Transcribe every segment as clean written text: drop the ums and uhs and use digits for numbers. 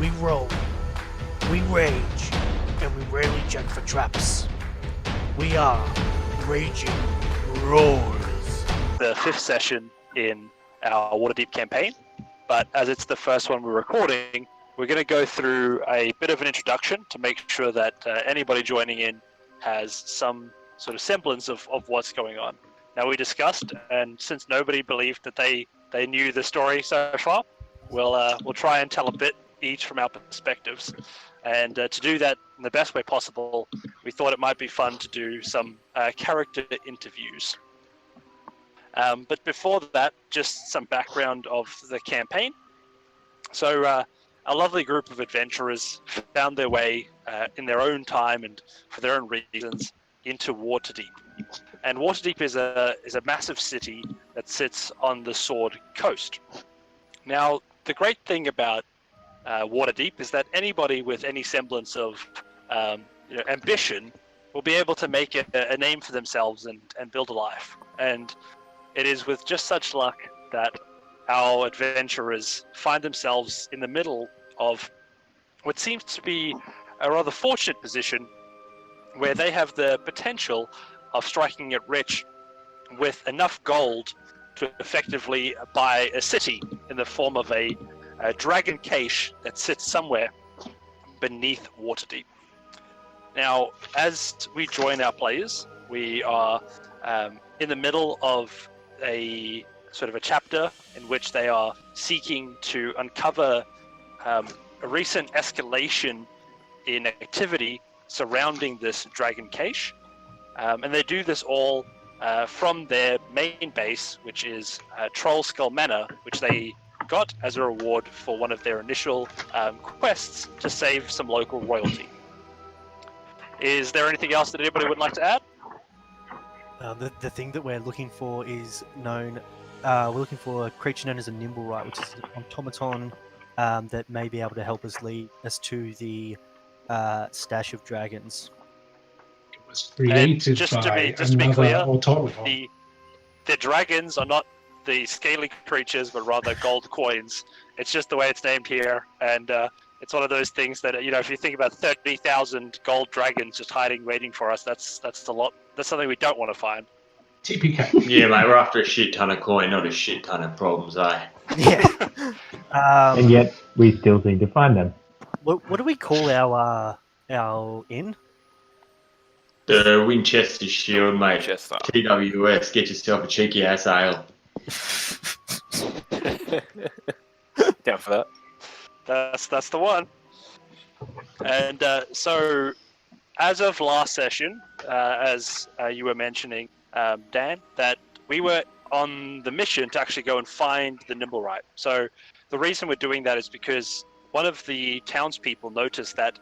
We roll, we rage, and we rarely check for traps. We are Raging Roars. The 5th session in our Waterdeep campaign, but as it's the first one we're recording, we're going to go through a bit of an introduction to make sure that anybody joining in has some sort of semblance of what's going on. Now, we discussed, and since nobody believed that they knew the story so far, we'll try and tell a bit each from our perspectives. And to do that in the best way possible, we thought it might be fun to do some character interviews. But before that, just some background of the campaign. So a lovely group of adventurers found their way in their own time and for their own reasons into Waterdeep. And Waterdeep is a massive city that sits on the Sword Coast. Now, the great thing about Waterdeep is that anybody with any semblance of ambition will be able to make a name for themselves and build a life. And it is with just such luck that our adventurers find themselves in the middle of what seems to be a rather fortunate position where they have the potential of striking it rich with enough gold to effectively buy a city in the form of a dragon cache that sits somewhere beneath Waterdeep. Now, as we join our players, we are in the middle of a sort of a chapter in which they are seeking to uncover a recent escalation in activity surrounding this dragon cache. And they do this all from their main base, which is Troll Skull Manor, which they got as a reward for one of their initial quests to save some local royalty. Is there anything else that anybody would like to add? The thing that we're looking for is known. We're looking for a creature known as a Nimblewright, which is an automaton that may be able to help us lead us to the stash of dragons. It was created just by to be another clear, automaton. the dragons are not the scaly creatures, but rather gold coins. It's just the way it's named here, and it's one of those things that, if you think about 30,000 gold dragons just hiding, waiting for us, that's a lot. That's something we don't want to find. TPK. Yeah, mate, we're after a shit ton of coin, not a shit ton of problems, eh? Yeah. And yet, we still need to find them. What do we call our inn? The Winchester Shield, mate. Winchester. TWS, get yourself a cheeky ass ale. Down for that. That's the one. And so, as of last session, as you were mentioning, Dan, that we were on the mission to actually go and find the Nimblewright. So the reason we're doing that is because one of the townspeople noticed that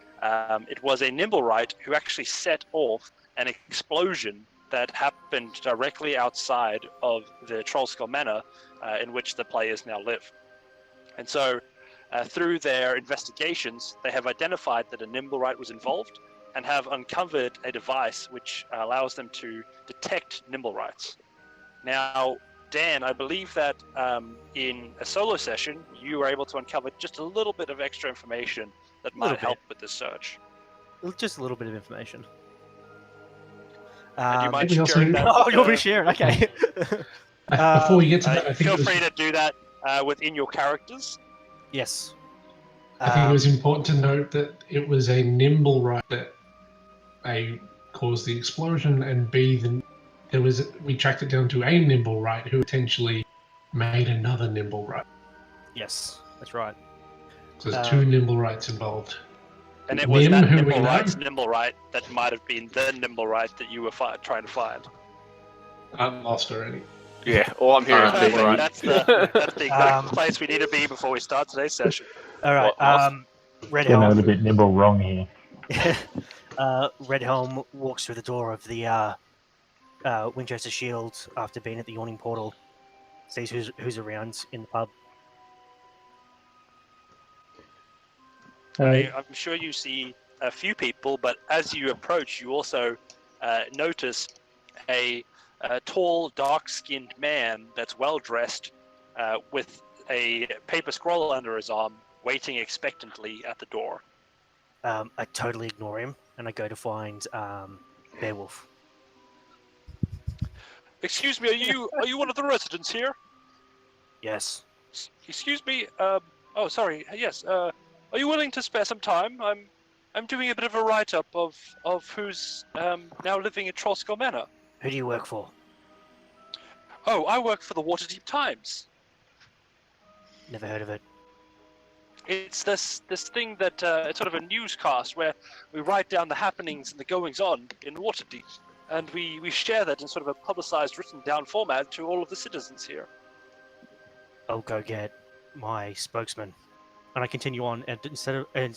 it was a Nimblewright who actually set off an explosion that happened directly outside of the Troll Skull Manor in which the players now live. And so through their investigations, they have identified that a Nimblewright was involved and have uncovered a device which allows them to detect Nimblewrights. Now, Dan, I believe that in a solo session, you were able to uncover just a little bit of extra information that might help with the search. Just a little bit of information. And you might we also- share that. Oh, you want me to share it? Okay. Before we get to that, I think, feel it was, free to do that within your characters. Yes. I think it was important to note that it was a Nimblewright that A, caused the explosion, and B, we tracked it down to a Nimblewright who potentially made another Nimblewright. Yes, that's right. So there's two Nimblewrights involved. And it was Nim, that who we Nimblewright that might have been the Nimblewright that you were trying to find. I'm lost already. Yeah, all I'm hearing is Alright, big right. That's the exact place we need to be before we start today's session. All right. What, Red Getting a Helm. little bit nimble wrong here. Red Helm walks through the door of the Winchester Shield after being at the Yawning Portal. Sees who's around in the pub. I'm sure you see a few people, but as you approach, you also notice a tall, dark-skinned man that's well-dressed with a paper scroll under his arm waiting expectantly at the door. I totally ignore him, and I go to find Beowulf. Excuse me, are you one of the residents here? Yes. Excuse me. Oh, sorry. Yes. Are you willing to spare some time? I'm doing a bit of a write-up of who's now living at Trollskull Manor. Who do you work for? Oh, I work for the Waterdeep Times. Never heard of it. It's this thing that it's sort of a newscast where we write down the happenings and the goings on in Waterdeep, and we share that in sort of a publicized, written down format to all of the citizens here. I'll go get my spokesman. And I continue on, and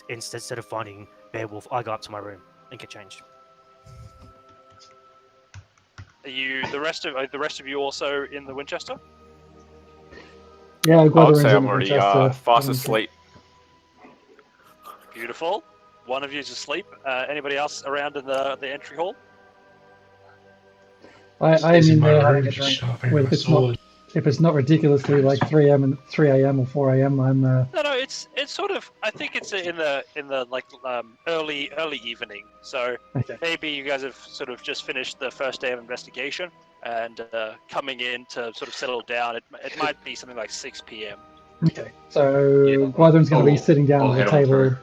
instead of finding Beowulf, I go up to my room and get changed. Are the rest of you also in the Winchester? Yeah, I would Gwytherin's say in I'm already Winchester. fast asleep. Beautiful. One of you is asleep. Anybody else around in the entry hall? I am Is in my there having room a drink. sharpening Well, my sword. if it's not ridiculously like 3 a.m. or 4 a.m., I'm No, it's sort of. I think it's in the like early evening. So okay. maybe you guys have sort of just finished the first day of investigation and coming in to sort of settle down. It might be something like 6 p.m. Okay. So Gwytherin's going to be sitting down I'll at head the on table, through.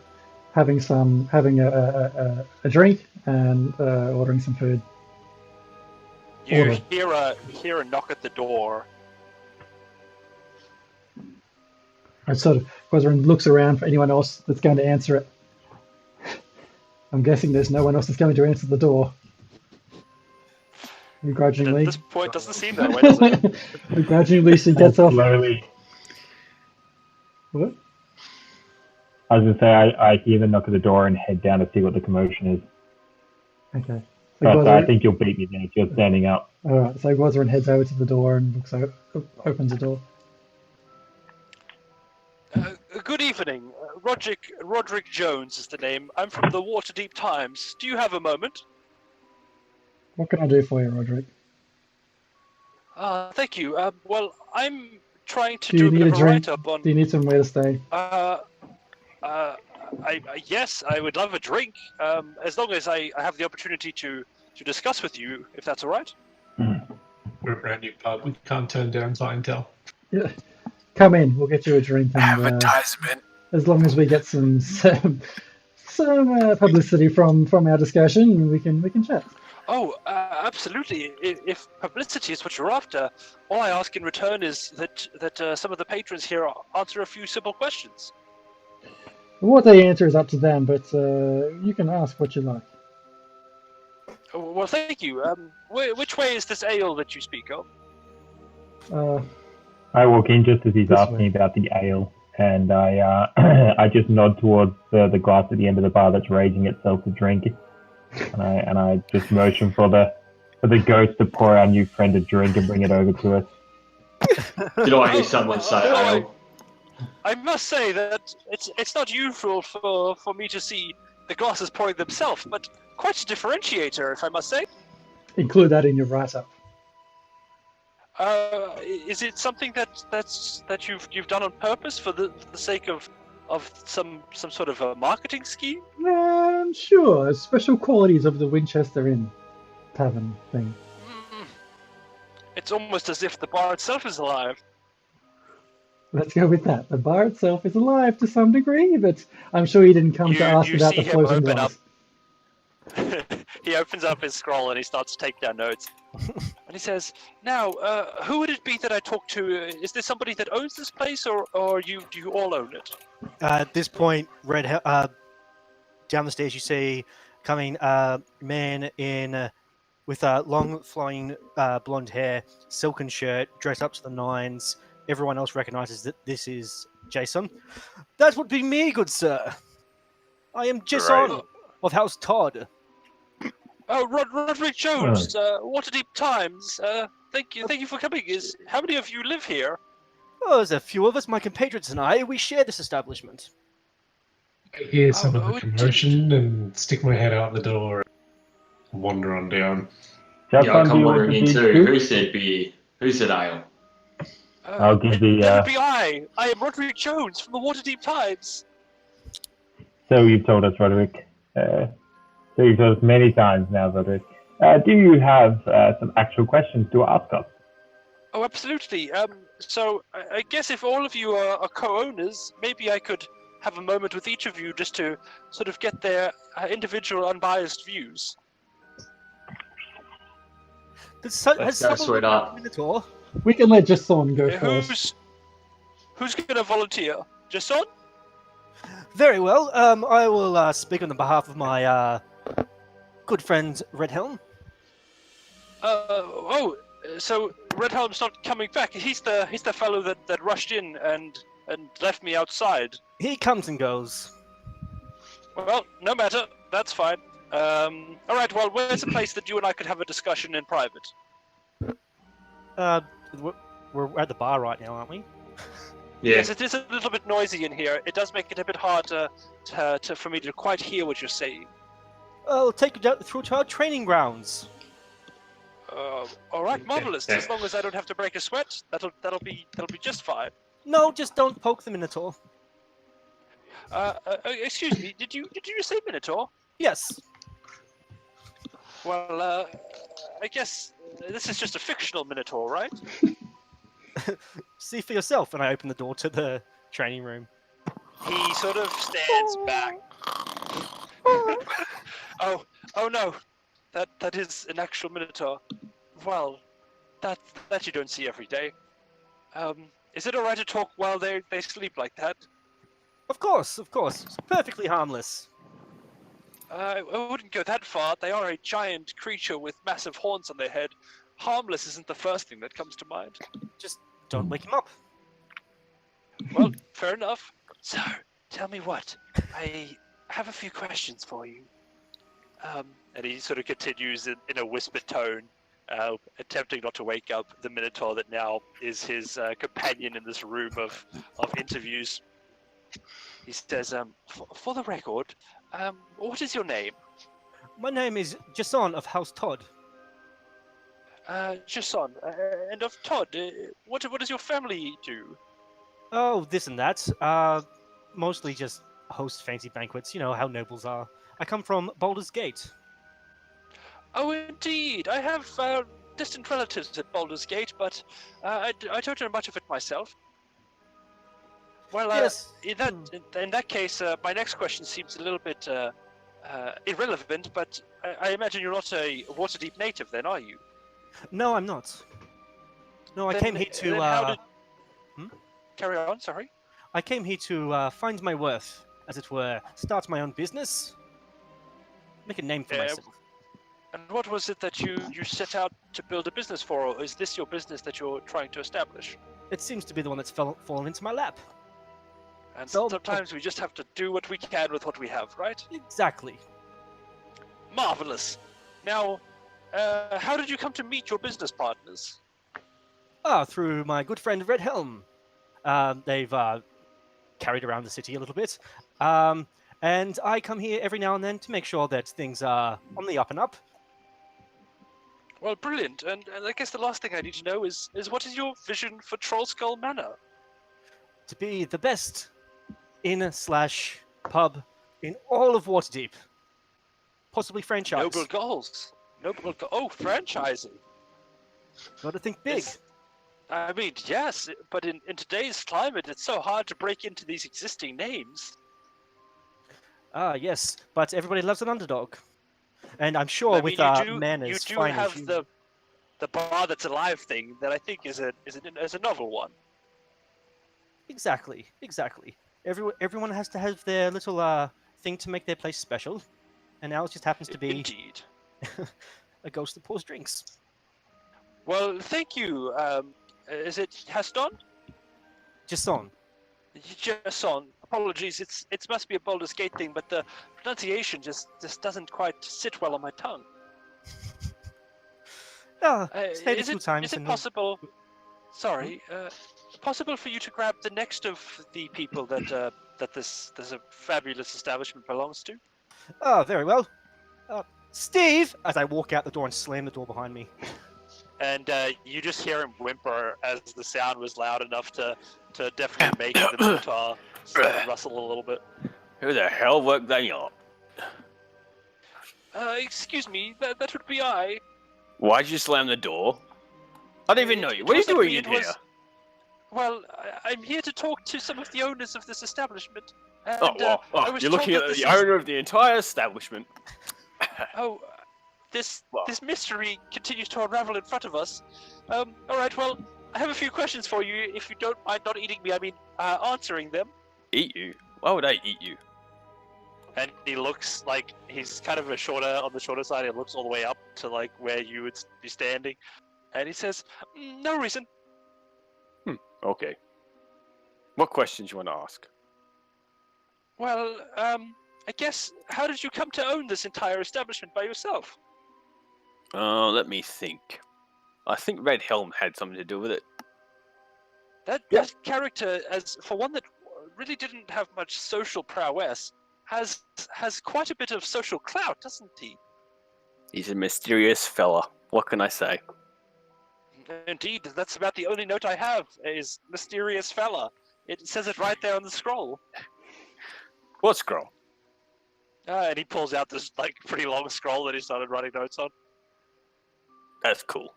having a drink and ordering some food. You Order. hear a knock at the door. I sort of Gwytherin looks around for anyone else that's going to answer it. I'm guessing there's no one else that's going to answer the door. But at Begrudgingly. this point, doesn't seem that way, does it? Begrudgingly, she gets off. Slowly. What? I was going to say, I hear the knock at the door and head down to see what the commotion is. Okay. So But I think you'll beat me then if you're standing up. Alright, so Gwytherin heads over to the door and opens the door. Good evening. Roderick Jones is the name. I'm from the Waterdeep Times. Do you have a moment? What can I do for you, Roderick? Thank you. Well, I'm trying to Do do you a bit need a of a drink? write-up on... Do you need somewhere to stay? Yes, I would love a drink, as long as I have the opportunity to discuss with you, if that's all right. We're a brand new pub. We can't turn down clientele. Yeah. Come in, we'll get you a drink. And, Advertisement. as long as we get some publicity from our discussion, we can chat. Oh, absolutely. If publicity is what you're after, all I ask in return is that some of the patrons here answer a few simple questions. What they answer is up to them, but you can ask what you like. Oh, well, thank you. Which way is this ale that you speak of? I walk in just as he's This asking way. about the ale, and I I just nod towards the glass at the end of the bar that's raising itself to drink, and I just motion for the ghost to pour our new friend a drink and bring it over to us. Did I hear someone say ale? I must say that it's not usual for me to see the glasses pouring themselves, but quite a differentiator, if I must say. Include that in your write-up. Is it something that you've done on purpose for the sake of some sort of a marketing scheme? Sure. Special qualities of the Winchester Inn tavern thing. It's almost as if the bar itself is alive. Let's go with that. The bar itself is alive to some degree, but I'm sure you didn't come to ask You about see the him floating open glass. He opens up his scroll and he starts to take down notes. And he says, "Now, who would it be that I talk to? Is there somebody that owns this place, or do you all own it?" At this point, down the stairs you see coming a man in with long flowing blonde hair, silken shirt, dressed up to the nines. Everyone else recognizes that this is Jason. That would be me, good sir. I am Jason Right. of House Todd. Oh, Roderick Jones, Waterdeep Times. Thank you for coming. How many of you live here? Oh, there's a few of us, my compatriots and I. We share this establishment. I hear some of Oh, the commotion and stick my head out the door and wander on down. Yeah, I'll come wandering in too. Who said beer? Who said ale? I'll give the. That would be I. I am Roderick Jones from the Waterdeep Times. So you've told us, Roderick. So you've told us many times now, Roderick. Do you have some actual questions to ask us? Oh, absolutely. So I guess if all of you are co-owners, maybe I could have a moment with each of you just to sort of get their individual unbiased views. Let's go, Has someone looked sweetheart. at the Minotaur? We can let Jason go first. Who's going to volunteer? Jason? Very well. I will speak on the behalf of my good friend Red Helm. So Redhelm's not coming back. He's the fellow that rushed in and left me outside. He comes and goes. Well, no matter. That's fine. All right. Well, where's a place that you and I could have a discussion in private? We're at the bar right now, aren't we? Yeah. Yes, it is a little bit noisy in here. It does make it a bit hard for me to quite hear what you're saying. I'll take you down through to our training grounds. All right, marvelous. As long as I don't have to break a sweat, that'll be just fine. No, just don't poke the Minotaur. Excuse me. Did you say Minotaur? Yes. Well, I guess this is just a fictional Minotaur, right? See for yourself. And I open the door to the training room. He sort of stands back. Oh no, that is an actual Minotaur. Well, that you don't see every day. Is it alright to talk while they sleep like that? Of course. It's perfectly harmless. I wouldn't go that far. They are a giant creature with massive horns on their head. Harmless isn't the first thing that comes to mind. Just don't wake him up. Well, fair enough. So, tell me what. I have a few questions for you. And he sort of continues in a whispered tone, attempting not to wake up the Minotaur that now is his companion in this room of interviews. He says, for the record, what is your name? My name is Jason of House Todd. Jason. And of Todd, what does your family do? Oh, this and that. Mostly just host fancy banquets. You know how nobles are. I come from Baldur's Gate. Oh, indeed. I have distant relatives at Baldur's Gate, but I don't know much of it myself. Well, Yes. in that case, my next question seems a little bit irrelevant, but I imagine you're not a Waterdeep native, then, are you? No, I'm not. No, I came here then how to. did... Carry on. Sorry. I came here to find my worth, as it were, start my own business, make a name for myself. And what was it that you set out to build a business for, or is this your business that you're trying to establish? It seems to be the one that's fallen into my lap. And So- sometimes we just have to do what we can with what we have, right? Exactly. Marvelous. Now, how did you come to meet your business partners? Through my good friend Red Helm. They've carried around the city a little bit. And I come here every now and then to make sure that things are on the up and up. Well, brilliant. And I guess the last thing I need to know is what is your vision for Trollskull Manor? To be the best inn/pub in all of Waterdeep. Possibly franchise. Noble goals. Oh, franchising. Gotta think big. I mean, yes, but in today's climate, it's so hard to break into these existing names. Yes, but everybody loves an underdog. And I'm sure I mean, with manners, you do fine as have you- the bar that's alive thing that I think is a novel one. Exactly. Everyone has to have their little thing to make their place special, and ours just happens to be Indeed. a ghost that pours drinks. Well, thank you. Is it Haston? Jason. Jason. Apologies, it must be a Baldur's Gate thing, but the pronunciation just doesn't quite sit well on my tongue. Say it a few times Is it and possible? Sorry, possible for you to grab the next of the people that this a fabulous establishment belongs to? very well. Steve, as I walk out the door and slam the door behind me. and you just hear him whimper as the sound was loud enough to definitely make the Minotaur start to rustle a little bit. Who the hell woke they up? Excuse me, that would be I. Why'd you slam the door? I don't even know you. What are you doing in here? Well, I'm here to talk to some of the owners of this establishment. And, You're looking at the owner of the entire establishment. This mystery continues to unravel in front of us. All right, well, I have a few questions for you. If you don't mind not eating me, I mean answering them. Eat you? Why would I eat you? And he looks like he's kind of on the shorter side. He looks all the way up to like where you would be standing, and he says, "No reason." Okay. What questions you want to ask? Well, I guess, how did you come to own this entire establishment by yourself? Let me think. I think Red Helm had something to do with it. That character, as for one that really didn't have much social prowess, has quite a bit of social clout, doesn't he? He's a mysterious fella. What can I say? Indeed, that's about the only note I have, is mysterious fella. It says it right there on the scroll. What scroll? And he pulls out this like pretty long scroll that he started writing notes on. That's cool.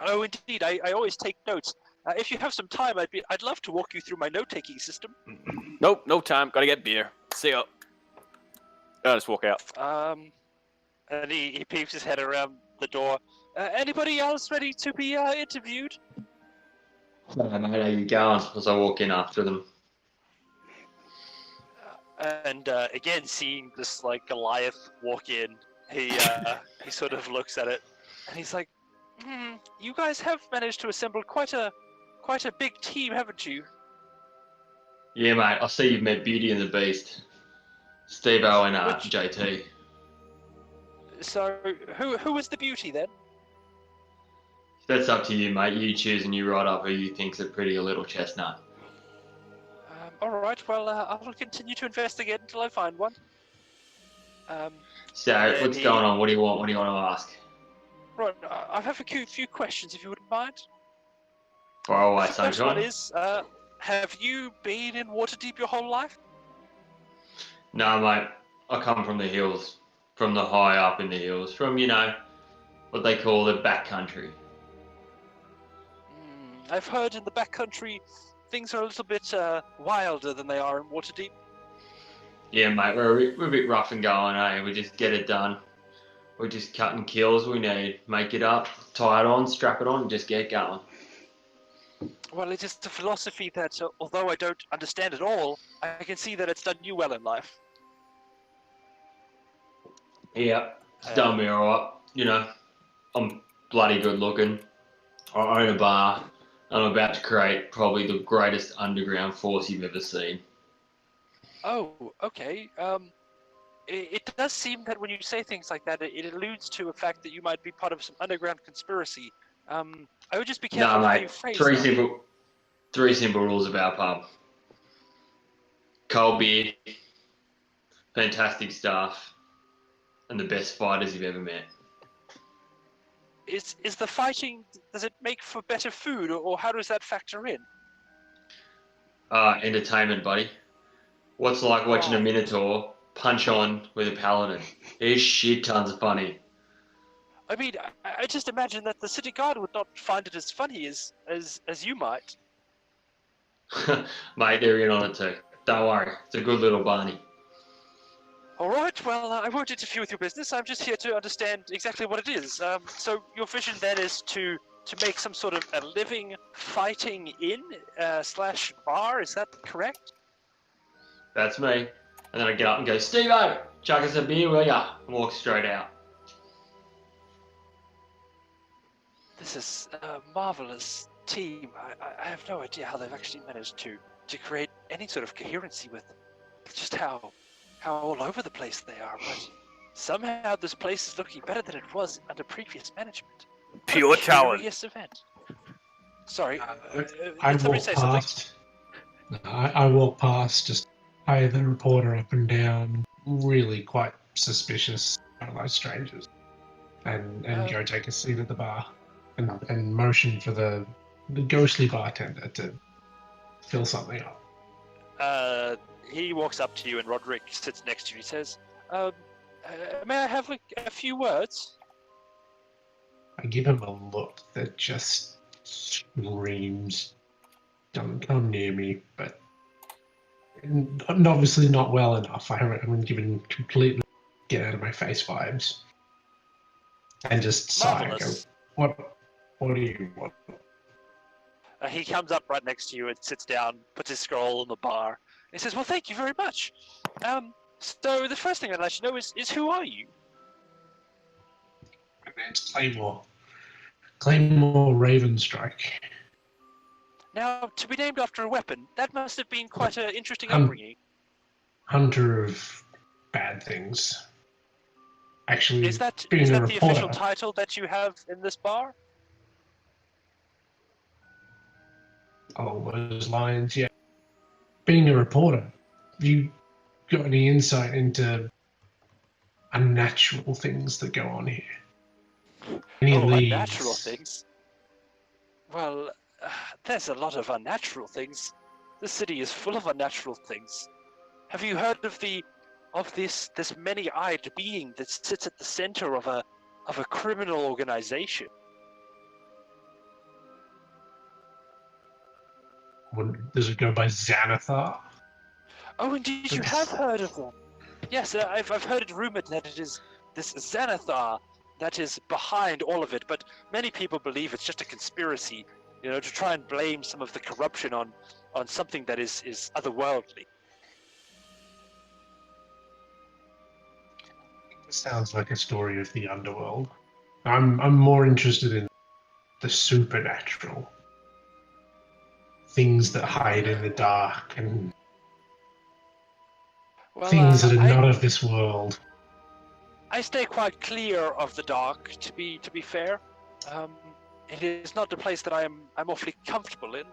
Oh, indeed, I always take notes. If you have some time, I'd love to walk you through my note-taking system. Nope, no time. Gotta get beer. See ya. I'll just walk out. And he peeps his head around the door. Anybody else ready to be interviewed? Hey, mate, how you going? As I walk in after them. And again, seeing this like Goliath walk in, he sort of looks at it, and he's like, "You guys have managed to assemble quite a big team, haven't you?" Yeah, mate, I see you've met Beauty and the Beast. Steve-O and JT. So, who was the beauty then? That's up to you, mate. You choose and you write up who you think's a pretty little chestnut. All right. Well, I will continue to investigate until I find one. So, what's going on? What do you want? What do you want to ask? Right. I have a few questions, if you wouldn't mind. Far away, The first sunshine. one is, have you been in Waterdeep your whole life? No, mate. I come from the hills. From the high up in the hills. From, what they call the backcountry. I've heard in the backcountry things are a little bit wilder than they are in Waterdeep. Yeah, mate, we're a bit rough and going, eh? We just get it done. We're just cutting kills we need. Make it up, tie it on, strap it on, and just get going. Well, it is a philosophy that, although I don't understand it all, I can see that it's done you well in life. Yeah, it's done me alright. I'm bloody good looking. I own a bar. I'm about to create probably the greatest underground force you've ever seen. Oh, okay. It does seem that when you say things like that, it alludes to a fact that you might be part of some underground conspiracy. I would just be careful Nah, how mate. you phrase Three simple rules of our pub. Cold beer, fantastic staff, and the best fighters you've ever met. Is the fighting, does it make for better food, or how does that factor in? Entertainment, buddy. What's like watching a Minotaur punch on with a paladin? It's shit tons of funny. I mean, I just imagine that the city guard would not find it as funny as you might. Mate, they're in on it too. Don't worry, it's a good little Barney. All right, well, I won't interfere with your business. I'm just here to understand exactly what it is. So your vision then is to make some sort of a living fighting inn / bar. Is that correct? That's me. And then I get up and go, Steve-O, chuck us a beer, will ya? And walk straight out. This is a marvelous team. I have no idea how they've actually managed to create any sort of coherency with just how all over the place they are. But somehow this place is looking better than it was under previous management. Pure talent. Curious event. Sorry, I somebody walk say something. past. I walk past, just eye the reporter up and down, really quite suspicious of those strangers. and go take a seat at the bar, and motion for the ghostly bartender to fill something up. He walks up to you, and Roderick sits next to you. He says, "May I have a few words?" I give him a look that just screams, "Don't come near me," but obviously not well enough. I'm given completely get out of my face vibes. And just sigh and go, what do you want? He comes up right next to you and sits down, puts his scroll on the bar. He says, "Well, thank you very much. So the first thing I'd like to know is who are you?" My name's Claymore. Claymore Ravenstrike. Now, to be named after a weapon, that must have been quite an interesting upbringing. Hunter of bad things. Actually, Is that being a the reporter, official title that you have in this bar? along those lines, yeah. Being a reporter, have you got any insight into unnatural things that go on here? Any of these? Unnatural things? Well, there's a lot of unnatural things. The city is full of unnatural things. Have you heard of this many-eyed being that sits at the center of a criminal organization? Does it go by Xanathar? Oh, indeed, you have heard of them. Yes, I've heard it rumored that it is this Xanathar that is behind all of it, but many people believe it's just a conspiracy, to try and blame some of the corruption on something that is otherworldly. This sounds like a story of the underworld. I'm more interested in the supernatural. Things that hide in the dark and things that are not of this world. I stay quite clear of the dark, to be fair. It is not a place that I'm awfully comfortable in.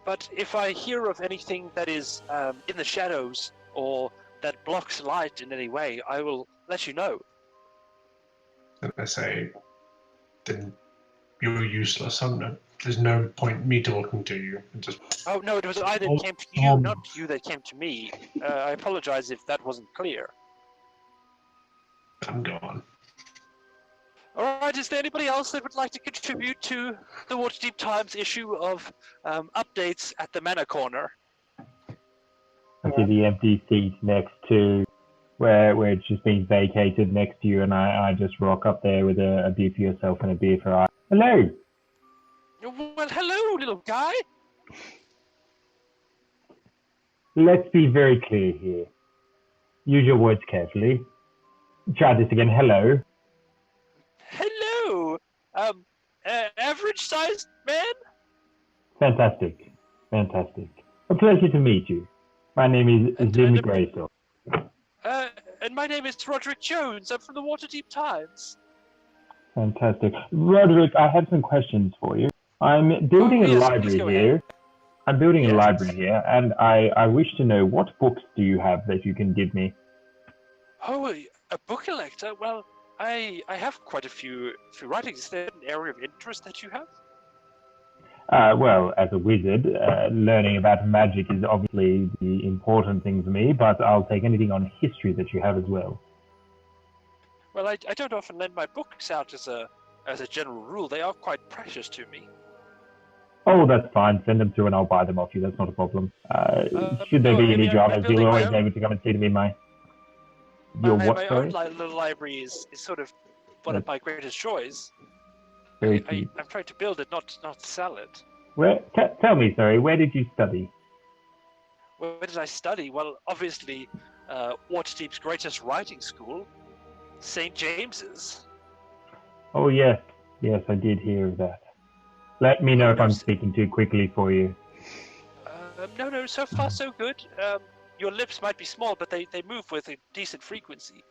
But if I hear of anything that is in the shadows or that blocks light in any way, I will let you know. And I say, then you're useless. There's no point me talking to you. Oh no, it was I that came to you, not you that came to me. I apologize if that wasn't clear. I'm gone. Alright, is there anybody else that would like to contribute to the Waterdeep Times issue of updates at the Manor Corner? I see the empty seat next to where it's just been vacated next to you, and I just rock up there with a beer for yourself and a beer for I. Hello! Well, hello, little guy! Let's be very clear here. Use your words carefully. Try this again. Hello. Hello! Average-sized man? Fantastic. A pleasure to meet you. My name is Zim Grayson. And my name is Roderick Jones. I'm from the Waterdeep Times. Fantastic. Roderick, I have some questions for you. I'm building a library here. I'm building a library here, and I wish to know what books do you have that you can give me? Oh, a book collector? Well, I have quite a few writings. Is there an area of interest that you have? Well, as a wizard, learning about magic is obviously the important thing for me, but I'll take anything on history that you have as well. Well, I don't often lend my books out as a general rule. They are quite precious to me. Oh, that's fine. Send them through and I'll buy them off you. That's not a problem. Should there be any dramas, you'll always be able to come and see them in my own little library is sort of one of my greatest joys. I'm trying to build it, not sell it. Tell me, where did you study? Where did I study? Well, obviously, Waterdeep's greatest writing school, St. James's. Oh, yes, I did hear of that. Let me know if I'm speaking too quickly for you. No, so far so good. Your lips might be small, but they move with a decent frequency.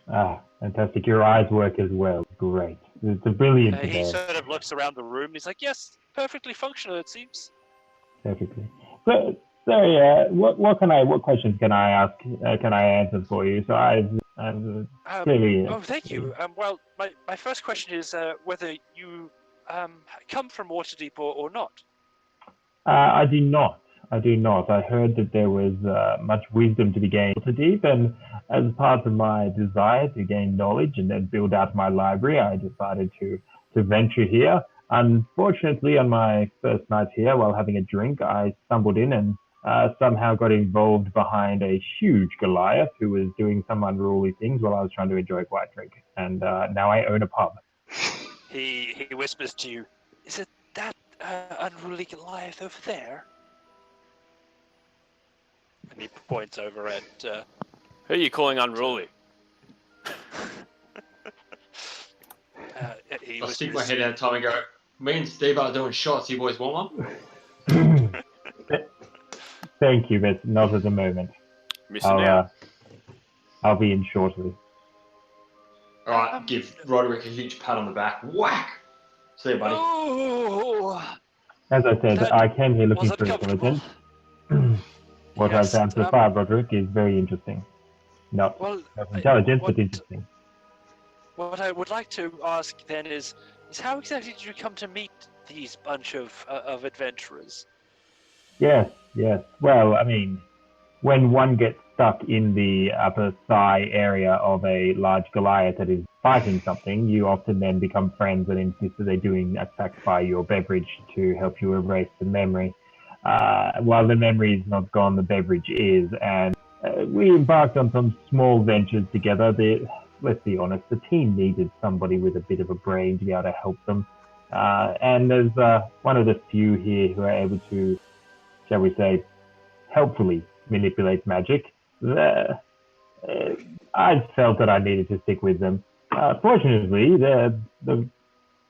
Ah, fantastic. Your eyes work as well. Great. It's a brilliant He sort of looks around the room. He's like, yes, perfectly functional, it seems. Perfectly. So, what questions can I ask? Can I answer for you? So I've I'm clearly. Oh, thank you. Well, my first question is whether you come from Waterdeep or not. I do not. I do not. I heard that there was much wisdom to be gained to deep, and as part of my desire to gain knowledge and then build out my library, I decided to venture here. Unfortunately, on my first night here, while having a drink, I stumbled in and somehow got involved behind a huge Goliath who was doing some unruly things while I was trying to enjoy a quiet drink. And now I own a pub. He whispers to you, "Is it that unruly Goliath over there?" And he points over at. Who are you calling unruly? He I stick my whispers, head out time and go, me and Steve are doing shots. You boys want one? Thank you, but not at the moment. Missing out. I'll be in shortly. All right, give Roderick a huge pat on the back. Whack! See you, buddy. "Oh, As I said, that I came here looking was for uncomfortable." intelligence. What Yes, I've found so far, Roderick, is very interesting. Not Well, intelligent, what- but interesting. what I would like to ask then is how exactly did you come to meet these bunch of adventurers? Yes, yes. Well, I mean, when one gets stuck in the upper thigh area of a large Goliath that is fighting something, you often then become friends and insist that they're doing a sacrifice your beverage to help you erase the memory. While the memory is not gone, the beverage is, and we embarked on some small ventures together. Let's be honest, the team needed somebody with a bit of a brain to be able to help them. And there's one of the few here who are able to, shall we say, helpfully manipulate magic. I felt that I needed to stick with them. Fortunately,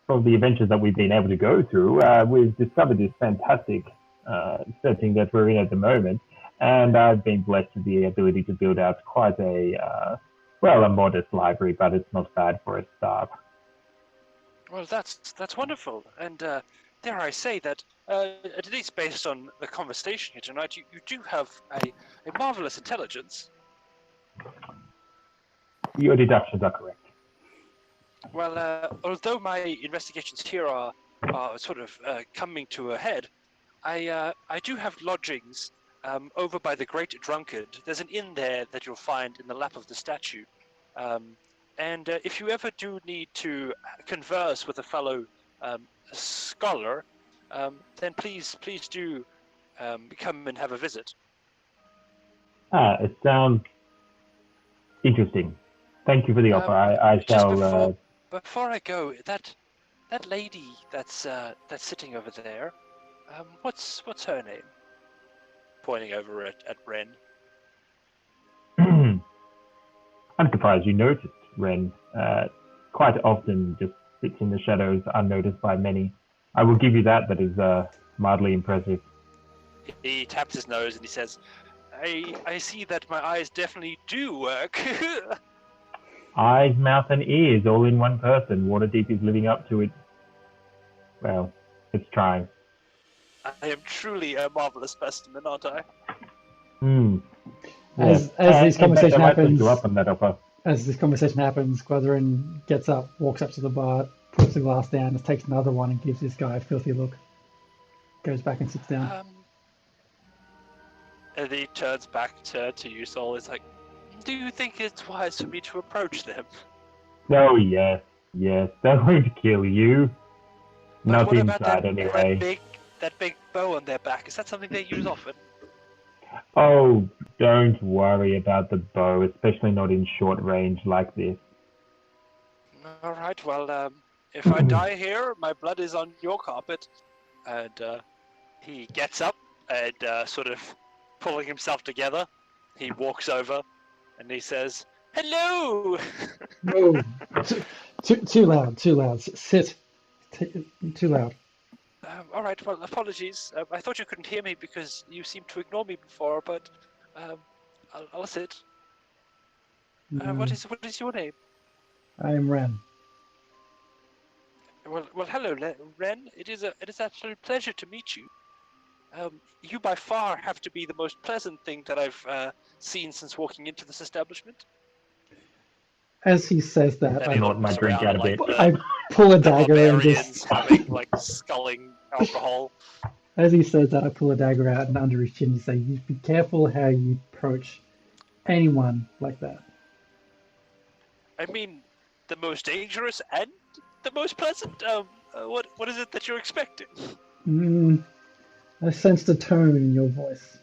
from the adventures that we've been able to go through, we've discovered this fantastic setting that we're in at the moment, and I've been blessed with the ability to build out quite a modest library, but it's not bad for a start. Well, that's wonderful, and dare I say that, at least based on the conversation here tonight, you do have a marvelous intelligence. Your deductions are correct. Well, although my investigations here are sort of coming to a head, I do have lodgings over by the Great Drunkard. There's an inn there that you'll find in the lap of the statue. And if you ever do need to converse with a fellow scholar, then please do come and have a visit. It sounds interesting. Thank you for the offer. I shall. Before I go, that lady that's sitting over there, what's her name? Pointing over at Ren. I'm surprised you noticed, Ren. Quite often just sits in the shadows unnoticed by many. I will give you that. That is mildly impressive. He taps his nose and he says, I see that my eyes definitely do work. Eyes, mouth, and ears all in one person. Waterdeep is living up to it. Well, it's trying. I am truly a marvelous specimen, aren't I? As this conversation happens, Gwytherin gets up, walks up to the bar, puts the glass down, takes another one, and gives this guy a filthy look. Goes back and sits down. And he turns back to you, Sol. It's like, do you think it's wise for me to approach them? Oh, yes. They're going to kill you. But not what inside, about anyway. That big bow on their back? Is that something they use often? Oh, don't worry about the bow, especially not in short range like this. All right, well, if I die here, my blood is on your carpet. And he gets up and sort of pulling himself together, he walks over and he says, "Hello!" No, too loud. Sit. Too loud. All right, well, apologies. I thought you couldn't hear me because you seemed to ignore me before, but I'll sit. What is your name? I'm Ren. Well, hello, Ren. It is an absolute pleasure to meet you. You by far have to be the most pleasant thing that I've seen since walking into this establishment. As he says that, And I he Not my looks drink around out a like bit. I pull a the dagger and barbarians just. having like sculling alcohol. As he says that, I pull a dagger out and under his chin you say, "You be careful how you approach anyone like that." I mean, the most dangerous and the most pleasant. What is it that you're expecting? I sense the tone in your voice.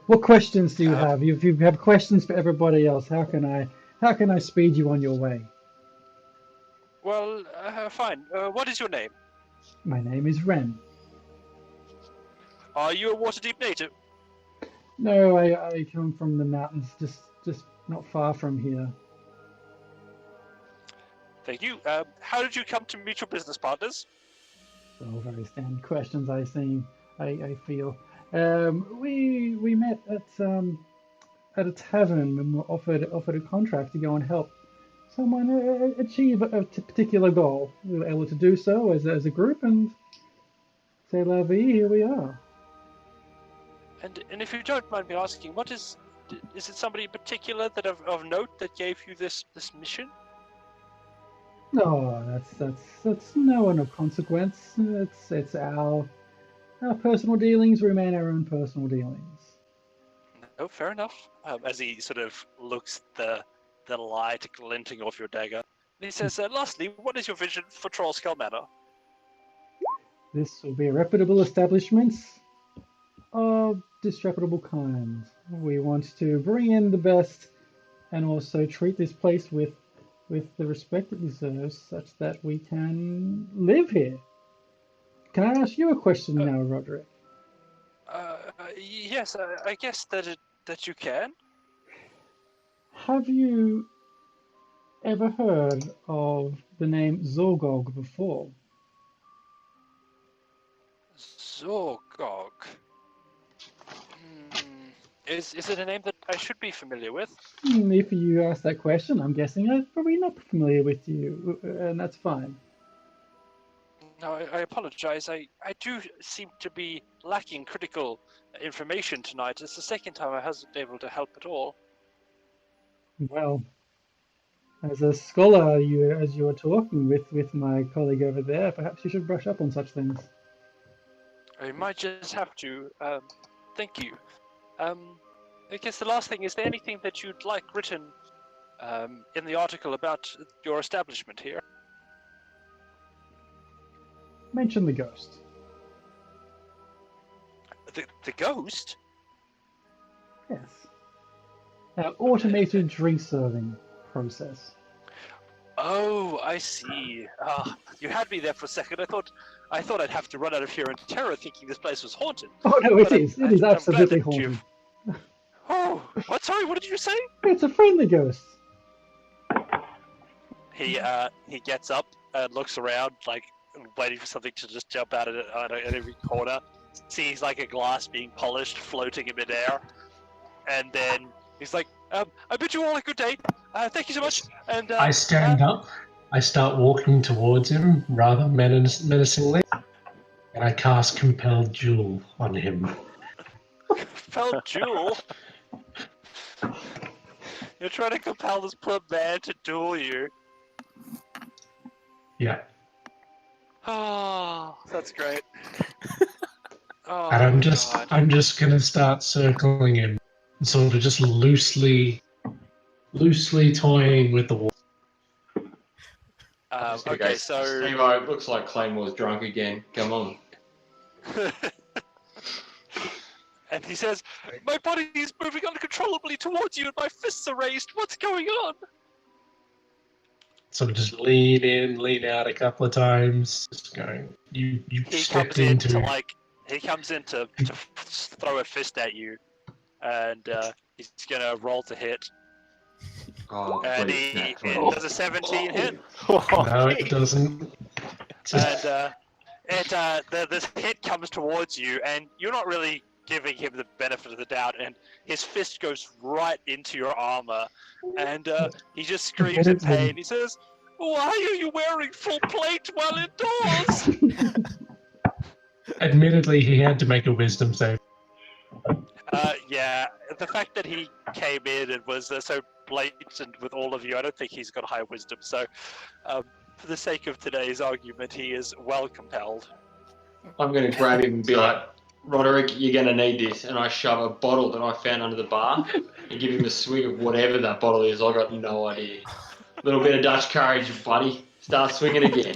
What questions do you Um, have? If you have questions for everybody else, how can I speed you on your way? Well, fine. What is your name? My name is Ren. Are you a Waterdeep native? No, I come from the mountains, just not far from here. Thank you. How did you come to meet your business partners? All very standard questions. I feel. We met at a tavern and were offered a contract to go and help someone achieve a particular goal. We were able to do so as a group, and c'est la vie. Here we are. And if you don't mind me asking, is it somebody in particular that of note that gave you this mission? No, that's no one of consequence. It's our personal dealings remain our own personal dealings. No, fair enough. As he sort of looks the light glinting off your dagger, and he says, "Lastly, what is your vision for Trollskull Manor?" This will be a reputable establishment of disreputable kind. We want to bring in the best and also treat this place with the respect it deserves, such that we can live here. Can I ask you a question now, Roderick? Yes, I guess that you can. Have you ever heard of the name Zorgog before? Zorgog. Is it a name that I should be familiar with? If you ask that question, I'm guessing I'm probably not familiar with you, and that's fine. No, I apologize. I do seem to be lacking critical information tonight. It's the second time I wasn't able to help at all. Well, as a scholar, as you were talking with my colleague over there, perhaps you should brush up on such things. I might just have to. Thank you. I guess the last thing, is there anything that you'd like written in the article about your establishment here? Mention the ghost. The ghost? Yes. Our automated drink serving process. Oh, I see. You had me there for a second. I thought I'd have to run out of here in terror, thinking this place was haunted. Oh no, it But is. I'm It is glad absolutely that haunted. you've- Oh, what? Sorry, what did you say? It's a friendly ghost. He gets up and looks around, like waiting for something to just jump out at every corner. Sees like a glass being polished, floating in midair, and then he's like, "I bid you all a good day. Thank you so much." And I stand up. I start walking towards him rather menacingly, and I cast Compelled Jewel on him. Compel Jewel. You're trying to compel this poor man to duel you. Yeah. Oh, that's great. Oh, And I'm God. just gonna start circling him, sort of just loosely toying with the wall. Okay, so Steve-O, it looks like Claymore's drunk again. Come on. and he says, "My body is moving uncontrollably towards you, and my fists are raised. What's going on?" Sort of just lean in, lean out a couple of times, just going. You He stepped comes in into. to throw a fist at you, and he's gonna roll to hit, Oh, and please, he nat 20. does a 17 hit, No, it doesn't. Just, and this hit comes towards you, and you're not really giving him the benefit of the doubt, and his fist goes right into your armor, and he just screams in pain. He says, "Why are you wearing full plate while indoors?" admittedly, he had to make a wisdom save. Yeah, the fact that he came in and was so blatant with all of you. I don't think he's got high wisdom. So, for the sake of today's argument, he is well compelled. I'm going to grab him and be like, Roderick, you're going to need this. And I shove a bottle that I found under the bar and give him a swig of whatever that bottle is. I got no idea. A little bit of Dutch courage, buddy. Start swinging again.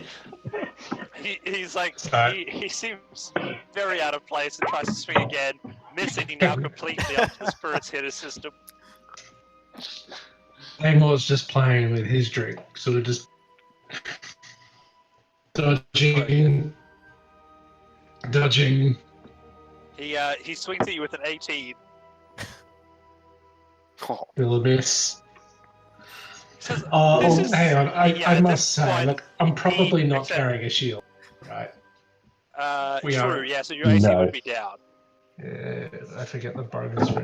He's like, he seems very out of place and tries to swing again, missing now completely after the spirits hit his system. Amor's just playing with his drink, sort of just dodging. He swings at you with an 18. Will miss. Says, Hang on. I at must this say, point, look, I'm probably not except- carrying a shield, right? True, are- yeah, so your AC No. would be down. I forget the bonus for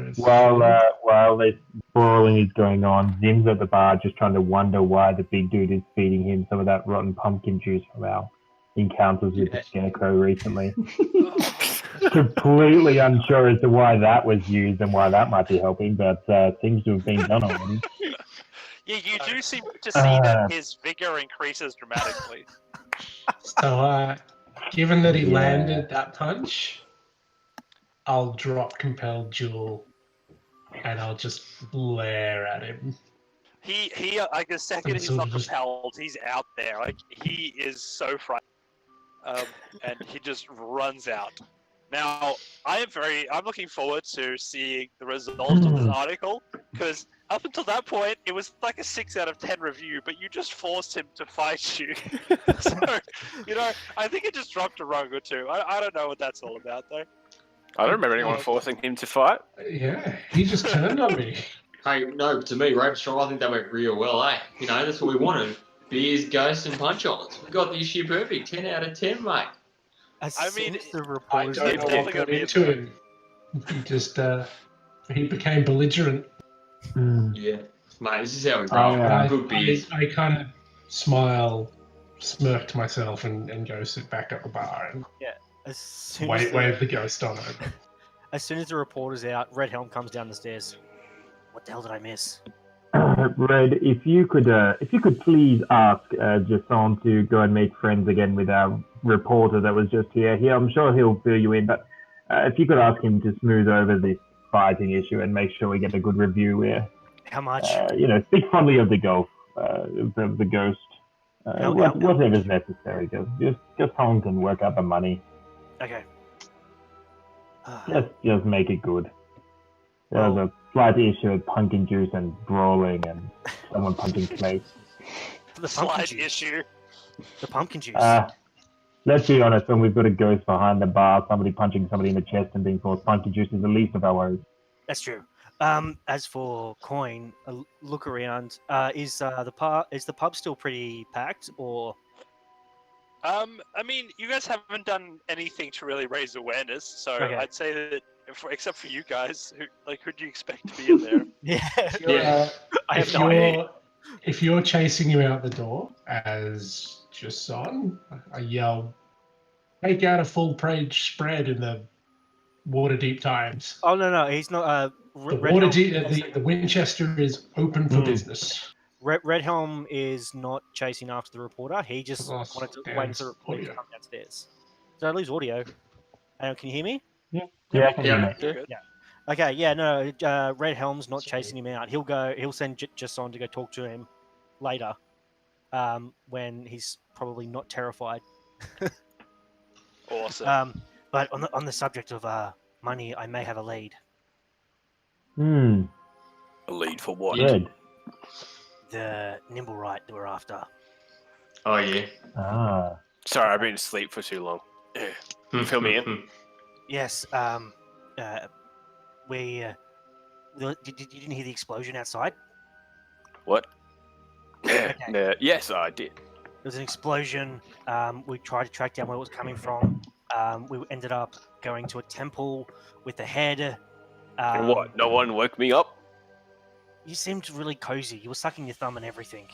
his- While this brawling is going on, Zim's at the bar just trying to wonder why the big dude is feeding him some of that rotten pumpkin juice from our encounters with the Scarecrow recently. Completely unsure as to why that was used and why that might be helping, but seems to have been done already. Yeah, you do seem to see that his vigor increases dramatically. So, given that he Yeah. landed that punch, I'll drop Compelled Jewel and I'll just glare at him. He like the second he's not compelled, he's out there. Like he is so frightened, and he just runs out. Now I'm looking forward to seeing the results of this article, because up until that point it was like a 6 out of 10 review, but you just forced him to fight you. So I think it just dropped a rung or two. I don't know what that's all about though. I don't remember anyone forcing him to fight. Yeah, he just turned on me. Hey, no, to me, Rape Strong, I think that went real well, eh? That's what we wanted. Beers, ghosts, and punch-ons. We got this year perfect. 10 out of 10, mate. As soon as the I reporters don't know what got into him. He just, he became belligerent. Yeah. Mate, this is how we Oh, roll. Good beers. I kind of smirk to myself and go sit back at the bar and as soon wave the ghost on it. as soon as the reporter's out, Red Helm comes down the stairs. What the hell did I miss? Red, if you could please ask Jason to go and make friends again with our reporter that was just here. I'm sure he'll fill you in, but if you could ask him to smooth over this fighting issue and make sure we get a good review where, How much? speak fondly of the ghost. Whatever's necessary. Just honk and work out the money. Okay. Just make it good. There was a slight issue of pumpkin juice and brawling and someone punching plates. The pumpkin Slight juice. issue. The pumpkin juice. Let's be honest, when we've got a ghost behind the bar, somebody punching somebody in the chest and being forced pumpkin juice is the least of our worries. That's true. As for Coin, look around. Is the pub still pretty packed, or? I mean, you guys haven't done anything to really raise awareness, so Okay. I'd say that, except for you guys, who do you expect to be in there? Yeah. I have If no idea. if you're chasing him out the door as Jason, I yell, "Take out a full-page spread in the Waterdeep Times." Oh no, he's not. The Red Helm, the Winchester is open for business. Red Helm is not chasing after the reporter. He just Oh, wanted to damn, wait for the reporter to audio. come downstairs. Did I lose audio? Can you hear me? Yeah, I can hear Yeah. you. Okay, yeah, no. Red Helm's not chasing him out. He'll send Jason to go talk to him later, when he's probably not terrified. Awesome. But on the subject of money, I may have a lead. A lead for what? Good. The nimble right that we're after. Oh, yeah. Sorry, I've been asleep for too long. Fill me in. Yes. We. You didn't hear the explosion outside? What? Okay. Yes, I did. There was an explosion. We tried to track down where it was coming from. We ended up going to a temple with the head. And what? No one woke me up? You seemed really cozy. You were sucking your thumb and everything.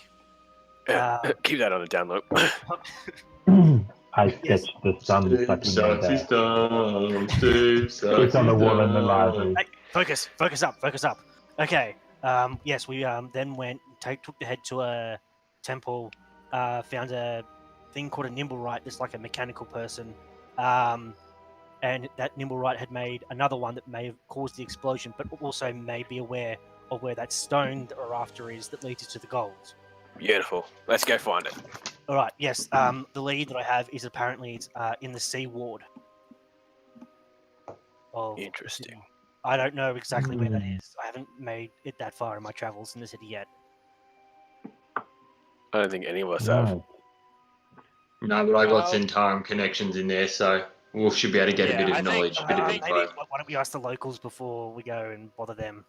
Keep that on the down low. I sketched the sun sucking my dad. It's It's on the wall in the library. Hey, focus up. Okay. Yes, we then took the head to a temple, found a thing called a Nimblewright, that's like a mechanical person, and that Nimblewright had made another one that may have caused the explosion, but also may be aware of where that stone that we're after is that leads us to the gold. Beautiful. Let's go find it. All right. Yes. The lead that I have is apparently it's in the Sea Ward. Interesting. I don't know exactly where that is. I haven't made it that far in my travels in the city yet. I don't think any of us have. Right. No, but I got Zentarum connections in there, so we should be able to get a bit of knowledge, a bit of Maybe info. why don't we ask the locals before we go and bother them?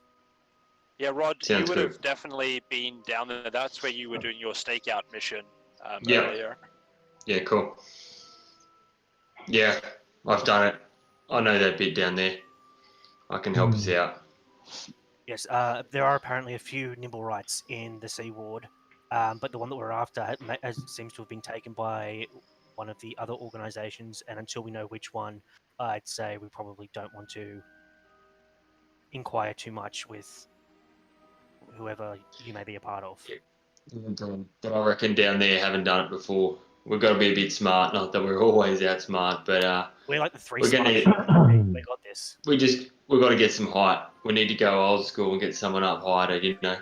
Yeah, Rod, Sounds you would good. have definitely been down there. That's where you were doing your stakeout mission Yeah. earlier. Yeah, cool. Yeah, I've done it. I know that bit down there. I can help us out. Yes. There are apparently a few Nimblewrights in the Sea Ward, but the one that we're after seems to have been taken by one of the other organisations, and until we know which one, I'd say we probably don't want to inquire too much with whoever you may be a part of. But I reckon down there, haven't done it before. We've got to be a bit smart. Not that we're always outsmart, but We're like the three we're gonna. smart. We got this. We've got to get some height. We need to go old school and get someone up high to,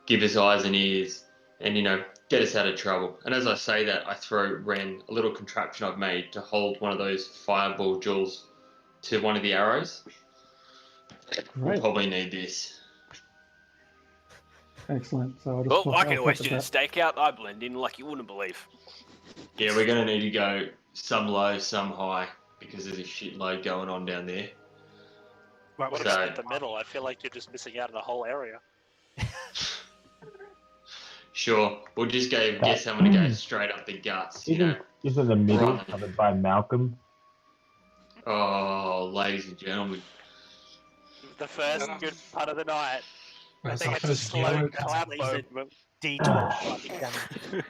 give us eyes and ears, and get us out of trouble. And as I say that, I throw Ren a little contraption I've made to hold one of those fireball jewels to one of the arrows. We'll Right. probably need this. Excellent. So I'll just Well, I can I'll always put do the that. stakeout. I blend in like you wouldn't believe. Yeah, we're going to need to go some low, some high, because there's a shitload going on down there. Right. What So- about the middle? I feel like you're just missing out on the whole area. Sure, we'll just get someone to go straight up the guts, Isn't the middle Right. covered by Malcolm? Oh, ladies and gentlemen. The first good part of the night. I That's think our it's a first slow yellow clap card. moment. D12 psychic damage.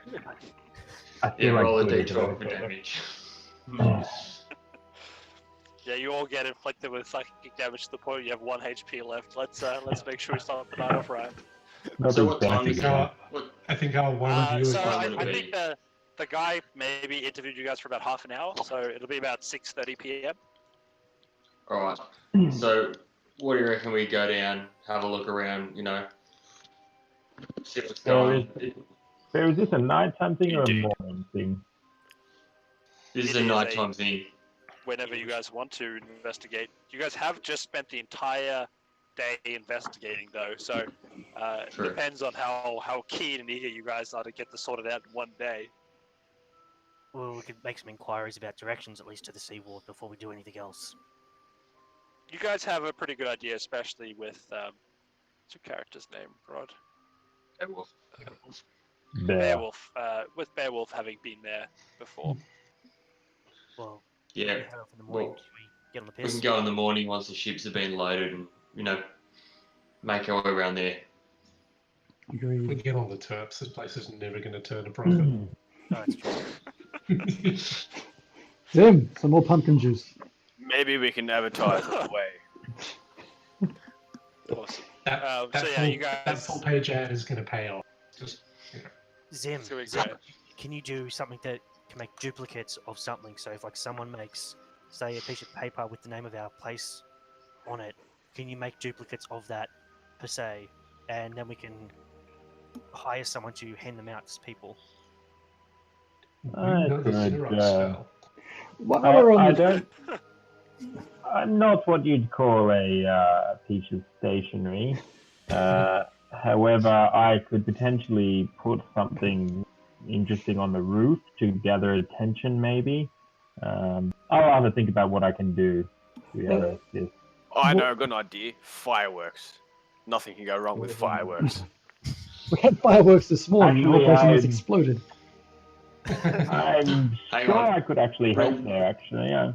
I Yeah, feel like roll a doing d12 for it. damage. Yeah, you all get inflicted with psychic damage to the point where you have 1 HP left. Let's make sure we start the night off right. Not So as what time benefit. is Uh, What, I think our one of you is So fine I with me. think the guy maybe interviewed you guys for about half an hour, so it'll be about 6:30 p.m. Alright, so what do you reckon we go down, have a look around, see what's going on? So is this a nighttime thing or a Indeed. morning thing? This is It a is nighttime thing. Whenever you guys want to investigate. You guys have just spent the entire day investigating, though, so it True. depends on how keen and eager you guys are to get this sorted out in one day. Well, we could make some inquiries about directions, at least to the Sea Ward, before we do anything else. You guys have a pretty good idea, especially with what's your character's name, Rod? There. Beowulf. With Beowulf having been there before. Well, Yeah, we head off in the morning. well, Should we get on the we piss? can go in the morning once the ships have been loaded and, make our way around there. If we Agreed. get on the Terps, this place is never going to turn a profit. No, that's true. Zim, some more pumpkin juice. Maybe we can advertise it away. Awesome. that, So yeah, you that guys. full page ad is going to pay off. Just Zim, So we go. can you do something that can make duplicates of something? So if like someone makes, say, a piece of paper with the name of our place on it, can you make duplicates of that per se, and then we can hire someone to hand them out to people? I you know the could, Xerox spell. While we're on I the- don't. Not what you'd call a piece of stationery. However, I could potentially put something interesting on the roof to gather attention, maybe. I'll have to think about what I can do to be able to assist. I know, I've got an idea. Fireworks. Nothing can go wrong with fireworks. We had fireworks this morning. The whole Actually, place almost I- exploded. I'm Hang sure on. I could actually help Ren- there, actually.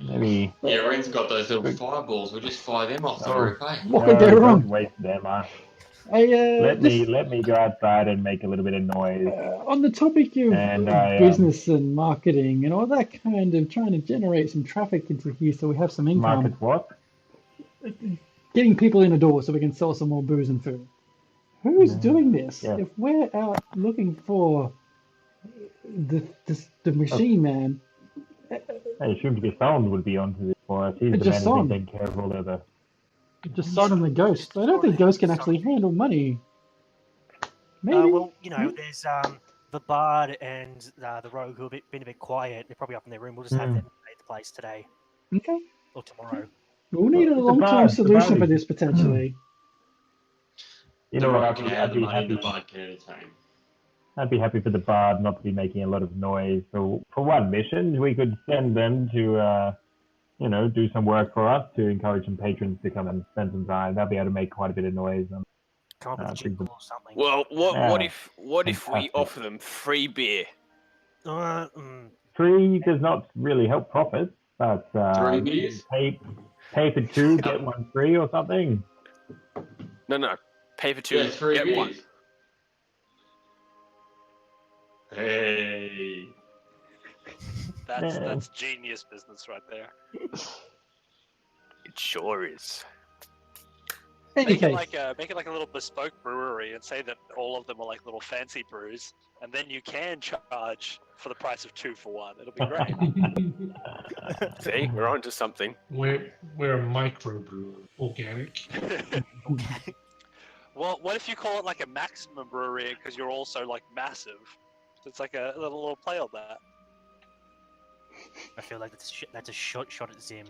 Maybe. Yeah, Ren's got those little fireballs. We'll just fire them off the Oh. roof, eh? What could go don't wrong? waste them. Let Let me go outside and make a little bit of noise. on the topic of And I, business and marketing and all that kind of trying to generate some traffic into here so we have some income. Market what? getting people in the door so we can sell some more booze and food. Who's doing this? Yeah. If we're out looking for the machine man, I assumed Gaston would be onto this for us. He's the man who's Gaston. been taking care of all of the. just son and the ghost. I don't think ghosts can actually handle money. Maybe. Well, there's the bard and the rogue who have been a bit quiet. They're probably up in their room. We'll just have them pay the place today Okay. or tomorrow. We'll need a The long-term bard- the solution bard for is- this potentially. You The know what? rogue can add I'd the be money, the happy. bard can entertain. I'd be happy for the bard not to be making a lot of noise. So for one mission, we could send them to, do some work for us to encourage some patrons to come and spend some time. They'll be able to make quite a bit of noise. Come up with a think jingle or something. Well, what Yeah, if we fantastic. offer them free beer? Free does not really help profits, but 3 beers? pay for two, get one free or something. No. Pay for two, Yeah, 3 get beers. one. Hey. That's genius business right there. It sure is. Any Make it case, like a little bespoke brewery and say that all of them are like little fancy brews, and then you can charge for the price of 2 for 1. It'll be great. See, we're on to something. We're a microbrewer, organic. Well, what if you call it like a maximum brewery because you're also like massive? It's like a little play on that. I feel like that's a shot at Zim.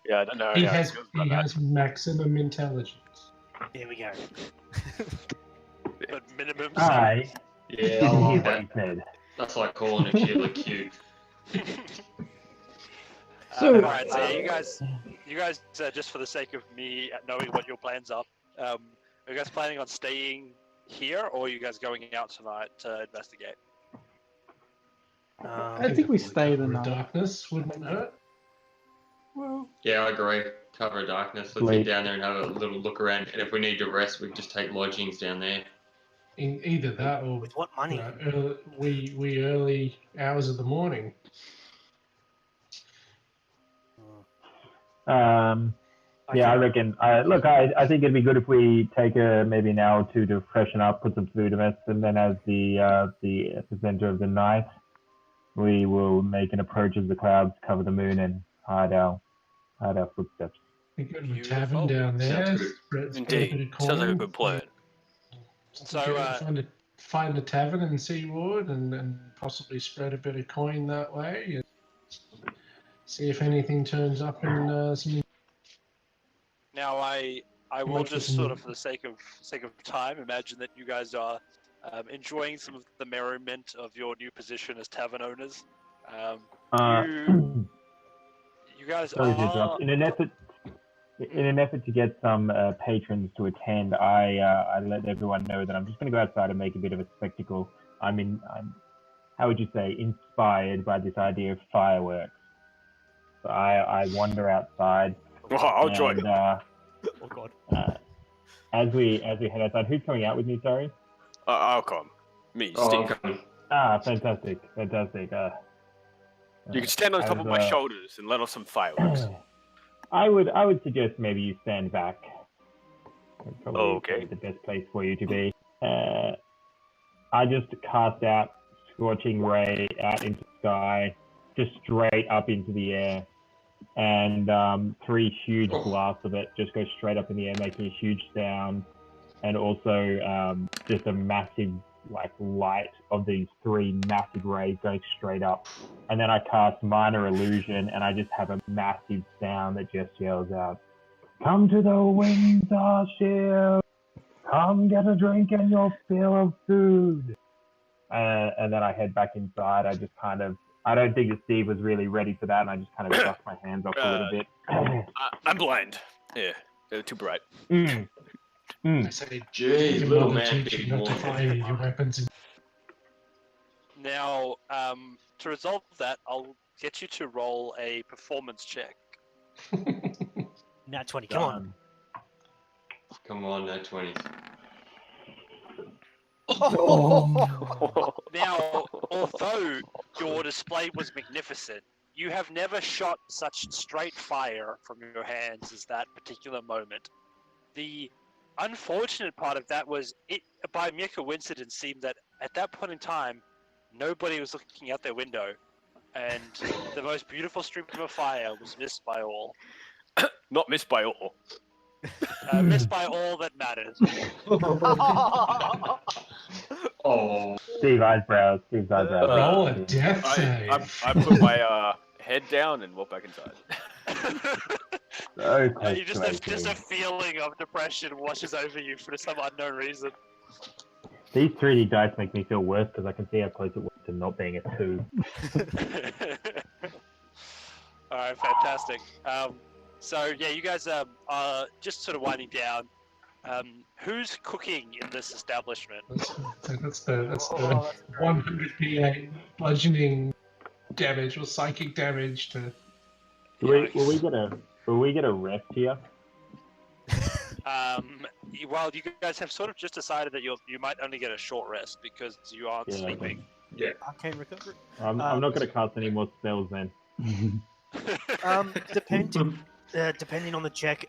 Yeah, I don't know. He how it has feels about that. maximum intelligence. There we go. But minimum. I Yeah, I didn't hear love what that. he said. That's like calling a Keeler cute. So- Alright, so you guys, just for the sake of me knowing what your plans are you guys planning on staying here, or are you guys going out tonight to investigate? I think we stay the Cover of night. darkness wouldn't hurt. Well, Yeah, I agree. Cover of darkness. Let's Sleep. get down there and have a little look around. And if we need to rest, we can just take lodgings down there. Either that or With what money? wee early hours of the morning. Yeah, I reckon. Look, I think it'd be good if we take maybe an hour or two to freshen up, put some food in us, and then as the epicenter of the night, we will make an approach as the clouds cover the moon and hide our footsteps. We go to a Beautiful. tavern down there. Sounds good. spread a bit Indeed, of sounds like a coin. good plan. So, Find a tavern in Seawood and possibly spread a bit of coin that way. And see if anything turns up in some. now I will Might just be sort some- of, for the sake of time, imagine that you guys are enjoying some of the merriment of your new position as tavern owners. You guys Sorry to are. interrupt. In an effort to get some patrons to attend, I let everyone know that I'm just going to go outside and make a bit of a spectacle. I'm how would you say, inspired by this idea of fireworks. So I wander outside. Oh, I'll join. And, Oh god. as we head outside, who's coming out with me? Sorry. I'll come. Me, Oh, Steve. okay. Fantastic. You can stand on top of my As, shoulders and let off some fireworks. I would suggest maybe you stand back. It's probably Okay. the best place for you to be. I just cast out scorching ray out into the sky, just straight up into the air, and 3 huge blasts of it just go straight up in the air, making a huge sound, and also just a massive light of these 3 massive rays going straight up. And then I cast minor illusion, and I just have a massive sound that just yells out, "Come to the Windsor Shield! Come get a drink and your fill of food!" And then I head back inside. I don't think that Steve was really ready for that, and I just kind of dust my hands off a little bit. I'm blind. Yeah, they're too bright. I say, Jeez, your little mother man, teach big you not to boy. fire your weapons. Now, to resolve that, I'll get you to roll a performance check. Nat 20. Come on. Come on, no 20s. Oh. Now, although your display was magnificent, you have never shot such straight fire from your hands as that particular moment. The unfortunate part of that was, it by mere coincidence seemed that at that point in time, nobody was looking out their window, and the most beautiful stream of fire was missed by all. Not missed by all. Missed by all that mattered. Oh, Steve's eyebrows. Roll a death save. I put my head down and walk back inside. So close You to just a 18. feeling of depression washes over you for some unknown reason. These 3D dice make me feel worse because I can see how close it was to not being a 2. All right, fantastic. So yeah, you guys are just sort of winding down. Who's cooking in this establishment? That's the 100 PA bludgeoning damage or psychic damage to. Will we get a rest here? Well, you guys have sort of just decided that you might only get a short rest because you aren't Yeah. sleeping. Arcane recovery. I'm not going to cast any more spells then. Depending on the check,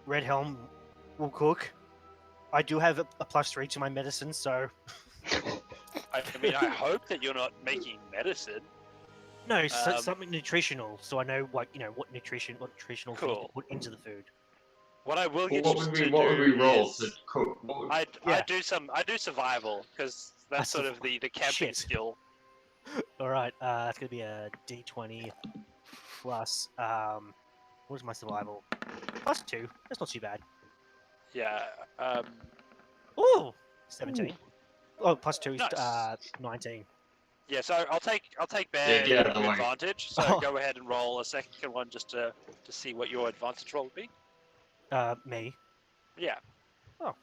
Red Helm will cook. I do have a +3 to my medicine, so I mean, I hope that you're not making medicine. no, something nutritional. So I know, what nutritional things to Cool. put into the food. What I will get what you would to we do roll is to cook? What would- I do survival because that's sort of the camping Shit. skill. All right, that's gonna be a D20 plus what is my survival? +2. That's not too bad. Yeah. Ooh, 17. Oh, +2 is Nice. 19. Yeah. So I'll take Bear get out of the way. advantage. So Oh. go ahead and roll a second one just to see what your advantage roll would be. Me. Yeah. Oh.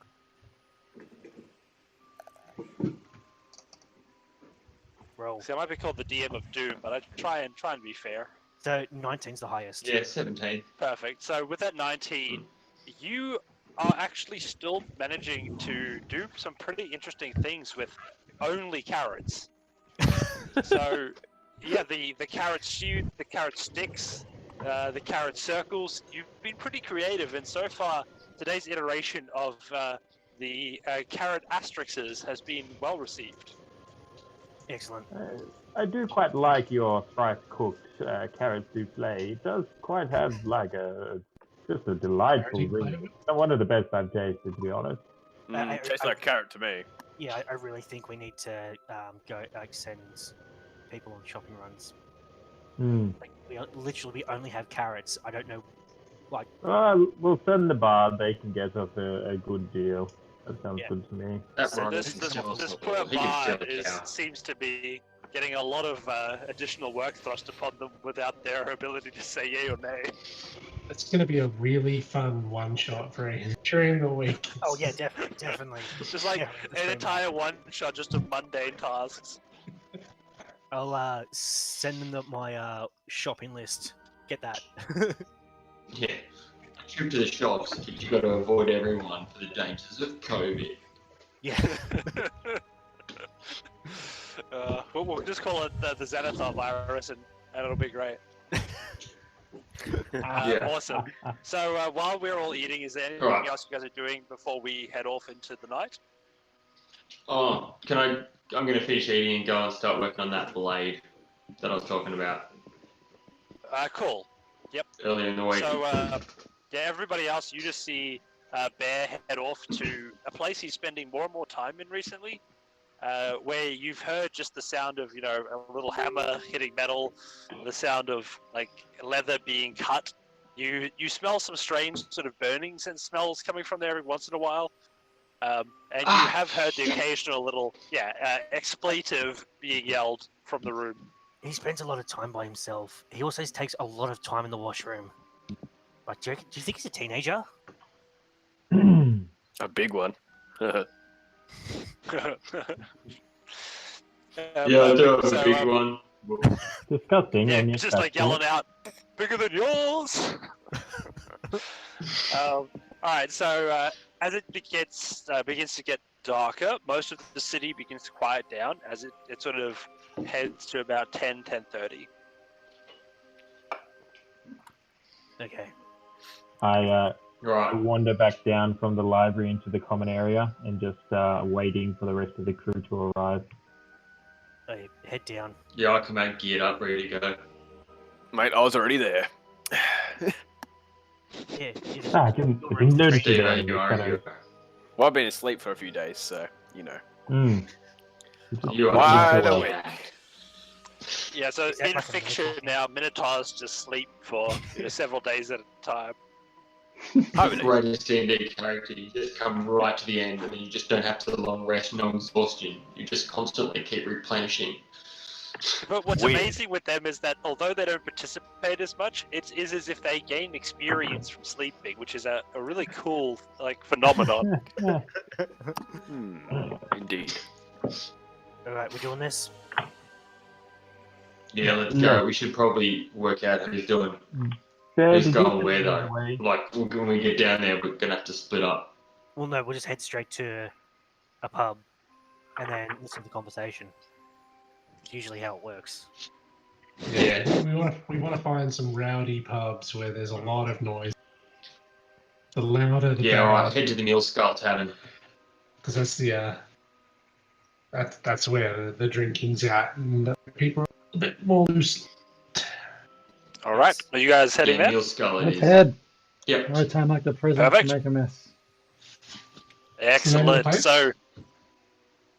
Roll. See, I might be called the DM of Doom, but I try and be fair. So 19's the highest. Yeah, 17. Perfect. So with that 19, you are actually still managing to do some pretty interesting things with only carrots. So, yeah, the carrot stew, the carrot sticks, the carrot circles. You've been pretty creative, and so far today's iteration of the carrot asterisks has been well received. Excellent. I do quite like your thrice-cooked carrot souffle. It does quite have like just a delightful ring. One of the best I've tasted, to be honest. Tastes like carrot to me. Yeah, I really think we need to go send people on shopping runs. Like, we only have carrots. I don't know, like. We'll send the bar. They can get us a good deal. That sounds Yeah. good to me. So this poor bard seems to be getting a lot of additional work thrust upon them without their ability to say yay or nay. It's going to be a really fun one shot for him during the week. Oh yeah, definitely. It's just like Yeah, an entire one shot just of mundane tasks. I'll send them my shopping list. Get that. Yeah. Trip to the shops, but you've got to avoid everyone for the dangers of COVID. Yeah. We'll just call it the Xanathar virus, and it'll be great. Yeah. Awesome. So while we're all eating, is there anything Alright. else you guys are doing before we head off into the night? Oh, I'm going to finish eating and go and start working on that blade that I was talking about Cool. earlier in the week. So, yeah, everybody else, you just see Bear head off to a place he's spending more and more time in recently, where you've heard just the sound of, a little hammer hitting metal, the sound of, like, leather being cut. You smell some strange sort of burning sense smells coming from there every once in a while. And you have heard the occasional little, expletive being yelled from the room. He spends a lot of time by himself. He also takes a lot of time in the washroom. Like, do you think he's a teenager? A big one. Yeah, I do have a big one. Disgusting. Yeah, and yet it's just like that's yelling out, bigger than yours! Alright, so as it begins to get darker, most of the city begins to quiet down as it sort of heads to about 10:30. Okay. I Right. wander back down from the library into the common area and just waiting for the rest of the crew to arrive. I head down. Yeah, I come out geared up, ready to go. Mate, I was already there. Yeah. I didn't notice you Steve, there how in you the are? shadows. Well, I've been asleep for a few days, so, you know. You are Wide just awake. Yeah, so Is that in like a fiction metaphor? now, Minotaurs just sleep for several days at a time. Hibernate. greatest D&D character. You just come right to the end, and then you just don't have to long rest, no exhaustion. You just constantly keep replenishing. But what's Weird. amazing with them is that although they don't participate as much, it is as if they gain experience from sleeping, which is a really cool phenomenon. Indeed. All right, we're doing this. Yeah, let's Yeah. go. We should probably work out how he's doing. Fair, Who's did you going send where me though? away? Like when we get down there, we're gonna have to split up. Well, no, we'll just head straight to a pub and then listen to the conversation. It's usually how it works. Yeah. We want to find some rowdy pubs where there's a lot of noise. The louder, the Yeah, all right. better. Head to the Mule Skull Tavern. Because that's the that's where the drinking's at, and people are a bit more loose. All right, are you guys heading Yeah, there? Mule Skull it Let's is. head. Yep. No time like the present Perfect. to make a mess. Excellent. place? So,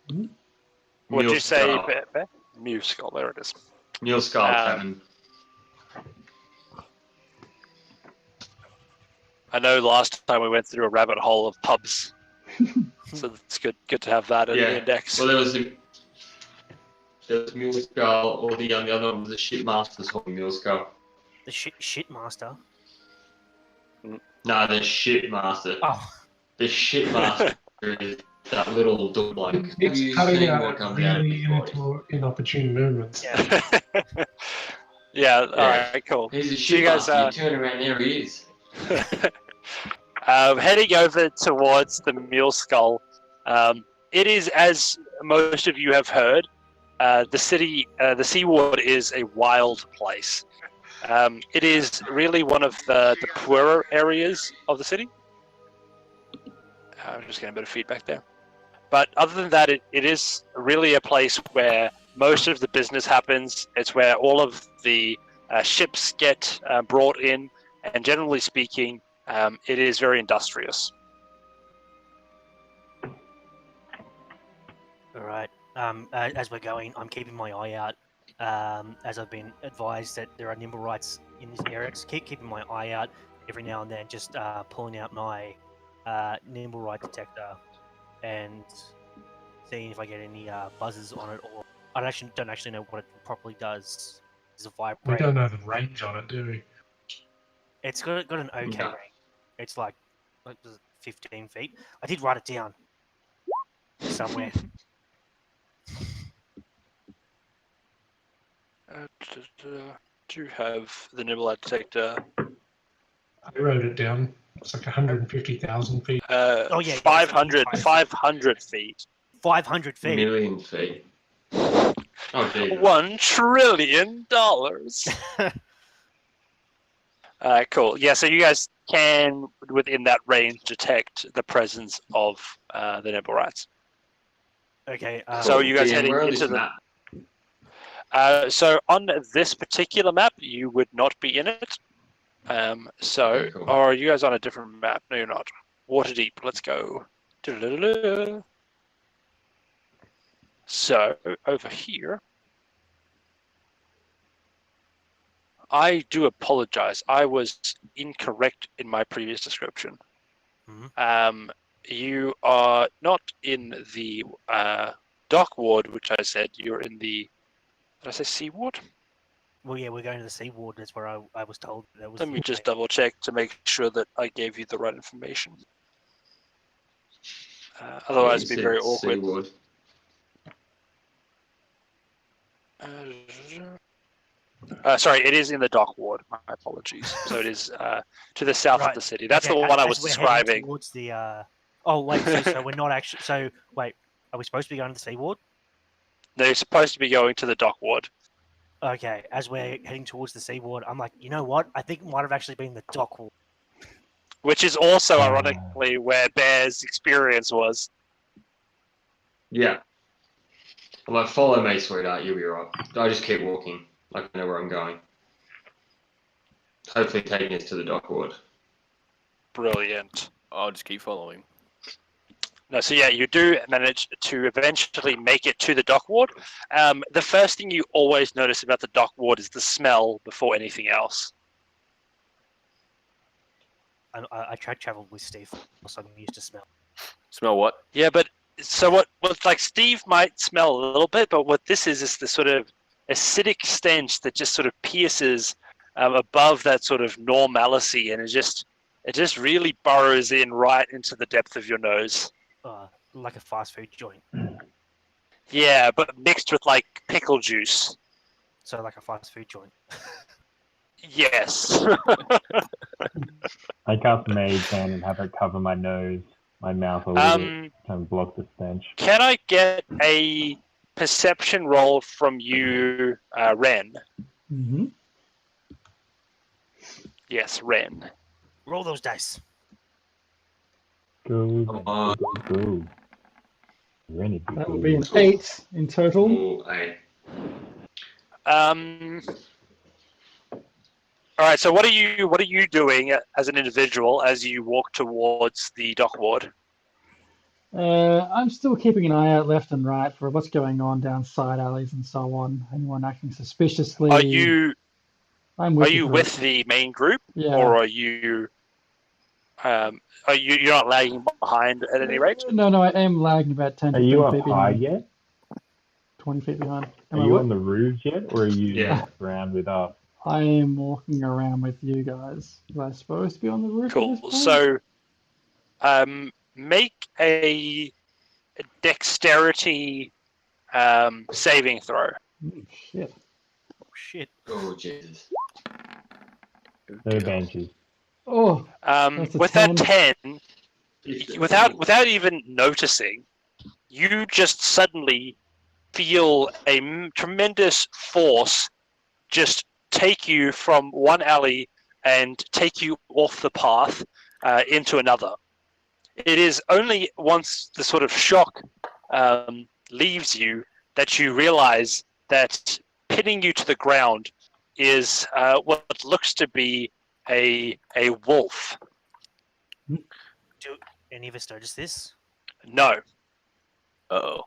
what'd Mule you say, Skull. Bear? Mule Skull, there it is. Mule Skull Tavern. I know last time we went through a rabbit hole of pubs, so it's good to have that in the Yeah. index. Well, there was Mule Skull, or the other one was the Shipmaster's Hall Mule Skull. The shit master. No, the Shipmaster. Oh, The Shipmaster is that little dog like. Have It's you cutting seen out what comes out of really his body? inopportune movements. yeah. Yeah, alright, cool. He's a So you guys, Shipmaster. You turn around, there he is. heading over towards the Mule Skull. It is, as most of you have heard, the city, the Seaward is a wild place. It is really one of the poorer areas of the city. I'm just getting a bit of feedback there. But other than that, it is really a place where most of the business happens. It's where all of the ships get brought in, and generally speaking, it is very industrious. All right. As we're going, I'm keeping my eye out. As I've been advised that there are nimble rights in this area, just keeping my eye out every now and then, just pulling out my nimble right detector and seeing if I get any buzzes on it, or I don't actually know what it properly does. Does it We vibrate? don't know the range on it, do we? It's got an okay No. range. It's like 15 feet. I did write it down somewhere. Do you have the nibble light detector? I wrote it down. It's like 150,000 feet. Oh, yeah, 500 feet. 500 feet. Million feet. Oh, Jesus. $1 trillion. Cool. Yeah, so you guys can, within that range, detect the presence of the nibble rats. Okay. So you guys DM, heading where on into this the- map? So on this particular map, you would not be in it. Okay, cool. Or are you guys on a different map? No, you're not. Waterdeep. Let's go. So over here, I do apologize. I was incorrect in my previous description. Mhm. You are not in the dock ward, which I said. You're in the. Did I say sea ward? Well, yeah, we're going to the Seaward. That's where I was told that was. Let me the just way. double check to make sure that I gave you the right information. Otherwise, it'd be very awkward. Seaward. Sorry, it is in the dock ward. My apologies. So it is to the south of Right. the city. That's Okay, the one I as was we're heading describing. Towards the. Oh wait, so we're not actually. So wait, are we supposed to be going to the Seaward? They're supposed to be going to the dock ward. Okay, as we're heading towards the seaboard, I'm like, you know what? I think it might have actually been the dock wall. Which is also, ironically, where Bear's experience was. Yeah. I'm like, follow me, sweetheart. You'll be right. I just keep walking. Like I know where I'm going. Hopefully taking us to the dock ward. Brilliant. I'll just keep following. No, so yeah, you do manage to eventually make it to the dock ward. The first thing you always notice about the dock ward is the smell before anything else. I traveled with Steve, so I'm used to smell. Smell what? Yeah, but so what like Steve might smell a little bit, but what this is the sort of acidic stench that just sort of pierces above that sort of normalcy, and it just really burrows in right into the depth of your nose. Like a fast food joint. Yeah, but mixed with like pickle juice. So like a fast food joint. Yes. I cast Mage Hand and have it cover my nose, my mouth a little bit, kind of block the stench. Can I get a perception roll from you, Ren? Mm-hmm. Yes, Ren. Roll those dice. Go, Come on. go. Ready to That go. would be an 8 in total. Ooh, hey. All right. So what are you doing as an individual as you walk towards the dock ward? I'm still keeping an eye out left and right for what's going on down side alleys and so on. Anyone acting suspiciously. Are you I'm with are the you group. with the main group, Yeah. or are you you're not lagging behind at any rate? No, I am lagging about 10 Are to you 20 up feet high behind. yet? 20 feet behind. Are you on the roofs yet, or are you Yeah. around with us? I am walking around with you guys. Am I supposed to be on the roof at this Cool. point? So, make a dexterity saving throw. Shit. Oh shit. Oh, Jesus. No benches. Oh, That's a With that 10. 10, Jesus. without even noticing, you just suddenly feel a tremendous force just take you from one alley and take you off the path into another. It is only once the sort of shock leaves you that you realize that pinning you to the ground is what looks to be a wolf. Do any of us notice this? No. Uh-oh.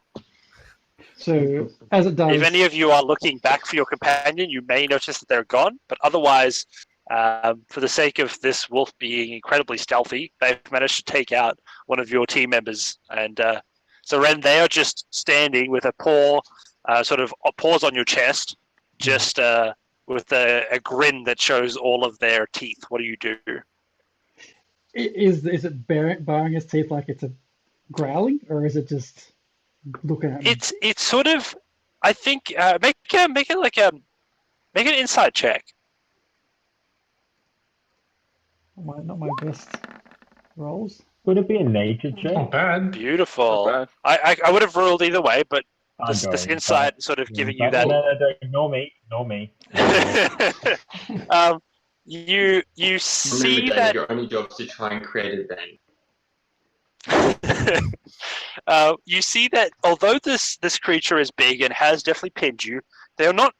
so as it does. If any of you are looking back for your companion, you may notice that they're gone, but otherwise, for the sake of this wolf being incredibly stealthy, they've managed to take out one of your team members. And so, Ren, they are just standing with a paw, sort of paws on your chest, just with a grin that shows all of their teeth. What do you do? Is it baring its teeth like it's a growling, or is it just looking at me? It's sort of, I think, make an insight check. Not my best rolls. Would it be a nature check? Not bad. Beautiful. Not bad. I would have ruled either way, but I'm this going, insight sort of giving you but- that. No, ignore me. You Remember, see Dave, that your only job is to try and create a bang. you see that although this creature is big and has definitely pinned you, they're not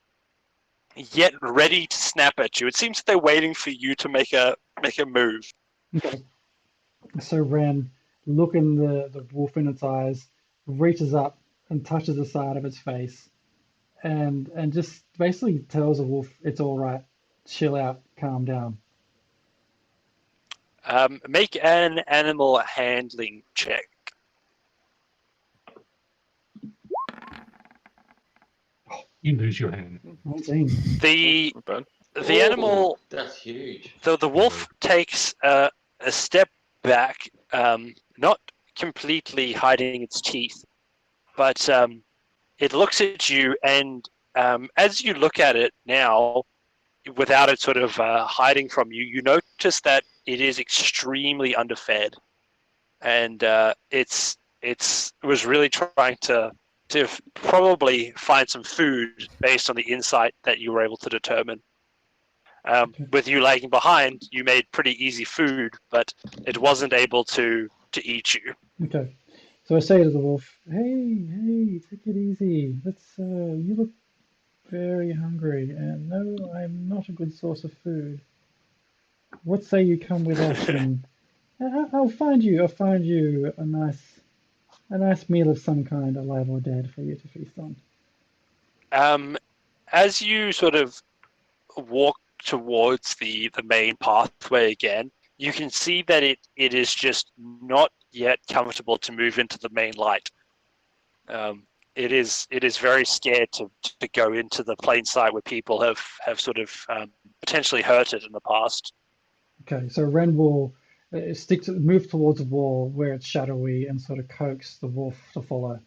yet ready to snap at you. It seems that they're waiting for you to make a move. Okay. So Ren, looking the wolf in its eyes, reaches up and touches the side of its face, and just basically tells the wolf it's all right, chill out, calm down. Make an animal handling check. You lose your hand. 19. The Not bad. the animal, That's huge. the wolf takes a step back, not completely hiding its teeth, but it looks at you, and as you look at it now, without it sort of hiding from you, you notice that it is extremely underfed, and it was really trying to to probably find some food based on the insight that you were able to determine. With you lagging behind, you made pretty easy food, but it wasn't able to eat you. Okay. So I say to the wolf, hey, take it easy. You look very hungry, and no, I'm not a good source of food. What say you come with us, and I'll find you a nice meal of some kind, alive or dead, for you to feast on. As you sort of walk towards the main pathway again, you can see that it is just not yet comfortable to move into the main light. It is very scared to go into the plain sight where people have sort of potentially hurt it in the past. Okay, so Ren will move towards a wall where it's shadowy and sort of coax the wolf to follow.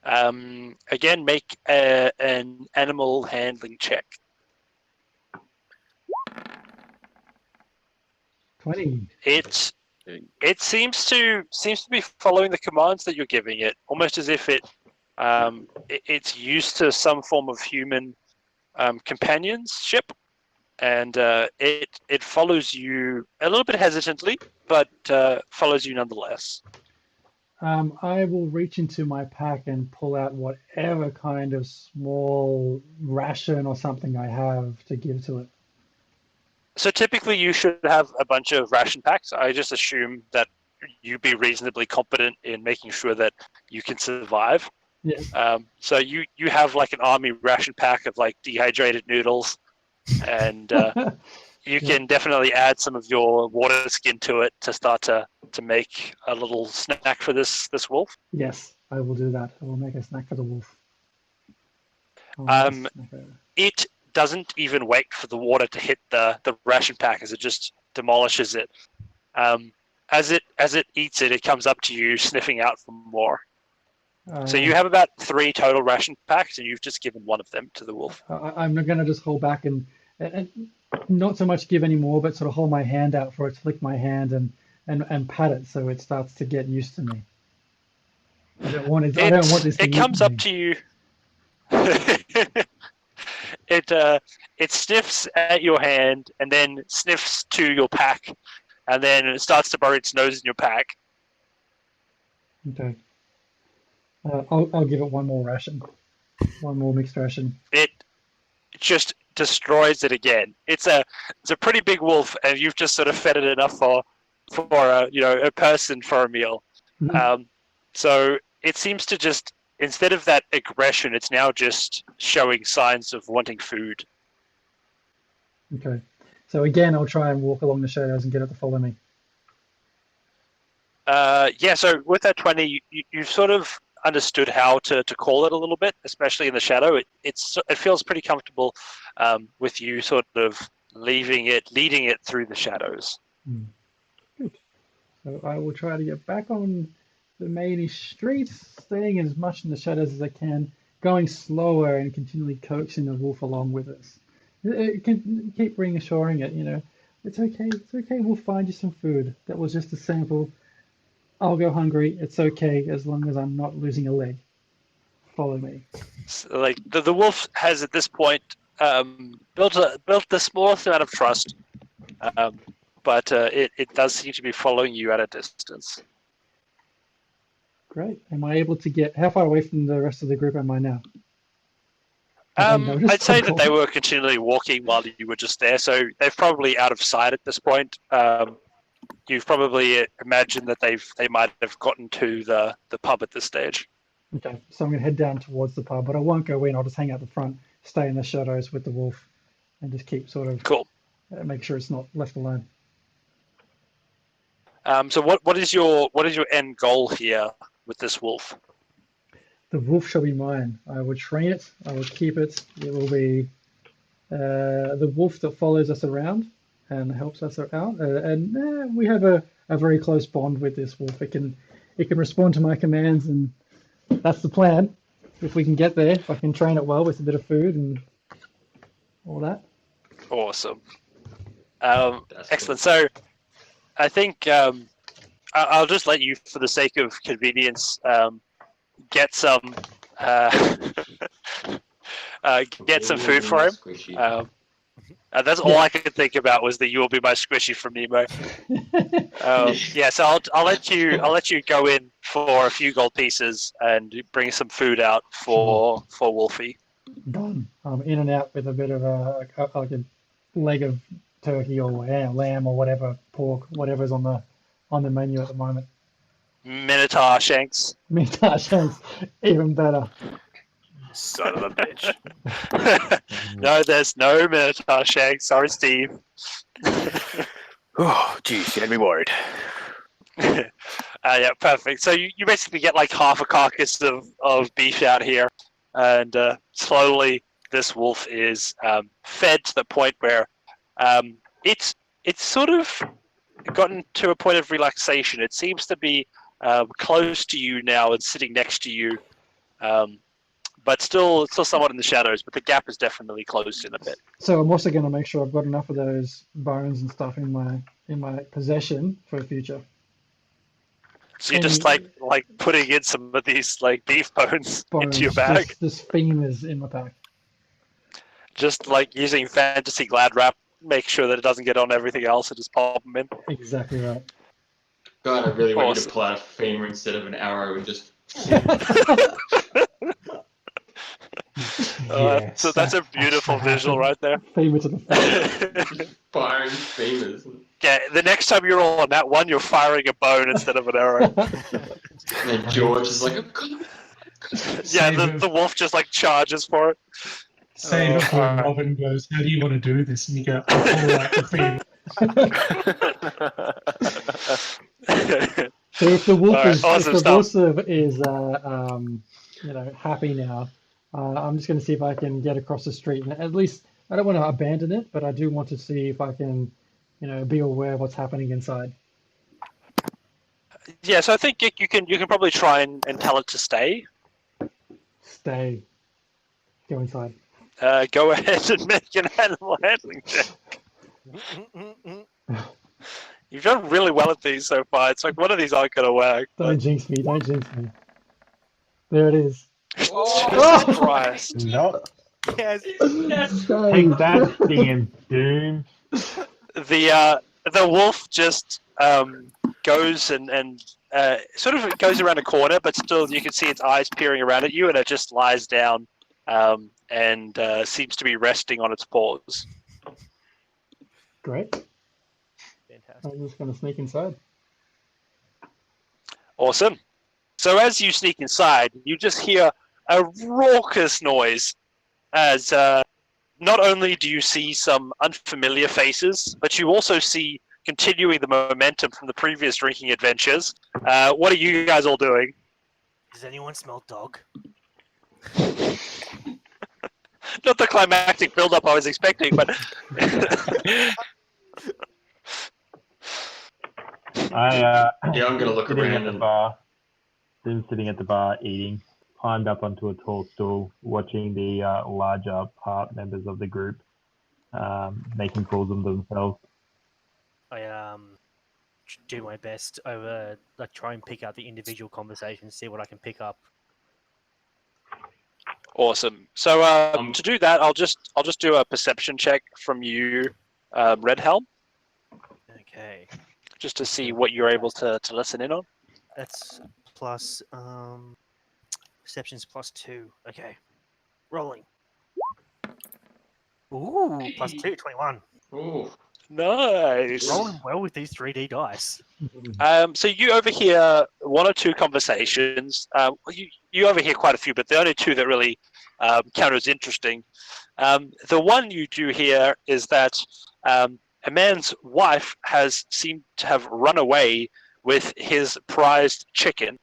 Again, make an animal handling check. 20. It seems to be following the commands that you're giving it, almost as if it's used to some form of human companionship, and it follows you a little bit hesitantly, but follows you nonetheless. I will reach into my pack and pull out whatever kind of small ration or something I have to give to it. So typically you should have a bunch of ration packs. I just assume that you'd be reasonably competent in making sure that you can survive. Yes. So you have like an army ration pack of like dehydrated noodles, and you can definitely add some of your water skin to it to start to make a little snack for this wolf. Yes, I will do that. I will make a snack for the wolf. It doesn't even wait for the water to hit the ration pack, as it just demolishes it. As it eats it, it comes up to you, sniffing out for more. So you have about 3 total ration packs, and you've just given one of them to the wolf. I'm going to just hold back and not so much give any more, but sort of hold my hand out for it to lick my hand and pat it so it starts to get used to me. I don't want this. It comes up to you. It sniffs at your hand and then sniffs to your pack, and then it starts to bury its nose in your pack. Okay. I'll give it one more mixed ration. It just destroys it again. It's a pretty big wolf, and you've just sort of fed it enough for a person for a meal. Mm-hmm. So it seems to just, instead of that aggression, it's now just showing signs of wanting food. Okay. So again, I'll try and walk along the shadows and get it to follow me. So with that 20, you've sort of understood how to call it a little bit, especially in the shadow. It feels pretty comfortable with you sort of leading it through the shadows. Good. So I will try to get back on the main street, staying as much in the shadows as I can, going slower and continually coaxing the wolf along with us. Keep reassuring it, it's okay, we'll find you some food. That was just a sample. I'll go hungry, it's okay, as long as I'm not losing a leg. Follow me. So, like the wolf has at this point built the smallest amount of trust, but it does seem to be following you at a distance. Great. Am I able to get, how far away from the rest of the group am I now? I'd say that they were continually walking while you were just there, so they're probably out of sight at this point. You've probably imagined that they might have gotten to the pub at this stage. Okay, so I'm going to head down towards the pub, but I won't go in. I'll just hang out the front, stay in the shadows with the wolf, and just keep sort of cool. Make sure it's not left alone. So what is your end goal here with this wolf? The wolf shall be mine. I will train it. I will keep it. It will be the wolf that follows us around and helps us out. And we have a very close bond with this wolf. It can respond to my commands, and that's the plan. If we can get there, if I can train it well with a bit of food and all that. Awesome. Excellent. So I think I'll just let you, for the sake of convenience, get some get some food for him. Squishy. That's all I could think about was that you will be my squishy from Nemo. Yeah, so I'll let you go in for a few gold pieces and bring some food out for Wolfie. Done. In and out with a bit of like a leg of turkey or lamb or whatever, pork, whatever's on the menu at the moment. Minotaur shanks. Minotaur shanks, even better. Son of a bitch. No, there's no Minotaur shanks. Sorry, Steve. Oh, geez, you had me worried. Yeah, perfect. So you basically get like half a carcass of beef out here, and slowly this wolf is fed to the point where it's sort of gotten to a point of relaxation. It seems to be close to you now and sitting next to you, but still somewhat in the shadows. But the gap is definitely closed in a bit. So I'm also going to make sure I've got enough of those bones and stuff in my possession for the future. So you're just like putting in some of these like beef bones into your Bones, bag, just femurs in my pack. just like using fantasy glad wrap. Make sure that it doesn't get on everything else and just pop them in. Exactly right. God, I really want you Awesome. to pull out a femur instead of an arrow and just. Yes, So that's a beautiful visual right there. Femur to the face. Firing femurs. Yeah, the next time you're all on that one, you're firing a bone instead of an arrow. And George is like, oh, God. Yeah, the wolf just like charges for it. Save it when alright. Robin goes, how do you want to do this? And you go, I'll pull out the femur. So if the wolf Alright, is awesome if the wolf stuff. is happy now, I'm just going to see if I can get across the street, and at least I don't want to abandon it, but I do want to see if I can, be aware of what's happening inside. Yeah, so I think you can probably try and tell it to stay. Stay. Go inside. Go ahead and make an animal handling check. You've done really well at these so far. It's like one of these aren't going to work. Don't jinx me. Don't jinx me. There it is. Jesus Christ. Nope. Yes. Take that, stinging doom. The wolf just goes and sort of goes around a corner, but still you can see its eyes peering around at you, and it just lies down and seems to be resting on its paws. Great. Fantastic. I'm just going to sneak inside. Awesome. So as you sneak inside, you just hear a raucous noise as not only do you see some unfamiliar faces, but you also see, continuing the momentum from the previous drinking adventures, what are you guys all doing? Does anyone smell dog? Not the climactic build-up I was expecting, but Yeah, I'm gonna look sitting around at the and bar. Been sitting at the bar eating. Climbed up onto a tall stool, watching the larger part members of the group making calls of themselves. I do my best over try and pick out the individual conversations, see what I can pick up. awesome. So to do that, I'll just do a perception check from you, Red Helm, Okay, just to see what you're able to listen in on. that's plus perception's +2. Okay, rolling. Ooh, +2, 21. ooh, Nice. Rolling well with these 3D dice. So you overhear one or two conversations. You overhear quite a few, but the only two that really count as interesting. The one you do hear is that a man's wife has seemed to have run away with his prized chicken,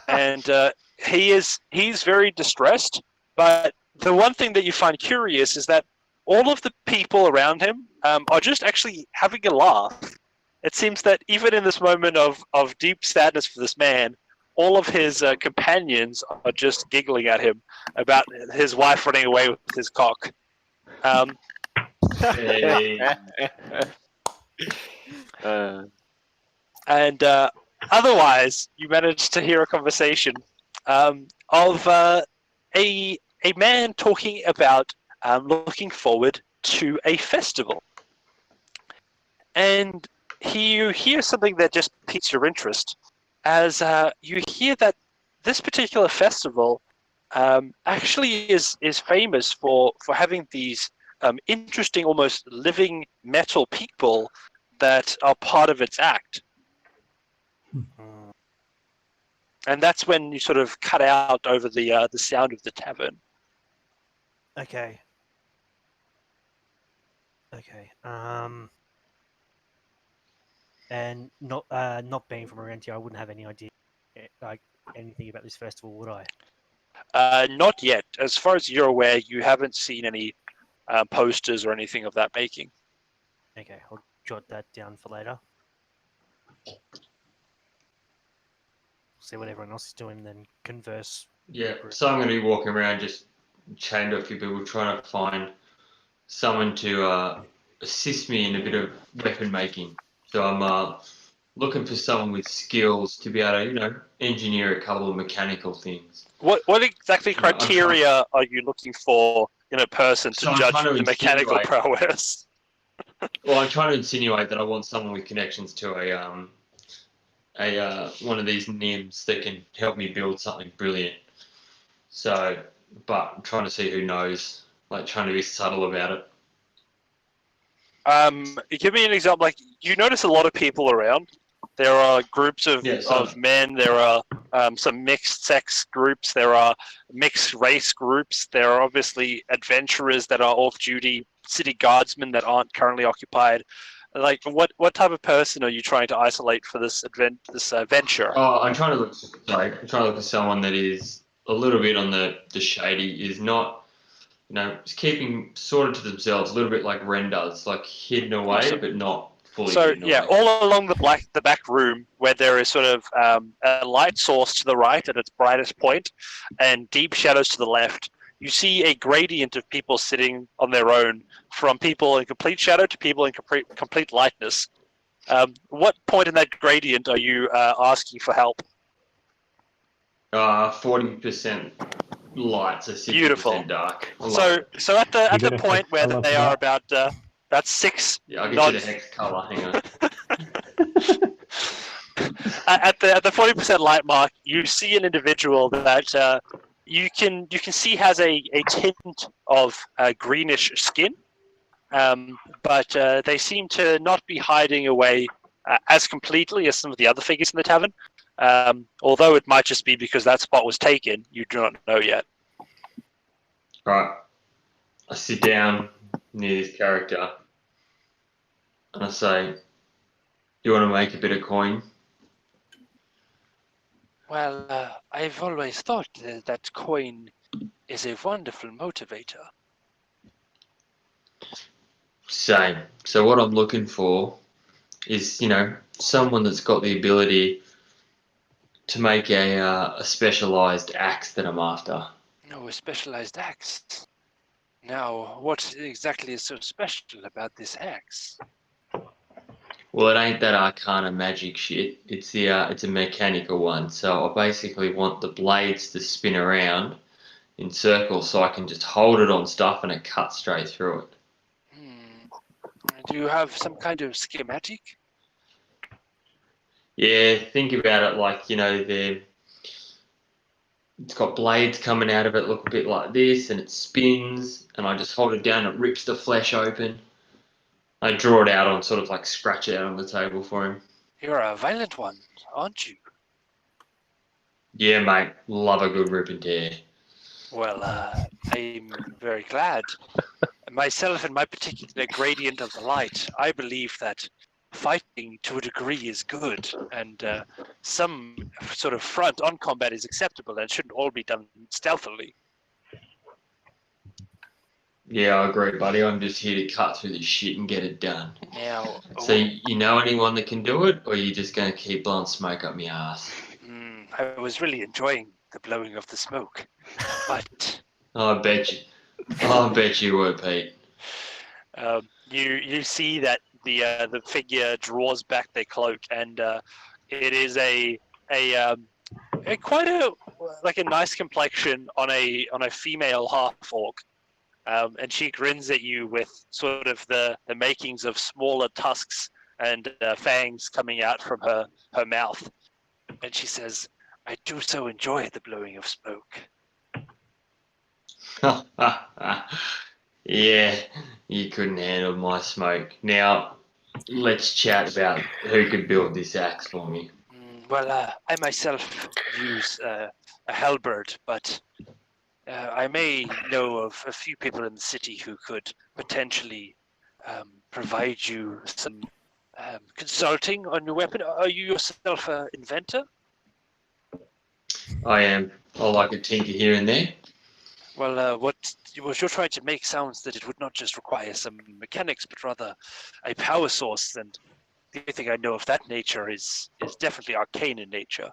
and he's very distressed. But the one thing that you find curious is that all of the people around him are just actually having a laugh. It seems that even in this moment of deep sadness for this man, all of his companions are just giggling at him about his wife running away with his cock. hey, And otherwise, you managed to hear a conversation of a man talking about looking forward to a festival, and you hear something that just piques your interest, as you hear that this particular festival actually is famous for having these interesting, almost living metal people that are part of its act. Mm, And that's when you sort of cut out over the sound of the tavern. okay. Okay. And not being from around here, I wouldn't have any idea, like anything about this festival, would I? Not yet. As far as you're aware, you haven't seen any posters or anything of that making. Okay, I'll jot that down for later. See what everyone else is doing, then converse. Yeah, so I'm going to be walking around just chatting to a few people, trying to find someone to assist me in a bit of weapon making. So I'm looking for someone with skills to be able to, engineer a couple of mechanical things. What exactly criteria are you looking for in a person to judge the mechanical prowess? Well, I'm trying to insinuate that I want someone with connections to a one of these NIMS that can help me build something brilliant. So, but I'm trying to see who knows, like trying to be subtle about it. Give me an example. Like, you notice a lot of people around. There are groups of men. There are some mixed sex groups. There are mixed race groups. There are obviously adventurers that are off duty, city guardsmen that aren't currently occupied. Like, what type of person are you trying to isolate for this venture? Oh, I'm trying to look for someone that is a little bit on the shady, is not, is keeping sort of to themselves, a little bit like Ren does, like hidden away, but not fully hidden away. All along the back room, where there is sort of a light source to the right at its brightest point, and deep shadows to the left, you see a gradient of people sitting on their own, from people in complete shadow to people in complete lightness. What point in that gradient are you asking for help? 40% light, so 60% dark. So at the point where they are about six. Yeah, I'll get you the hex color. Hang on. At the 40% light mark, you see an individual that you can see has a tint of greenish skin, but they seem to not be hiding away as completely as some of the other figures in the tavern. Although it might just be because that spot was taken, you do not know yet. Right. I sit down near this character and I say, "Do you want to make a bit of coin?" Well, I've always thought that coin is a wonderful motivator. Same. So what I'm looking for is, someone that's got the ability to make a specialized axe that I'm after. No, a specialized axe. Now, what exactly is so special about this axe? Well, it ain't that arcana magic shit. It's a mechanical one. So I basically want the blades to spin around in circles, so I can just hold it on stuff and it cuts straight through it. Do you have some kind of schematic? Yeah, think about it like, it's got blades coming out of it, look a bit like this, and it spins, and I just hold it down, it rips the flesh open. I draw it out on, sort of like scratch it out on the table for him. You're a violent one, aren't you? Yeah, mate, love a good rip and tear. Well, I'm very glad. Myself and my particular gradient of the light, I believe that fighting to a degree is good, and some sort of front on combat is acceptable and shouldn't all be done stealthily. Yeah, I agree, buddy. I'm just here to cut through this shit and get it done. Now, so you know anyone that can do it, or are you just going to keep blowing smoke up my ass? I was really enjoying the blowing of the smoke, but... I bet you were, Pete. You see that the figure draws back their cloak, and it is a quite a like a nice complexion on a female half orc, and she grins at you with sort of the makings of smaller tusks and fangs coming out from her mouth, and she says, "I do so enjoy the blowing of smoke." Yeah, you couldn't handle my smoke. Now, let's chat about who could build this axe for me. Well, I myself use a halberd, but I may know of a few people in the city who could potentially provide you some consulting on your weapon. Are you yourself an inventor? I am. I like a tinker here and there. Well, what you're trying to make sounds that it would not just require some mechanics, but rather a power source. And the only thing I know of that nature is definitely arcane in nature.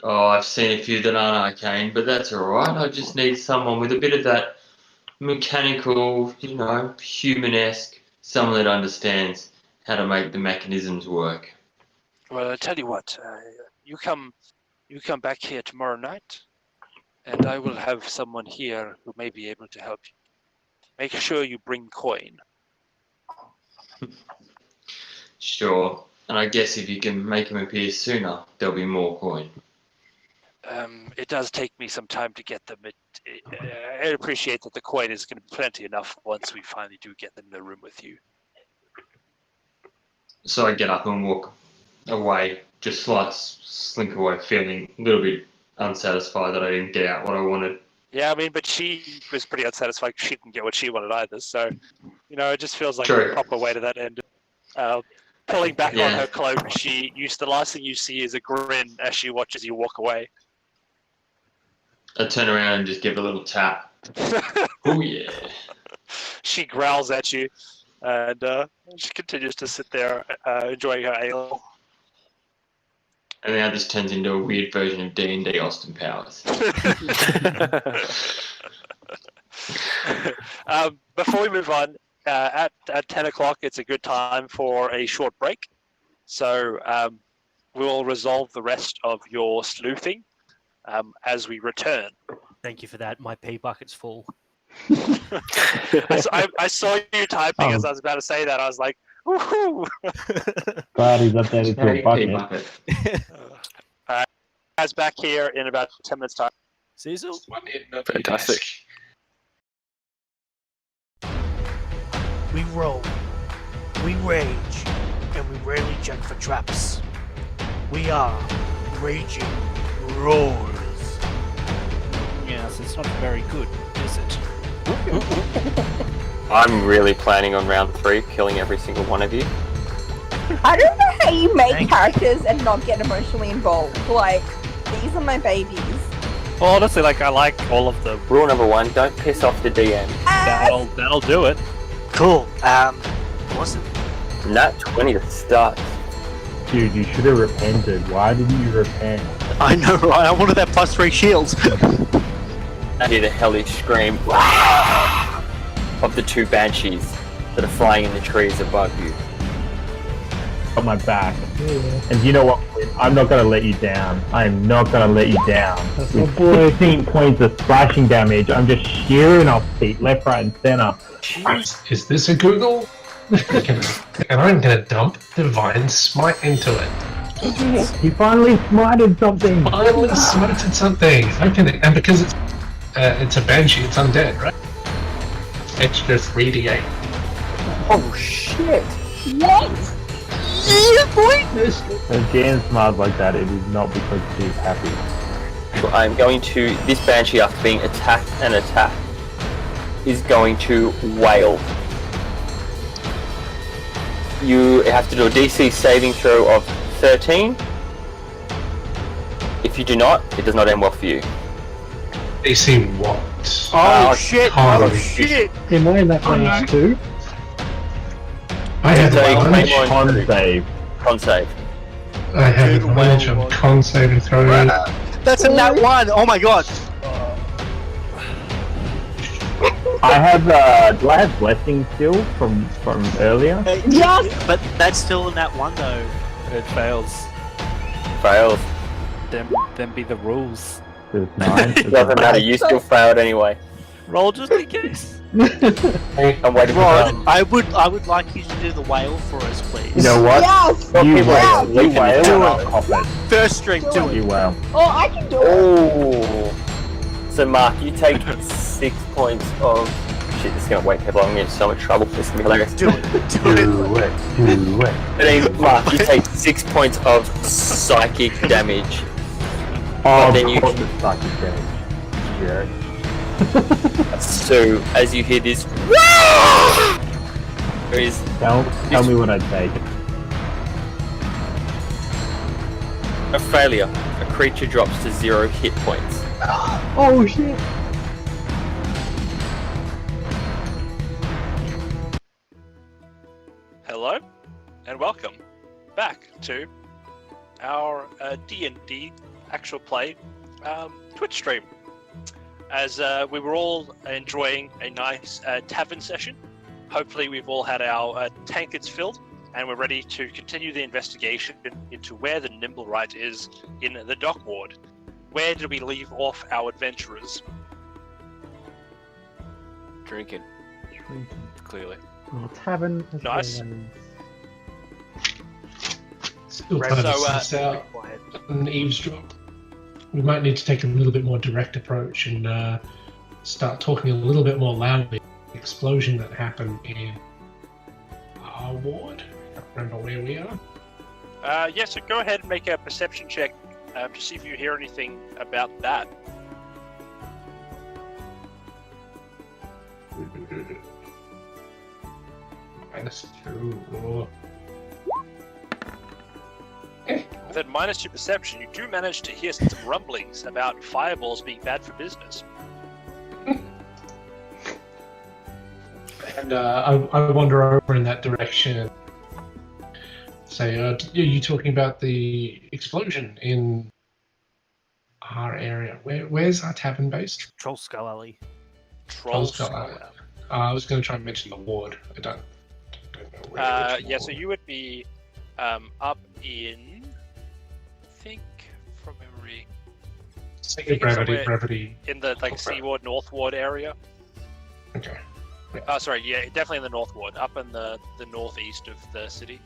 Oh, I've seen a few that aren't arcane, but that's alright. I just need someone with a bit of that mechanical, human-esque, someone that understands how to make the mechanisms work. Well, I'll tell you what. You come back here tomorrow night, and I will have someone here who may be able to help you. Make sure you bring coin. Sure. And I guess if you can make them appear sooner, there'll be more coin. It does take me some time to get them. I appreciate that the coin is going to be plenty enough once we finally do get them in the room with you. So I get up and walk away, just slink away, feeling a little bit unsatisfied that I didn't get out what I wanted. Yeah, I mean, but she was pretty unsatisfied. She didn't get what she wanted either. So, it just feels like True. a proper way to that end. Pulling back on her cloak, the last thing you see is a grin as she watches you walk away. I turn around and just give a little tap. Oh yeah. She growls at you, and she continues to sit there enjoying her ale. And now this turns into a weird version of D&D Austin Powers. Before we move on, at 10 o'clock, it's a good time for a short break. So we'll resolve the rest of your sleuthing as we return. Thank you for that. My pee bucket's full. I saw you typing as I was about to say that. I was like, woohoo! Glad he's updated to a bucket. Guys, back here in about 10 minutes' time. Cecil? Fantastic. We roll, we rage, and we rarely check for traps. We are Raging Roars. Yes, it's not very good, is it? I'm really planning on round 3 killing every single one of you. I don't know how you make Thank characters and not get emotionally involved. Like, these are my babies. Well, honestly, I like all of them. Rule number 1, don't piss off the DM. That'll do it. Cool. What's it? Nat 20 to start. Dude, you should have repented. Why didn't you repent? I know, right? I wanted that +3 shields. I hear the hellish scream of the 2 banshees that are flying in the trees above you. On my back. And you know what? I'm not going to let you down. I am not going to let you down. That's my With boy. 15 points of splashing damage, I'm just shearing off feet left, right, and center. Is this a Google? And I'm gonna dump Divine Smite into it. He finally smited something. Finally smited something. Okay, and because it's a Banshee, it's undead, right? Extra 3d8. Oh shit! What? When Jan smiles like that, it is not because she's happy. I'm going to... This banshee, after being attacked and attacked, is going to wail. You have to do a DC saving throw of 13. If you do not, it does not end well for you. They see what? Oh shit! Oh, Oh shit! Am I in that range too? I have So you advantage. claim on Con save. con save. I have advantage on con saving throw. That's a nat 1! Oh my god! I have, do I have blessing still from earlier? Yes! But that's still a nat 1 though. It fails. Fails. them be the rules. There's 9. It doesn't matter, you still failed anyway. Roll just in case. I'm waiting for Ron, I would like you to do the whale for us, please. You know what? Yes! You people whale. are sleeping You whale. this and out. I'll cop it. First stream, do it. You whale. Oh, I can do it. Oh. So Mark, you take 6 points of shit. This is gonna wake people up. I'm gonna get in so much trouble. This is gonna be hilarious. Do it. Do it. Do it. But then, Mark, you take 6 points of psychic damage. Oh, then you- of course it's psychic damage. Jerk. So as you hear this, there is Tell me what I'd take. a failure. A creature drops to 0 hit points. Oh shit! Hello, and welcome back to our D&D actual play Twitch stream. As we were all enjoying a nice tavern session, hopefully we've all had our tankards filled, and we're ready to continue the investigation into where the Nimblewright is in the dock ward. Where did we leave off our adventurers? Drinking, clearly. Tavern as Nice. always. Still Right, trying to so, suss out an eavesdrop. We might need to take a little bit more direct approach and start talking a little bit more loudly. The explosion that happened in our ward. I don't remember where we are. Yeah, so go ahead and make a perception check to see if you hear anything about that. -2. With that -2 perception, you do manage to hear some rumblings about fireballs being bad for business. And I wander over in that direction. Say, are you talking about the explosion in our area? Where's our tavern based? Troll Skull Alley. Trolls. I was going to try and mention the ward. I don't know where. which Yeah, so ward. you would be up in, I think, from memory, Say think it's brevity, somewhere- brevity. in the like Seaward, North Ward area. Okay. Oh, sorry, yeah, definitely in the North Ward, up in the northeast of the city.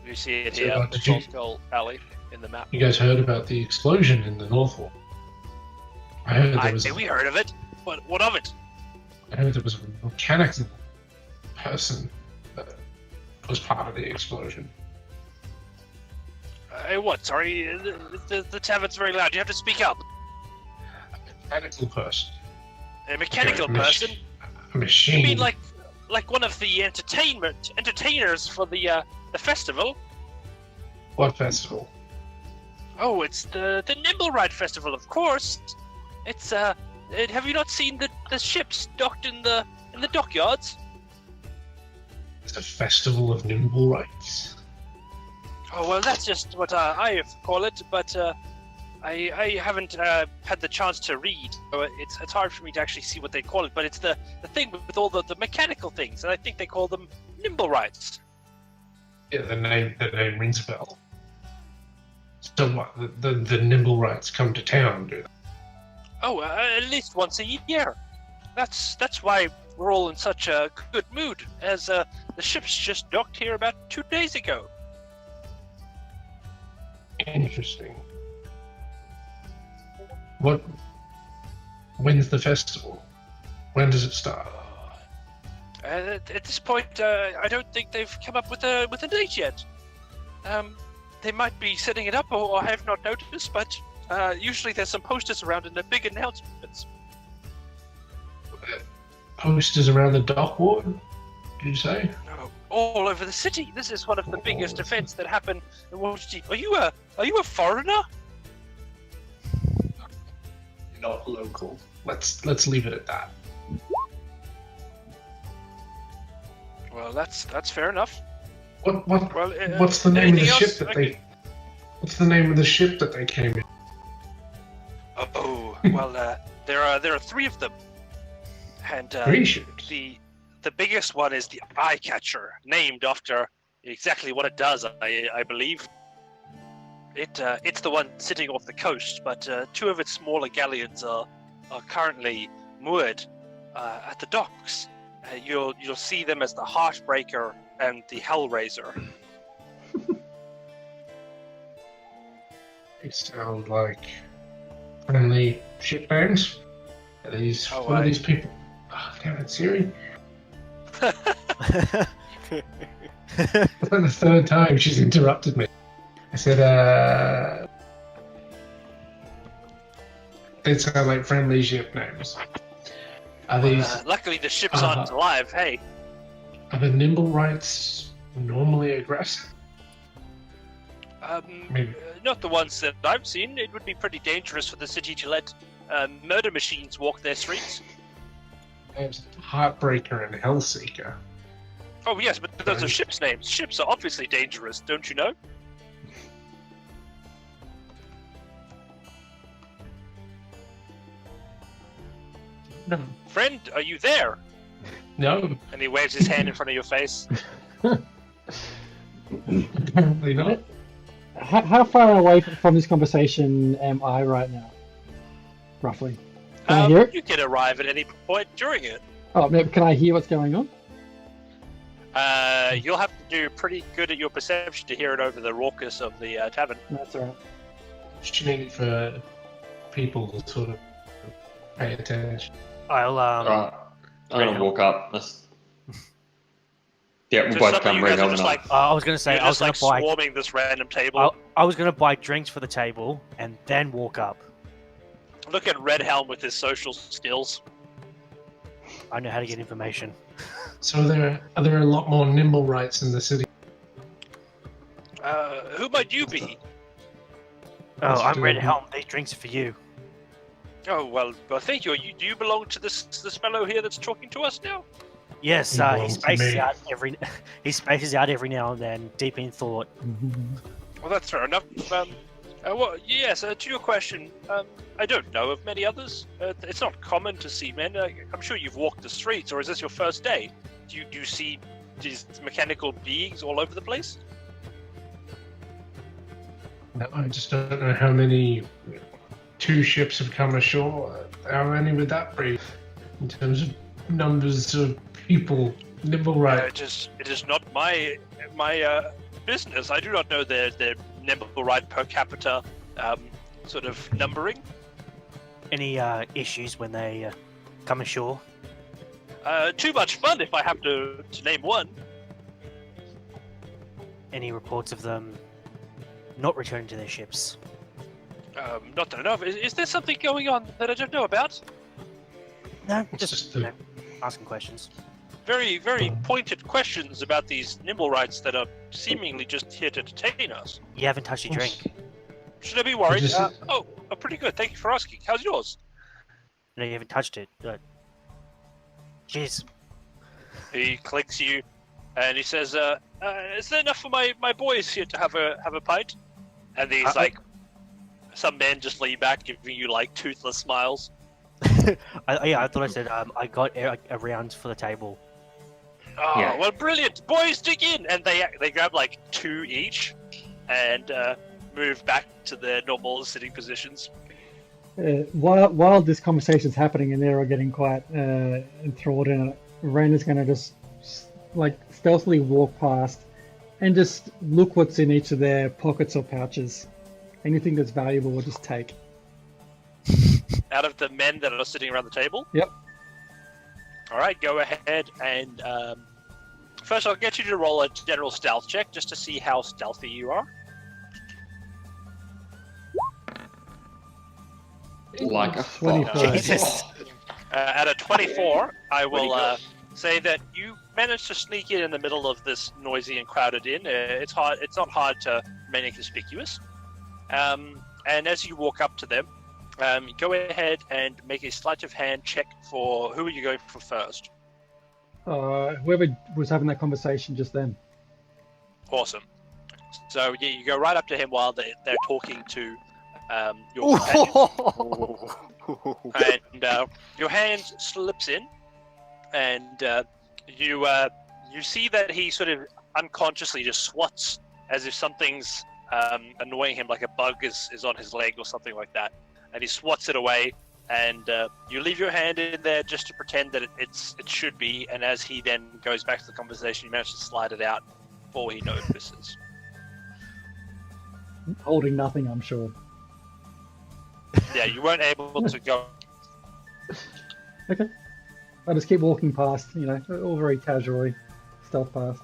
You see it So, here, did Troll you- Skull Alley in the map. You guys heard about the explosion in the North Ward? I heard there was. We heard of it. What of it? I heard there was a mechanical person that was part of the explosion. What? Sorry, the tavern's very loud. You have to speak up. A mechanical person. A mechanical Yeah, person? A machine. You mean like one of the entertainers for the festival? What festival? Oh, it's the Nimblewright Festival, of course. It's have you not seen the ships docked in the dockyards? It's a festival of nimble rights. Oh well, that's just what I call it, but I haven't had the chance to read, so it's hard for me to actually see what they call it. But it's the thing with all the mechanical things, and I think they call them Nimblewrights. Yeah, the name rings a bell. So what? The nimble rights come to town, do they? Oh, at least once a year. That's why we're all in such a good mood, as the ships just docked here about 2 days ago. Interesting. When's the festival? When does it start? At this point, I don't think they've come up with a date yet. They might be setting it up, or I have not noticed, but usually there's some posters around and the big announcements. Posters around the dock ward? Did you say? All over the city. This is one of the biggest events that happen in Waterdeep. Are you a foreigner? Not local. Let's leave it at that. Well, that's fair enough. What Well, what's the name of the anything ship else? that they? What's the name of the ship that they came in? Oh, well, there are 3 of them, and 3 ships. the biggest one is the Eye Catcher, named after exactly what it does, I believe. It's the one sitting off the coast, but two of its smaller galleons are currently moored at the docks. You'll see them as the Heartbreaker and the Hellraiser. They sound like friendly ship names. What are these people? Oh, damn it, Siri. For the third time, she's interrupted me. I said, they sound like friendly ship names. Are these? Luckily, the ships aren't alive. Hey. Are the Nimblewrights normally aggressive? Maybe. Not the ones that I've seen. It would be pretty dangerous for the city to let murder machines walk their streets. There's Heartbreaker and Hellseeker. Oh yes, but those are ships' names. Ships are obviously dangerous, don't you know? No. Friend, are you there? No. And he waves his hand in front of your face. Apparently not. How far away from this conversation am I right now? Roughly. Can I hear it? You can arrive at any point during it. Oh, can I hear what's going on? You'll have to do pretty good at your perception to hear it over the raucous of the tavern. That's alright. Opportunity for people to sort of pay attention. I'll I'm gonna walk up. Yeah, we'll So both suddenly come you right guys are over just now. like, I was gonna say you're I was just gonna like buy. swarming this random table. I was gonna buy drinks for the table and then walk up. Look at Red Helm with his social skills. I know how to get information. So are there a lot more Nimblewrights in the city? Who might you be? Oh, I'm Red Helm. These drinks are for you. Oh well, thank you. Do you belong to this fellow here that's talking to us now? Yes, He he belongs to spaces me. out he spaces out every now and then, deep in thought. Well, that's fair enough. Well, yes. To your question, I don't know of many others. It's not common to see men. I'm sure you've walked the streets, or is this your first day? Do you see these mechanical beings all over the place? No, I just don't know how many. 2 ships have come ashore. How many would that be in terms of numbers of people? Nimblewright. It is not my business. I do not know their Nimblewright per capita sort of numbering. Any issues when they come ashore? Too much fun if I have to name one. Any reports of them not returning to their ships? Not that I know of. Is there something going on that I don't know about? No, It's just just asking questions. Very, very pointed questions about these Nimblewrights that are seemingly just here to detain us. You haven't touched your drink. Should I be worried? Just- Pretty good. Thank you for asking. How's yours? No, you haven't touched it. Cheers. He clicks you, and he says, "Is there enough for my boys here to have a pint?" And he's like, some men just lean back, giving you like toothless smiles. I thought I said I got a round for the table. Oh, Yeah. well, brilliant! Boys, dig in! And they grab like 2 each, and move back to their normal sitting positions. While this conversation's happening and they're all getting quite enthralled in it, Ren is going to just like stealthily walk past and just look what's in each of their pockets or pouches. Anything that's valuable, we'll just take. Out of the men that are sitting around the table? Yep. Alright, go ahead and first I'll get you to roll a general stealth check just to see how stealthy you are. Like a 24. Jesus. At a 24, I Pretty will good. say that you managed to sneak in the middle of this noisy and crowded inn. It's not hard to remain inconspicuous. And as you walk up to them, go ahead and make a sleight of hand check for who are you going for first. Whoever was having that conversation just then. Awesome. So yeah, you go right up to him while they're talking to your companion. And your hand slips in, and you see that he sort of unconsciously just swats as if something's annoying him, like a bug is on his leg or something like that, and he swats it away. And you leave your hand in there just to pretend that it should be. And as he then goes back to the conversation, you manage to slide it out before he notices. Holding nothing, I'm sure. Yeah, you weren't able to go. Okay. I just keep walking past, all very casually, stealth past.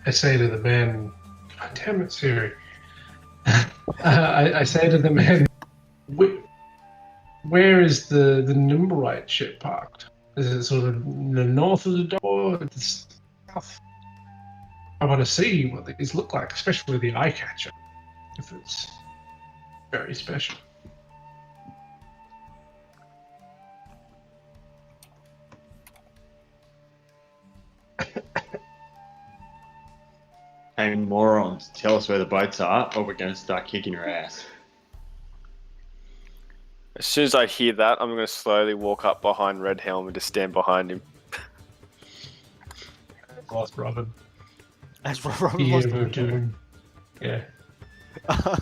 I say to the man, God damn it, Siri. I say to the man, where is the Nimblewright ship parked? Is it sort of the north of the door? The south? I want to see what these look like, especially the eye catcher, if it's very special. Hey, morons, tell us where the boats are, or we're going to start kicking your ass. As soon as I hear that, I'm going to slowly walk up behind Red Helm and just stand behind him. Lost Robin. As Robin lost doing. Yeah.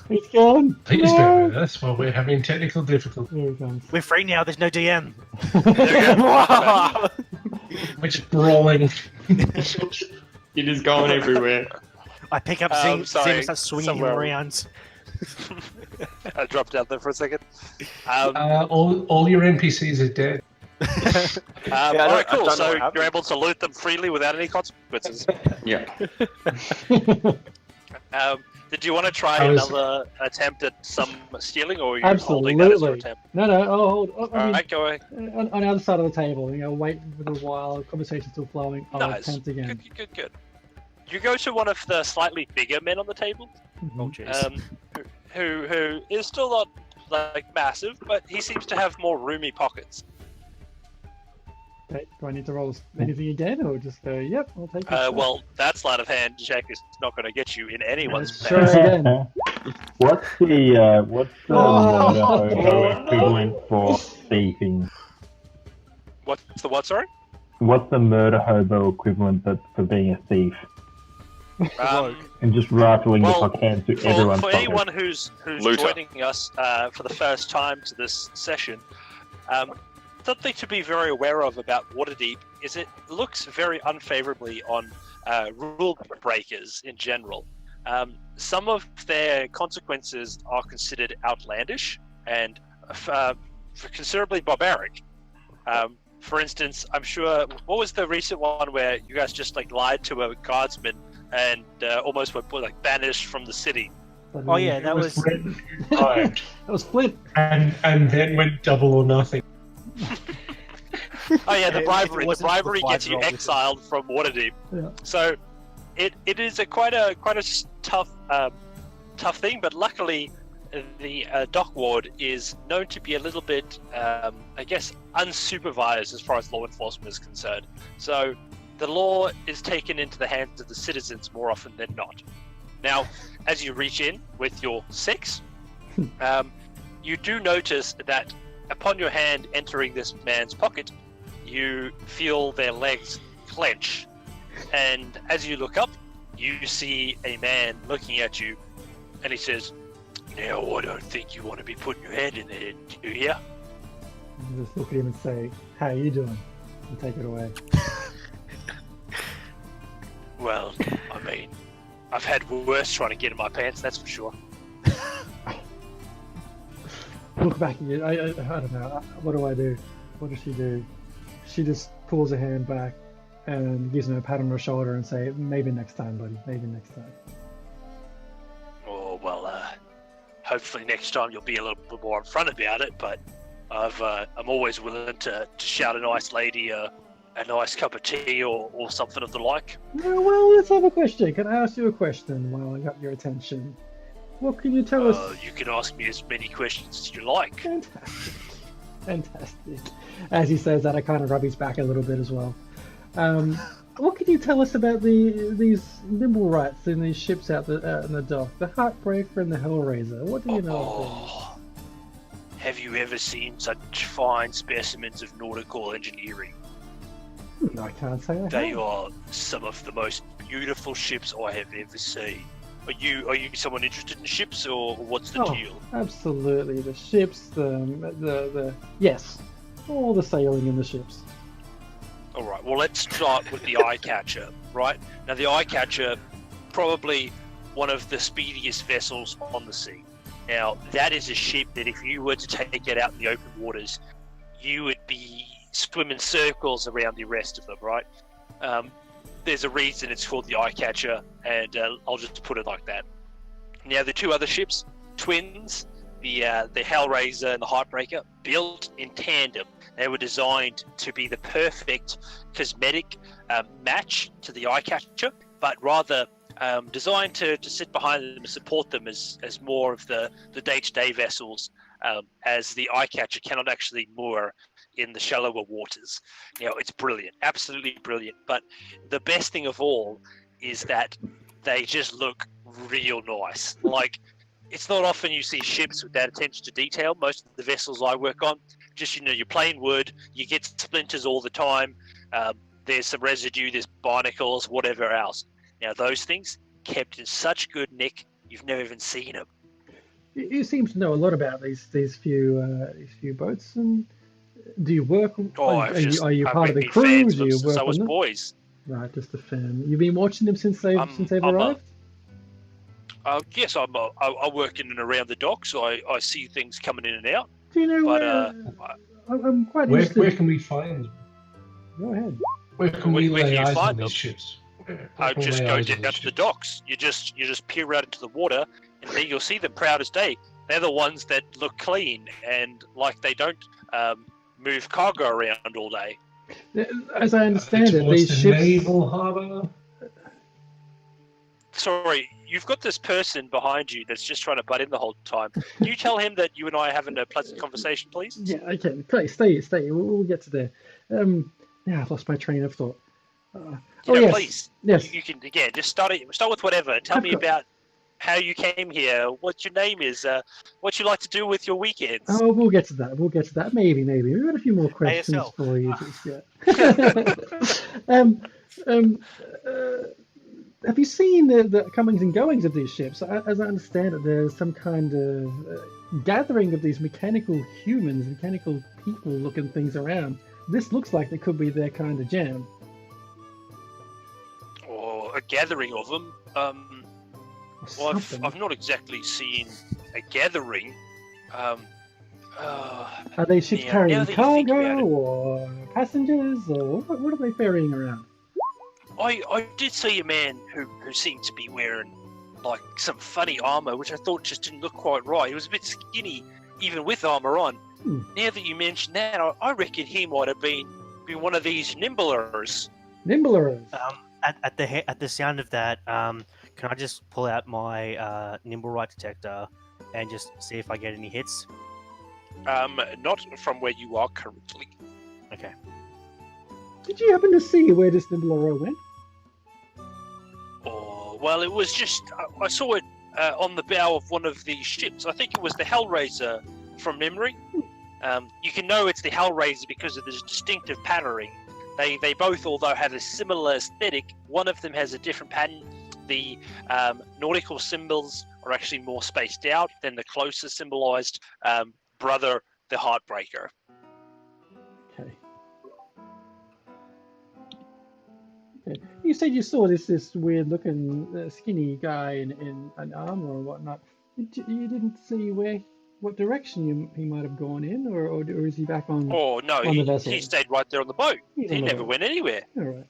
He's gone! Please No! bear with us while we're having technical difficulties. Here he comes. We're free now, there's no DM. We're just brawling. You're just going everywhere. I pick up Zim and start swinging him around. I dropped out there for a second. All your NPCs are dead. Alright, cool. So you're able to loot them freely without any consequences. Yeah. Did you want to try another attempt at some stealing, or are you Absolutely. holding that as your attempt? No, I'll hold. Alright, go away. On the other side of the table, wait a little while, conversation's still flowing. I'll attempt again. Good. You go to one of the slightly bigger men on the table, Oh, jeez. who is still not like massive, but he seems to have more roomy pockets. Okay, do I need to roll anything again, or just go, yep, I'll take it? Well, that sleight of hand check is not going to get you in anyone's Try again. What's the murder equivalent for thieving? What's the what, sorry? What's the murder hobo equivalent for being a thief? And just rifling the cock hands to everyone's For pocket. anyone who's joining us for the first time to this session, something to be very aware of about Waterdeep is it looks very unfavorably on rule breakers in general. Some of their consequences are considered outlandish and considerably barbaric. For instance, I'm sure, what was the recent one where you guys just lied to a guardsman and almost were banished from the city? Oh yeah, that was Right. That was Flint. And then went double or nothing. Oh yeah, the bribery. The wasn't bribery the gets you 5-year-old. exiled from Waterdeep. Yeah. So it is quite a tough thing, but luckily the dock ward is known to be a little bit, I guess, unsupervised as far as law enforcement is concerned. So the law is taken into the hands of the citizens more often than not. Now, as you reach in with your 6, you do notice that upon your hand entering this man's pocket, you feel their legs clench. And as you look up, you see a man looking at you, and he says, "Now, I don't think you want to be putting your hand in there, do you?" You just look at him and say, how you doing? And take it away. Well, I mean, I've had worse trying to get in my pants, that's for sure. Look back at you. I don't know. What do I do? What does she do? She just pulls her hand back and gives him a pat on her shoulder and say, maybe next time, buddy. Maybe next time. Oh, well, hopefully next time you'll be a little bit more upfront about it, but I'm always willing to shout a nice lady a nice cup of tea or something of the like. Well, let's have a question. Can I ask you a question while I got your attention? What can you tell us? You can ask me as many questions as you like. Fantastic. Fantastic. As he says that, I kind of rub his back a little bit as well. What can you tell us about these Nimblewrights in these ships out in the dock? The Heartbreaker and the Hellraiser. What do you know of them? Have you ever seen such fine specimens of nautical engineering? I can't say I They have. are some of the most beautiful ships I have ever seen. Are you someone interested in ships, or what's the Oh. deal? Absolutely, the ships, the yes, all the sailing in the ships. All right. Well, let's start with the eye catcher. Right now, the eye catcher, probably one of the speediest vessels on the sea. Now, that is a ship that if you were to take it out in the open waters, you would be swimming circles around the rest of them, right? There's a reason it's called the eye catcher, and I'll just put it like that. Now, the two other ships, twins, the Hellraiser and the Heartbreaker, built in tandem. They were designed to be the perfect cosmetic match to the eye catcher, but rather designed to sit behind them and support them as more of the day-to-day vessels, as the eye catcher cannot actually moor in the shallower waters. You know, it's brilliant, absolutely brilliant. But the best thing of all is that they just look real nice. Like, it's not often you see ships with that attention to detail. Most of the vessels I work on, just, you're plain wood, you get splinters all the time, there's some residue, there's barnacles, whatever else. Now, those things kept in such good nick, you've never even seen them. You seem to know a lot about these few boats, and do you work? Are you part of the been crew? fans Do of you them since work I was on them? boys. Right, just a fan. You've been watching them since they've arrived. Yes, I work in and around the docks. I see things coming in and out. Do you know But I'm quite Where interested. can we find them? Go ahead. Where can Where we can lay you eyes find on them? these ships? just go down to the docks. You just peer out into the water, and there you'll see them proud as day. They're the ones that look clean and like they don't move cargo around all day. As I understand it, Towards these the ships. naval harbour. Sorry, you've got this person behind you that's just trying to butt in the whole time. Can you tell him that you and I are having a pleasant conversation, please? Yeah, okay. Please, stay. We'll get to there. Yeah, I've lost my train of thought. Yes. Please. Yes. You can, again, just start with whatever. Tell me about how you came here, what your name is, what you like to do with your weekends. Oh, we'll get to that. Maybe. We've got a few more questions ASL. for you. Have you seen the comings and goings of these ships? As I understand it, there's some kind of gathering of these mechanical humans, mechanical people-looking things around. This looks like it could be their kind of jam. Or a gathering of them. Well, I've not exactly seen a gathering. Are they ships carrying cargo or passengers, or what are they ferrying around? I did see a man who seemed to be wearing like some funny armor, which I thought just didn't look quite right. He was a bit skinny, even with armor on. Now that you mention that, I reckon he might have been one of these nimblers. Nimblers. At the sound of that, can I just pull out my nimble right detector and just see if I get any hits? Not from where you are currently. Okay. Did you happen to see where this nimbler went? Oh, well, it was just I saw it on the bow of one of the ships. I think it was the Hellraiser from memory. You can know it's the Hellraiser because of this distinctive patterning. They both, although have a similar aesthetic, one of them has a different pattern. The nautical symbols are actually more spaced out than the closer symbolized brother, the Heartbreaker. Okay. You said you saw this weird-looking skinny guy in an armor or whatnot. You didn't see what direction he might have gone in, or is he back on? Oh no, on the vessel? he stayed right there on the boat. He never went anywhere. All right.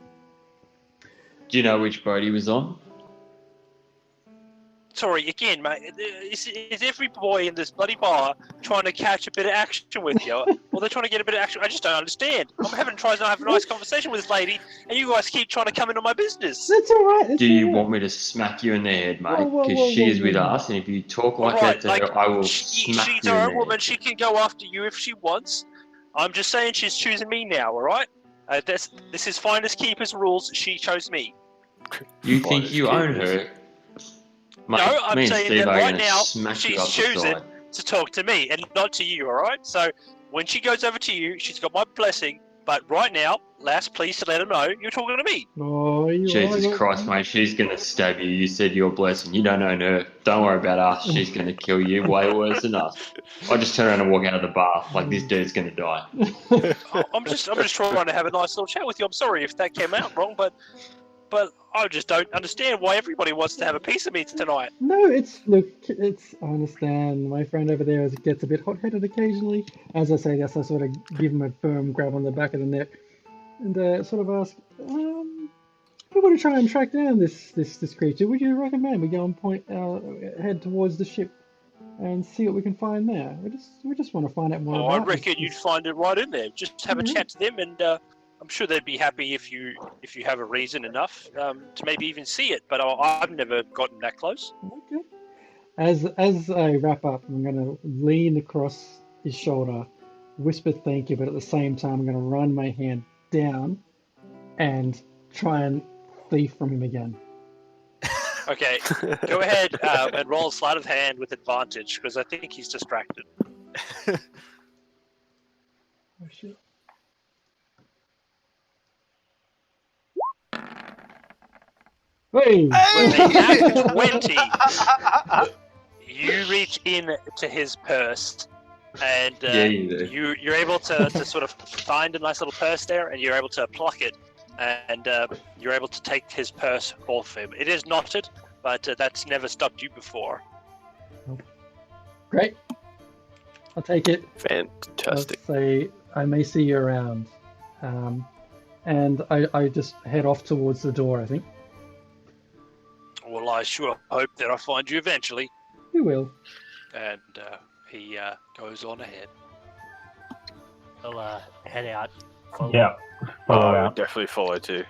Do you know which boat he was on? Sorry, again, mate. Is every boy in this bloody bar trying to catch a bit of action with you? Or they're trying to get a bit of action? I just don't understand. I'm trying to have a nice conversation with this lady, and you guys keep trying to come into my business. That's all right. Do you want me to smack you in the head, mate? Because she is with us, and if you talk like that to her, I will smack she's you in her the own head. woman. She can go after you if she wants. I'm just saying she's choosing me now, all right? This is Finders Keepers rules. She chose me. You think you own her? Mate, No, I'm me and saying Steve that are right gonna now smack you she's up the choosing side. to talk to me and not to you, all right? So when she goes over to you, she's got my blessing. But right now, Lass, please let him know you're talking to me. Oh, you Jesus are. Christ, mate, she's gonna stab you. You said your blessing. You don't own her. Don't worry about us. She's gonna kill you way worse than us. I just turn around and walk out of the bar like this dude's gonna die. I'm just trying to have a nice little chat with you. I'm sorry if that came out wrong, but I just don't understand why everybody wants to have a piece of me tonight. No, I understand. My friend over there gets a bit hot-headed occasionally. As I say this, I sort of give him a firm grab on the back of the neck and sort of ask, we want to try and track down this creature. Would you recommend we go and head towards the ship and see what we can find there? We just want to find out more Oh, about I reckon you'd find it right in there. Just have a chat to them, and I'm sure they'd be happy if you have a reason enough to maybe even see it. But I've never gotten that close. Okay. As I wrap up, I'm going to lean across his shoulder, whisper thank you, but at the same time, I'm going to run my hand down and try and thief from him again. Okay, go ahead and roll a sleight of hand with advantage, because I think he's distracted. Oh shit. Hey! With a nat 20, you reach in to his purse, and Yeah, you do. you're able to sort of find a nice little purse there, and you're able to pluck it, and you're able to take his purse off him. It is knotted, but that's never stopped you before. Great. I'll take it. Fantastic. I'll say I may see you around. And I just head off towards the door, I think. Well, I sure hope that I find you eventually. You will. And he goes on ahead. I'll head out. Follow. Yeah. Follow I would out. definitely follow too.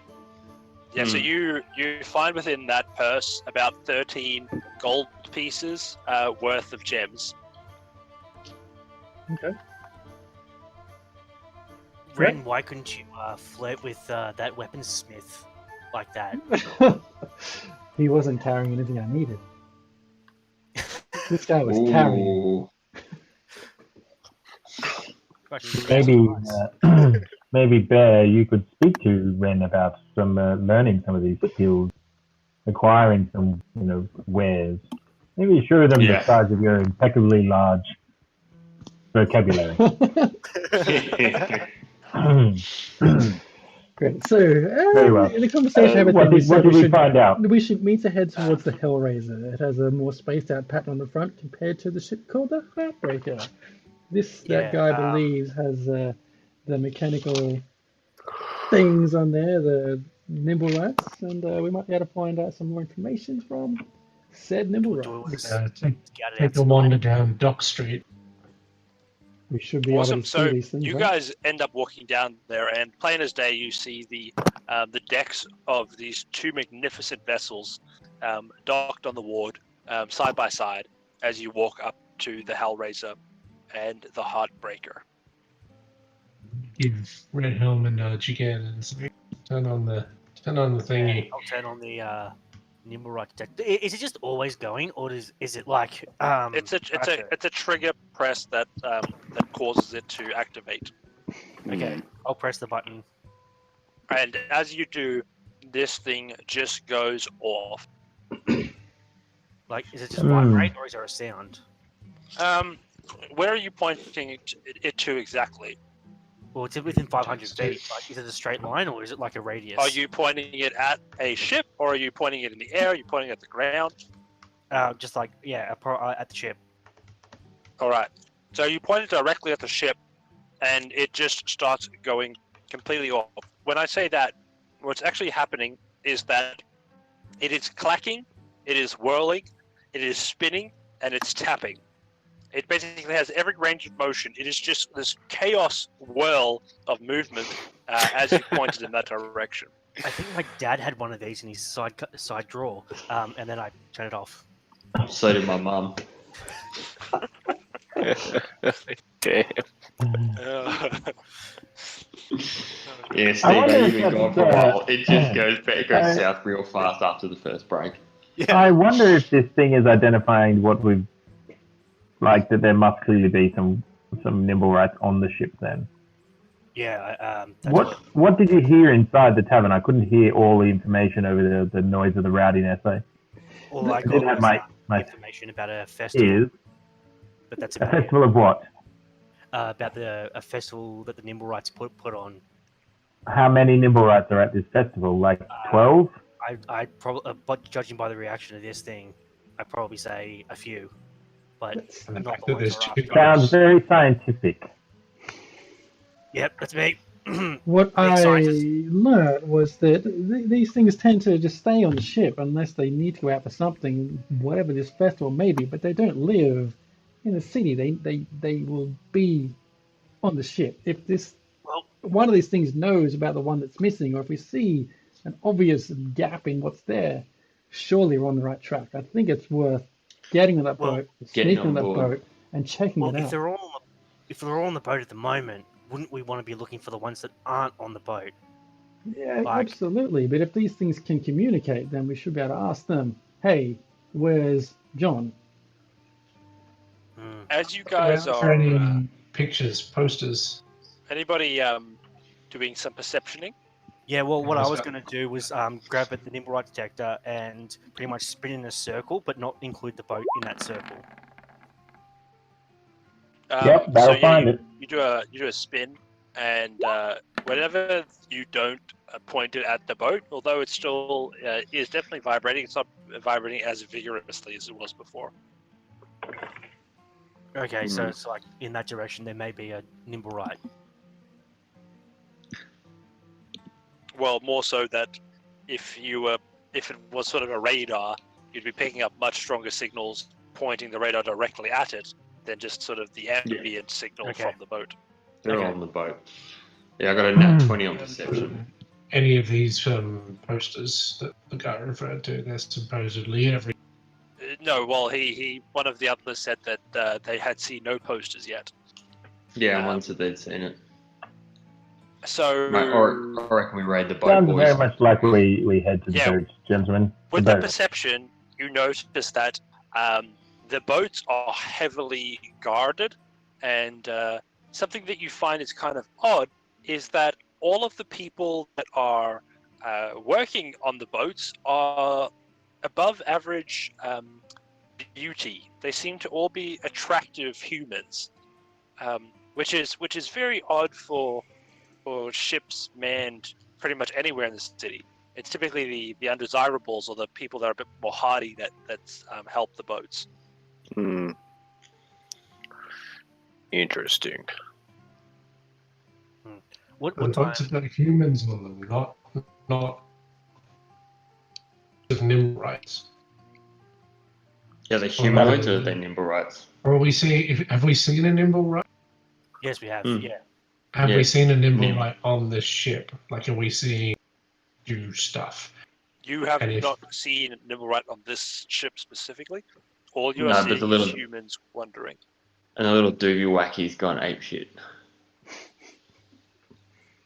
Yeah, so you find within that purse about 13 gold pieces worth of gems. Okay. Ren, why couldn't you flirt with that weaponsmith like that? He wasn't carrying anything I needed. This guy was carrying. Ooh. Maybe, maybe Bear, you could speak to Ren about learning some of these skills, acquiring some, wares. Maybe show them the size of your impeccably large vocabulary. Great. So, Very well. in the conversation I had with what him, we did said we find out? we should meet to head towards the Hellraiser. It has a more spaced out pattern on the front compared to the ship called the Heartbreaker. That guy believes has the mechanical things on there, the nimble rats, and we might be able to find out some more information from said nimble rats. Take a wander down Dock Street. We should be Awesome. able to So see these things. you right? guys end up walking down there, and plain as day, you see the decks of these two magnificent vessels docked on the ward, side by side, as you walk up to the Hellraiser and the Heartbreaker. Give Red Helm and Jigan and say, turn on the thingy. I'll turn on the nimble right detector. Is it just always going, or is it like It's a trigger press that causes it to activate. Okay, I'll press the button. And as you do, this thing just goes off. Like, is it just vibrate, or is there a sound? Where are you pointing it to exactly? Well, it's within 500 feet. Like, is it a straight line, or is it like a radius? Are you pointing it at a ship, or are you pointing it in the air? Are you pointing it at the ground? Just like, at the ship. All right. So you point it directly at the ship, and it just starts going completely off. When I say that, what's actually happening is that it is clacking, it is whirling, it is spinning, and it's tapping. It basically has every range of motion. It is just this chaos whirl of movement as you pointed in that direction. I think my dad had one of these in his side drawer, and then I turned it off. So did my mum. Okay. Yeah, Steve, wonder you've if been that's, gone for a while. It just goes south real fast after the first break. I wonder if this thing is identifying what we've like, that there must clearly be some nimble rats on the ship then. Yeah. What did you hear inside the tavern? I couldn't hear all the information over the noise of the rowdiness. All I did got have was my information about a festival, ears. but that's A about it. festival of what? About a festival that the Nimblewrights put on. How many Nimblewrights are at this festival? Like 12? I probably, but judging by the reaction of this thing, I'd probably say a few, but And the not fact the that ones there's that are two after. Sounds very scientific. Yep, that's me. What Big I scientist. learned was that these things tend to just stay on the ship unless they need to go out for something, whatever this festival may be, but they don't live in the city. They will be on the ship. If this Well, one of these things knows about the one that's missing, or if we see an obvious gap in what's there, surely we're on the right track. I think it's worth getting on that boat, getting sneaking on on that board. boat, and checking well, it if out. they're all on the boat at the moment, wouldn't we want to be looking for the ones that aren't on the boat? Yeah, Like- absolutely. But if these things can communicate, then we should be able to ask them, "Hey, where's John?" As you guys Are there are, any pictures, posters? anybody doing some perceptioning? Yeah, well, what I How's was that? going to do was grab at the Nimblewright detector and pretty much spin in a circle, but not include the boat in that circle. Yep, that'll so find it. you do a spin, and whenever you don't point it at the boat, although it still is definitely vibrating, it's not vibrating as vigorously as it was before. Okay, so it's like in that direction there may be a Nimblewright. Well, more so that if it was sort of a radar, you'd be picking up much stronger signals pointing the radar directly at it than just sort of the ambient signal from the boat. They're all on the boat. Yeah, I got a nat 20 on perception. Any of these posters that the guy referred to, they're supposedly every. No, well, one of the others said that they had seen no posters yet. Yeah, one said they'd seen it. So, Right, or I reckon we raid the boat, Sounds boys. very much like we head to the Yeah. boat, gentlemen. with the the boat. perception, you notice that the boats are heavily guarded, and something that you find is kind of odd is that all of the people that are working on the boats are above average beauty. They seem to all be attractive humans, which is very odd for ships manned pretty much anywhere in the city. It's typically the undesirables or the people that are a bit more hardy that help the boats. Interesting. What The time? boats have got humans on them, not of Nimblewrights. Yeah, they're humanoids or are they Nimblewrights? Or have we seen a Nimblewright? Yes, we have. Yeah. Have Yeah. we seen a Nimblewright on this ship? Like, are we seeing do stuff? You have And if- not seen Nimblewright on this ship specifically. All you No, are but seeing the little- is humans wandering. And the little doobie wacky's gone apeshit.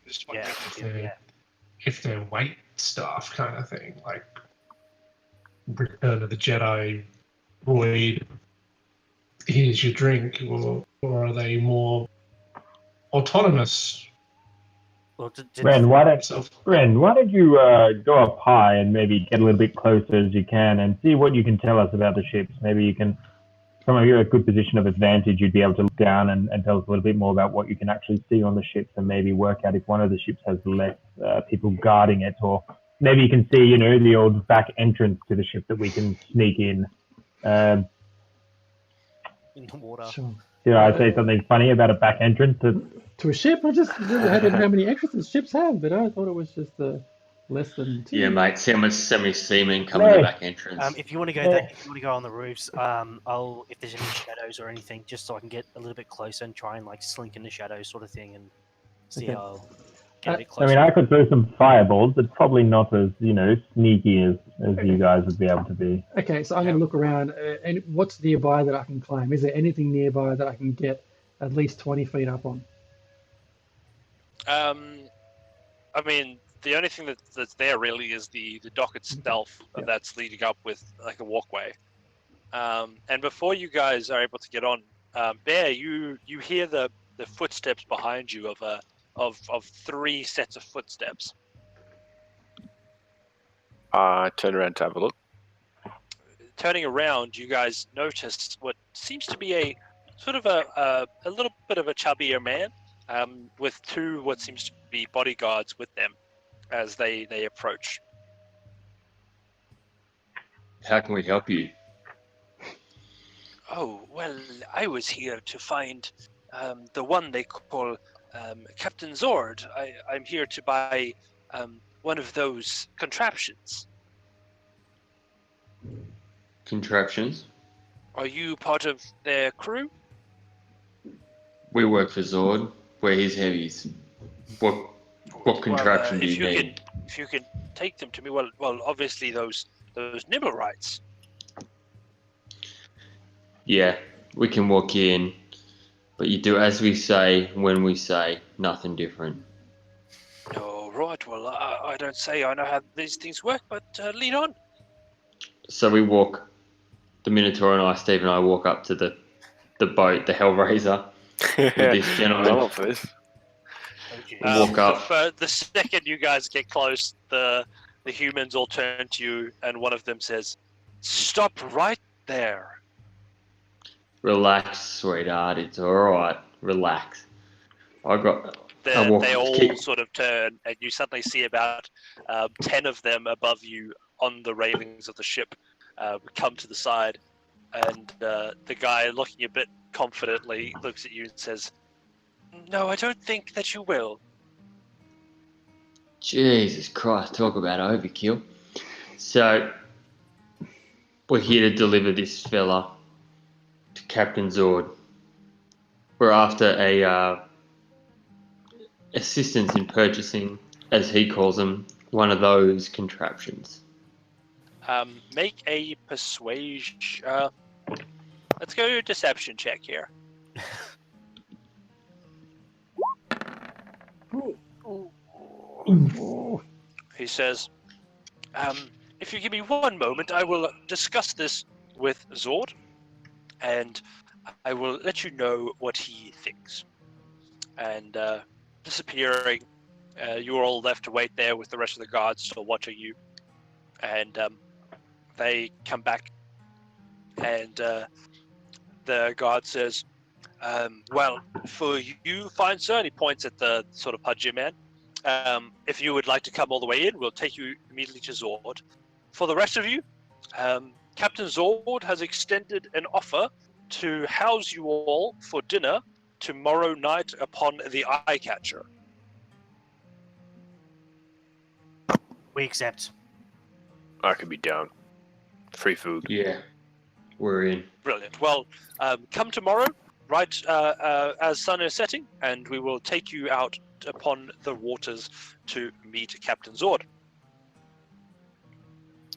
Just Yeah. wondering Yeah. if they're wait staff kind of thing, like Return of the Jedi, Void, here's your drink, or are they more autonomous? Well, Ren, why don't Self- you go up high and maybe get a little bit closer as you can and see what you can tell us about the ships? Maybe you can, from a good position of advantage, you'd be able to look down and tell us a little bit more about what you can actually see on the ships and maybe work out if one of the ships has less people guarding it, or maybe you can see, the old back entrance to the ship that we can sneak in. in the water. Sure. Did I say something funny about a back entrance? To a ship? I just had how many entrances ships have, but I thought it was just less than 2. Yeah, mate. See how many seamen come in the back entrance. If you want to go there, if you want to go on the roofs, if there's any shadows or anything, just so I can get a little bit closer and try and like slink in the shadows, sort of thing, and see Okay. how I'll get a bit I closer. mean, I could throw some fireballs, but probably not as, sneaky as you guys would be able to be. Okay, so I'm going to look around. And what's nearby that I can climb? Is there anything nearby that I can get at least 20 feet up on? I mean, the only thing that's there really is the dock itself that's leading up with like a walkway. And before you guys are able to get on, Bear, you hear the footsteps behind you of of 3 sets of footsteps. Turn around to have a look. Turning around, you guys notice what seems to be a sort of a little bit of a chubbier man, with 2 what seems to be bodyguards with them as they approach. How can we help you? Oh, well, I was here to find the one they call Captain Zord. I'm here to buy one of those contraptions. Contraptions? Are you part of their crew? We work for Zord. We're his heavies. What contraption do you need? If you can take them to me, well, obviously those Nibblerites. Yeah, we can walk in, but you do as we say when we say, nothing different. Oh, right. Well, I don't say I know how these things work, but lead on. So we walk, the Minotaur and I, Steve and I, walk up to the boat, the Hellraiser, with this gentleman. I love this. Walk up. The second you guys get close, the humans all turn to you, and one of them says, "Stop right there." Relax, sweetheart. It's all right. Relax. They all sort of turn, and you suddenly see about 10 of them above you on the railings of the ship come to the side, and the guy, looking a bit confidently, looks at you and says, "No, I don't think that you will." Jesus Christ, talk about overkill. So, we're here to deliver this fella to Captain Zord. We're after a assistance in purchasing, as he calls them, one of those contraptions. Make a persuasion. Let's go to a deception check here. He says, "If you give me one moment, I will discuss this with Zord, and I will let you know what he thinks." And disappearing, you're all left to wait there with the rest of the guards still watching you. And they come back, and the guard says, "Well, for you, fine sir," and he points at the sort of pudgy man. "If you would like to come all the way in, we'll take you immediately to Zord. For the rest of you, Captain Zord has extended an offer to house you all for dinner tomorrow night upon the Eye Catcher." We accept. I could be down. Free food. Yeah, we're in. Brilliant. Well, come tomorrow, right as sun is setting, and we will take you out upon the waters to meet Captain Zord.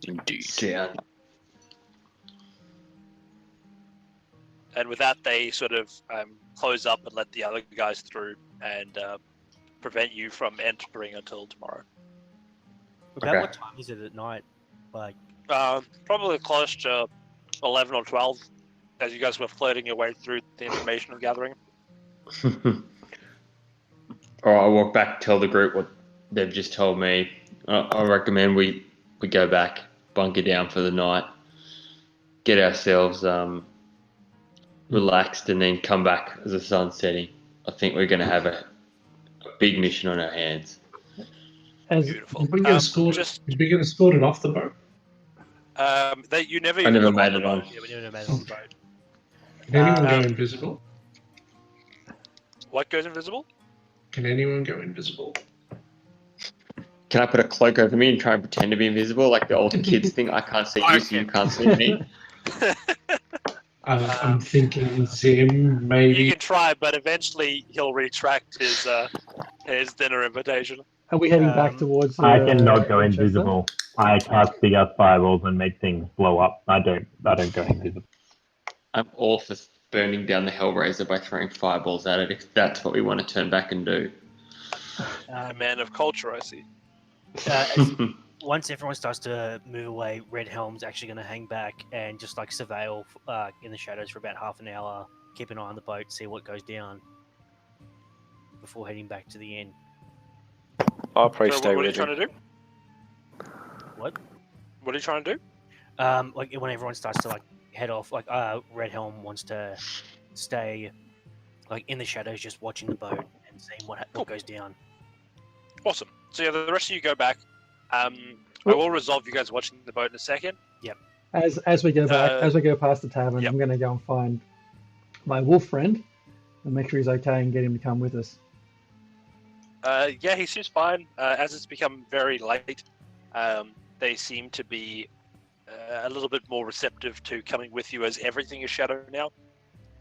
Indeed. Sound. And with that, they sort of close up and let the other guys through, and prevent you from entering until tomorrow. About Okay. what time is it at night? Like, Probably close to 11 or 12, as you guys were flirting your way through the information you're gathering. Alright, I walk back, tell the group what they've just told me. I recommend we go back, bunker down for the night, get ourselves relaxed, and then come back as the sun's setting. I think we're going to have a big mission on our hands. Beautiful. Did we get escorted off the boat? You never I even never got made on it the on. boat. yeah, we never made it on the boat. Can anyone go invisible? What goes invisible? Can anyone go invisible? Can I put a cloak over me and try and pretend to be invisible, like the old kids thing? I can't see you, so you can't see me. I'm thinking Zim, You maybe. can try, but eventually he'll retract his dinner invitation. Are we heading back towards? I cannot go Winchester? invisible. I cast big ass fireballs and make things blow up. I don't go invisible. I'm all for burning down the Hellraiser by throwing fireballs at it, if that's what we want to turn back and do. A man of culture, I see. Once everyone starts to move away, Red Helm's actually going to hang back and just like surveil in the shadows for about half an hour, keep an eye on the boat, see what goes down. before heading back to the inn. I'll probably So stay what are you with him. trying to do? What? What are you trying to do? Like when everyone starts to like head off, like Red Helm wants to stay like in the shadows, just watching the boat and seeing what goes down. Awesome. So yeah, the rest of you go back. I will resolve you guys watching the boat in a second. As we go back, as we go past the tavern, Yep. I'm going to go and find my wolf friend and make sure he's okay and get him to come with us. Yeah, he seems fine. As it's become very late, they seem to be a little bit more receptive to coming with you, as everything is shadow now,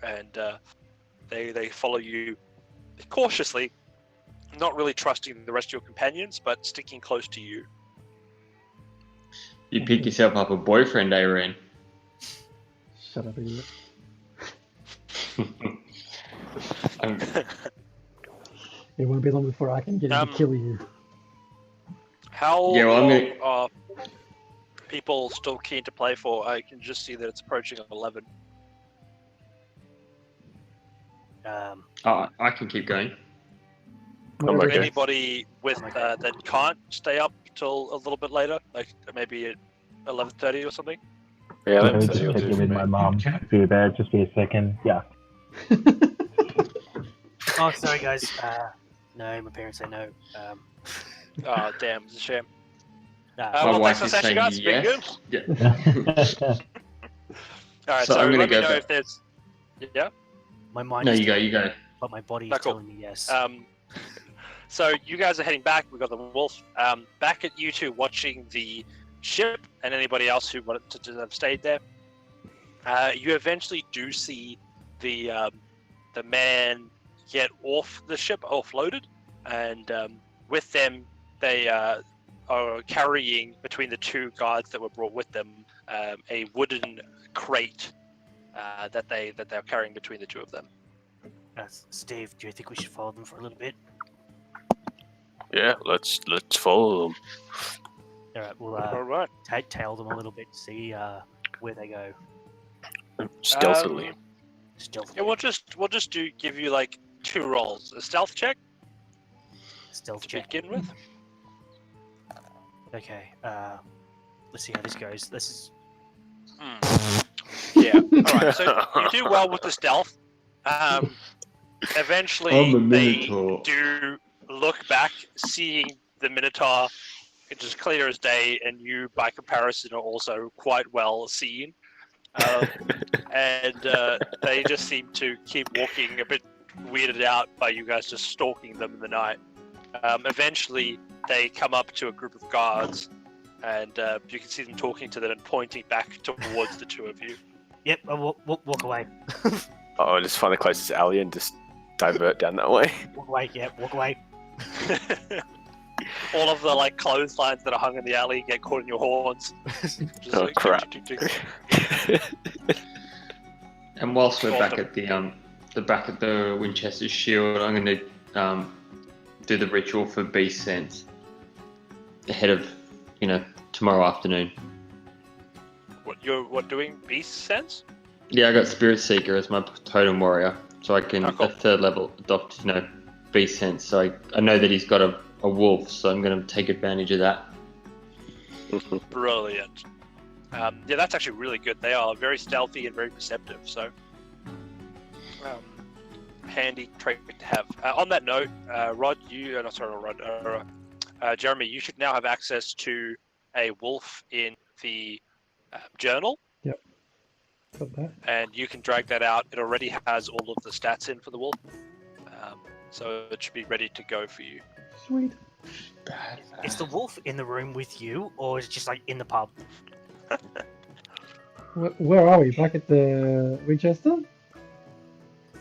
and they follow you cautiously, not really trusting the rest of your companions, but sticking close to you. You pick yourself up a boyfriend, Irene. Shut up, idiot. It won't be long before I can get him to kill you. How Yeah, well, I'm long gonna- are people still keen to play for? I can just see that it's approaching 11. I can keep going. Whatever okay. it is. Anybody with that can't stay up till a little bit later, like maybe at 11:30 or something? Yeah, Let me that's just what check you'll in do with for my me. mom. Be there, just be a second. Yeah. Oh, sorry guys. No, my parents say no. Oh, damn, it's a shame. Nah. My Well, wife thanks is for session, saying guys. Been yes. good. Yeah. All right, So so, I'm gonna let me go know back. if there's. Yeah. My mind No, is you go. You go. but my body is Ah, cool. telling me yes. So you guys are heading back. We've got the wolf. Back at you two watching the ship, and anybody else who wanted to have stayed there. You eventually do see the man get off the ship, offloaded, and with them they are carrying between the two guards that were brought with them a wooden crate that they're carrying between the two of them. Steve, do you think we should follow them for a little bit? Yeah, let's follow them. All right, we'll All right. tail them a little bit to see where they go. Stealthily. Stealth. Yeah, we'll just give you like 2 rolls: a stealth check Stealth to check. begin with. Okay. Let's see how this goes. This is. Yeah. All right. So you do well with the stealth. Eventually, I'm a they Minotaur. do look back, seeing the Minotaur. It's as clear as day, and you, by comparison, are also quite well seen. And they just seem to keep walking, a bit weirded out by you guys just stalking them in the night. Eventually, they come up to a group of guards, and you can see them talking to them and pointing back towards the two of you. Yep. I'll walk away. Oh, just find the closest alley and just divert down that way. Walk away. Yep. Walk away. All of the like clotheslines that are hung in the alley get caught in your horns. Just Oh, like, crap. tick, tick, tick. And whilst we're back Awesome. at the back of the Winchester Shield, I'm going to do the ritual for beast sense ahead of tomorrow afternoon. What doing? Beast sense? Yeah, I got Spirit Seeker as my totem warrior, so I can Oh, cool. at 3rd level adopt beast sense. So I know that he's got a wolf, so I'm going to take advantage of that. Brilliant. Yeah, that's actually really good. They are very stealthy and very perceptive, so handy trait to have. On that note, Rod, Jeremy, you should now have access to a wolf in the journal, Got that. and you can drag that out. It already has all of the stats in for the wolf, so it should be ready to go for you. Sweet. Is the wolf in the room with you, or is it just like in the pub? Where are we? Back at the Winchester?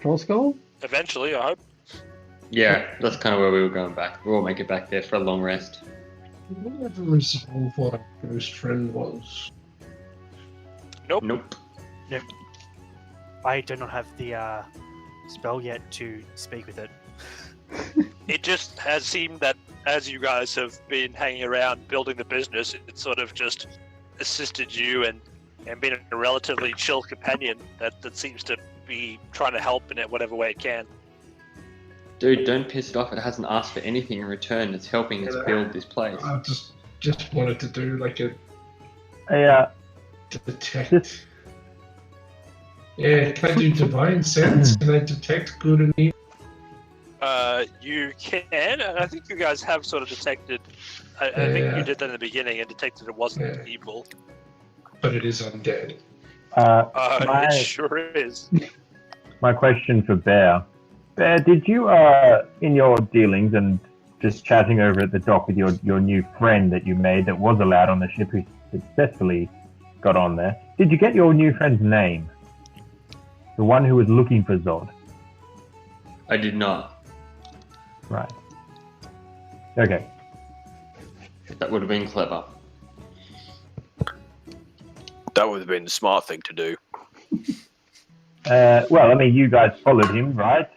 Troll Skull? Eventually, I hope. Yeah, that's kind of where we were going back. We'll all make it back there for a long rest. Never resolve what a ghost friend was. Nope. Nope. I do not have the spell yet to speak with it. It just has seemed that as you guys have been hanging around building the business, it sort of just assisted you and been a relatively chill companion that seems to be trying to help in it whatever way it can. Dude, don't piss it off. It hasn't asked for anything in return. It's helping us build this place. I just wanted to do like a Yeah. detect. Yeah, can I do divine sense? Can I detect good and evil? You can, and I think you guys have sort of detected. I think Yeah. you did that in the beginning and detected it wasn't Yeah. evil. But it is undead. It sure is. My question for Bear. Bear, did you, in your dealings and just chatting over at the dock with your new friend that you made that was allowed on the ship who successfully got on there, did you get your new friend's name? The one who was looking for Zod? I did not. Right. Okay. That would have been clever. That would have been the smart thing to do. Well, I mean, you guys followed him, right?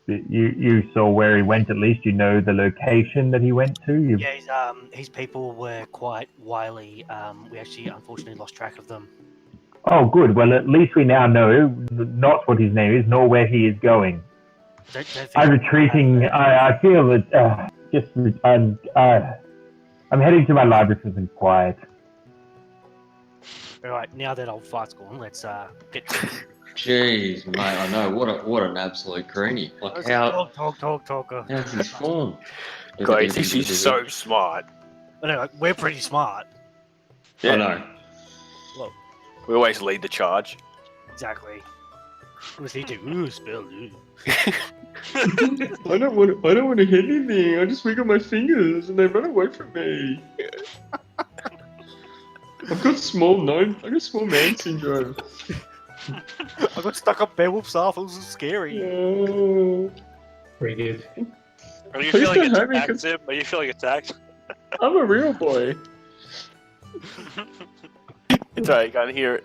You saw where he went. At least you know the location that he went to. Yeah, his people were quite wily. We actually unfortunately lost track of them. Oh, good. Well, at least we now know not what his name is, nor where he is going. Don't think I'm retreating. I feel that I'm heading to my library for some quiet. All right, now that old fight's gone, let's get. Jeez, mate, I know. What an absolute greenie. Like how Talk. how's his form? Guys, this is so smart. I know, like, we're pretty smart. I know. Look, We always lead the charge. exactly. What does he do? Ooh, spell. Ooh. I don't want to hit anything. I just wiggle my fingers and they run away from me. I've got small man syndrome. I got stuck up Beowulf's arse. It was scary. Pretty good. Are you Please feeling don't hurt me, attacked, 'cause- Zim? Are you feeling attacked? I'm a real boy. It's alright, you can't hear it.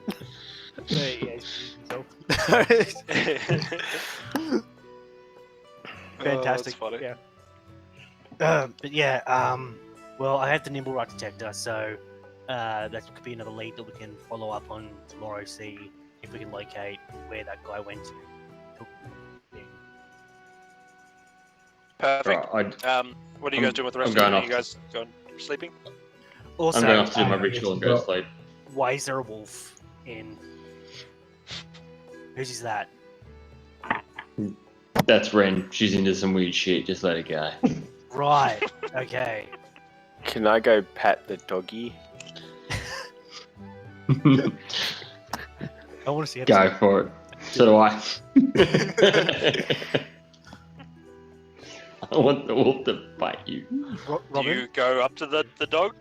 Fantastic. Oh, that's funny. Yeah. But yeah, well, I have the nimble right detector, so that could be another lead that we can follow up on tomorrow. See if we can locate where that guy went to. Perfect. Right, What are you guys doing with the rest I'm of the going evening? You off. guys going sleeping? Also, I'm going off to do my ritual and go to sleep. why is there a wolf in? Whose is that? That's Ren. She's into some weird shit. Just let it go. Right. Okay. Can I go pat the doggy? I want to see it. Go for it. So do I. I want the wolf to bite you. Do Robin? you go up to the dog,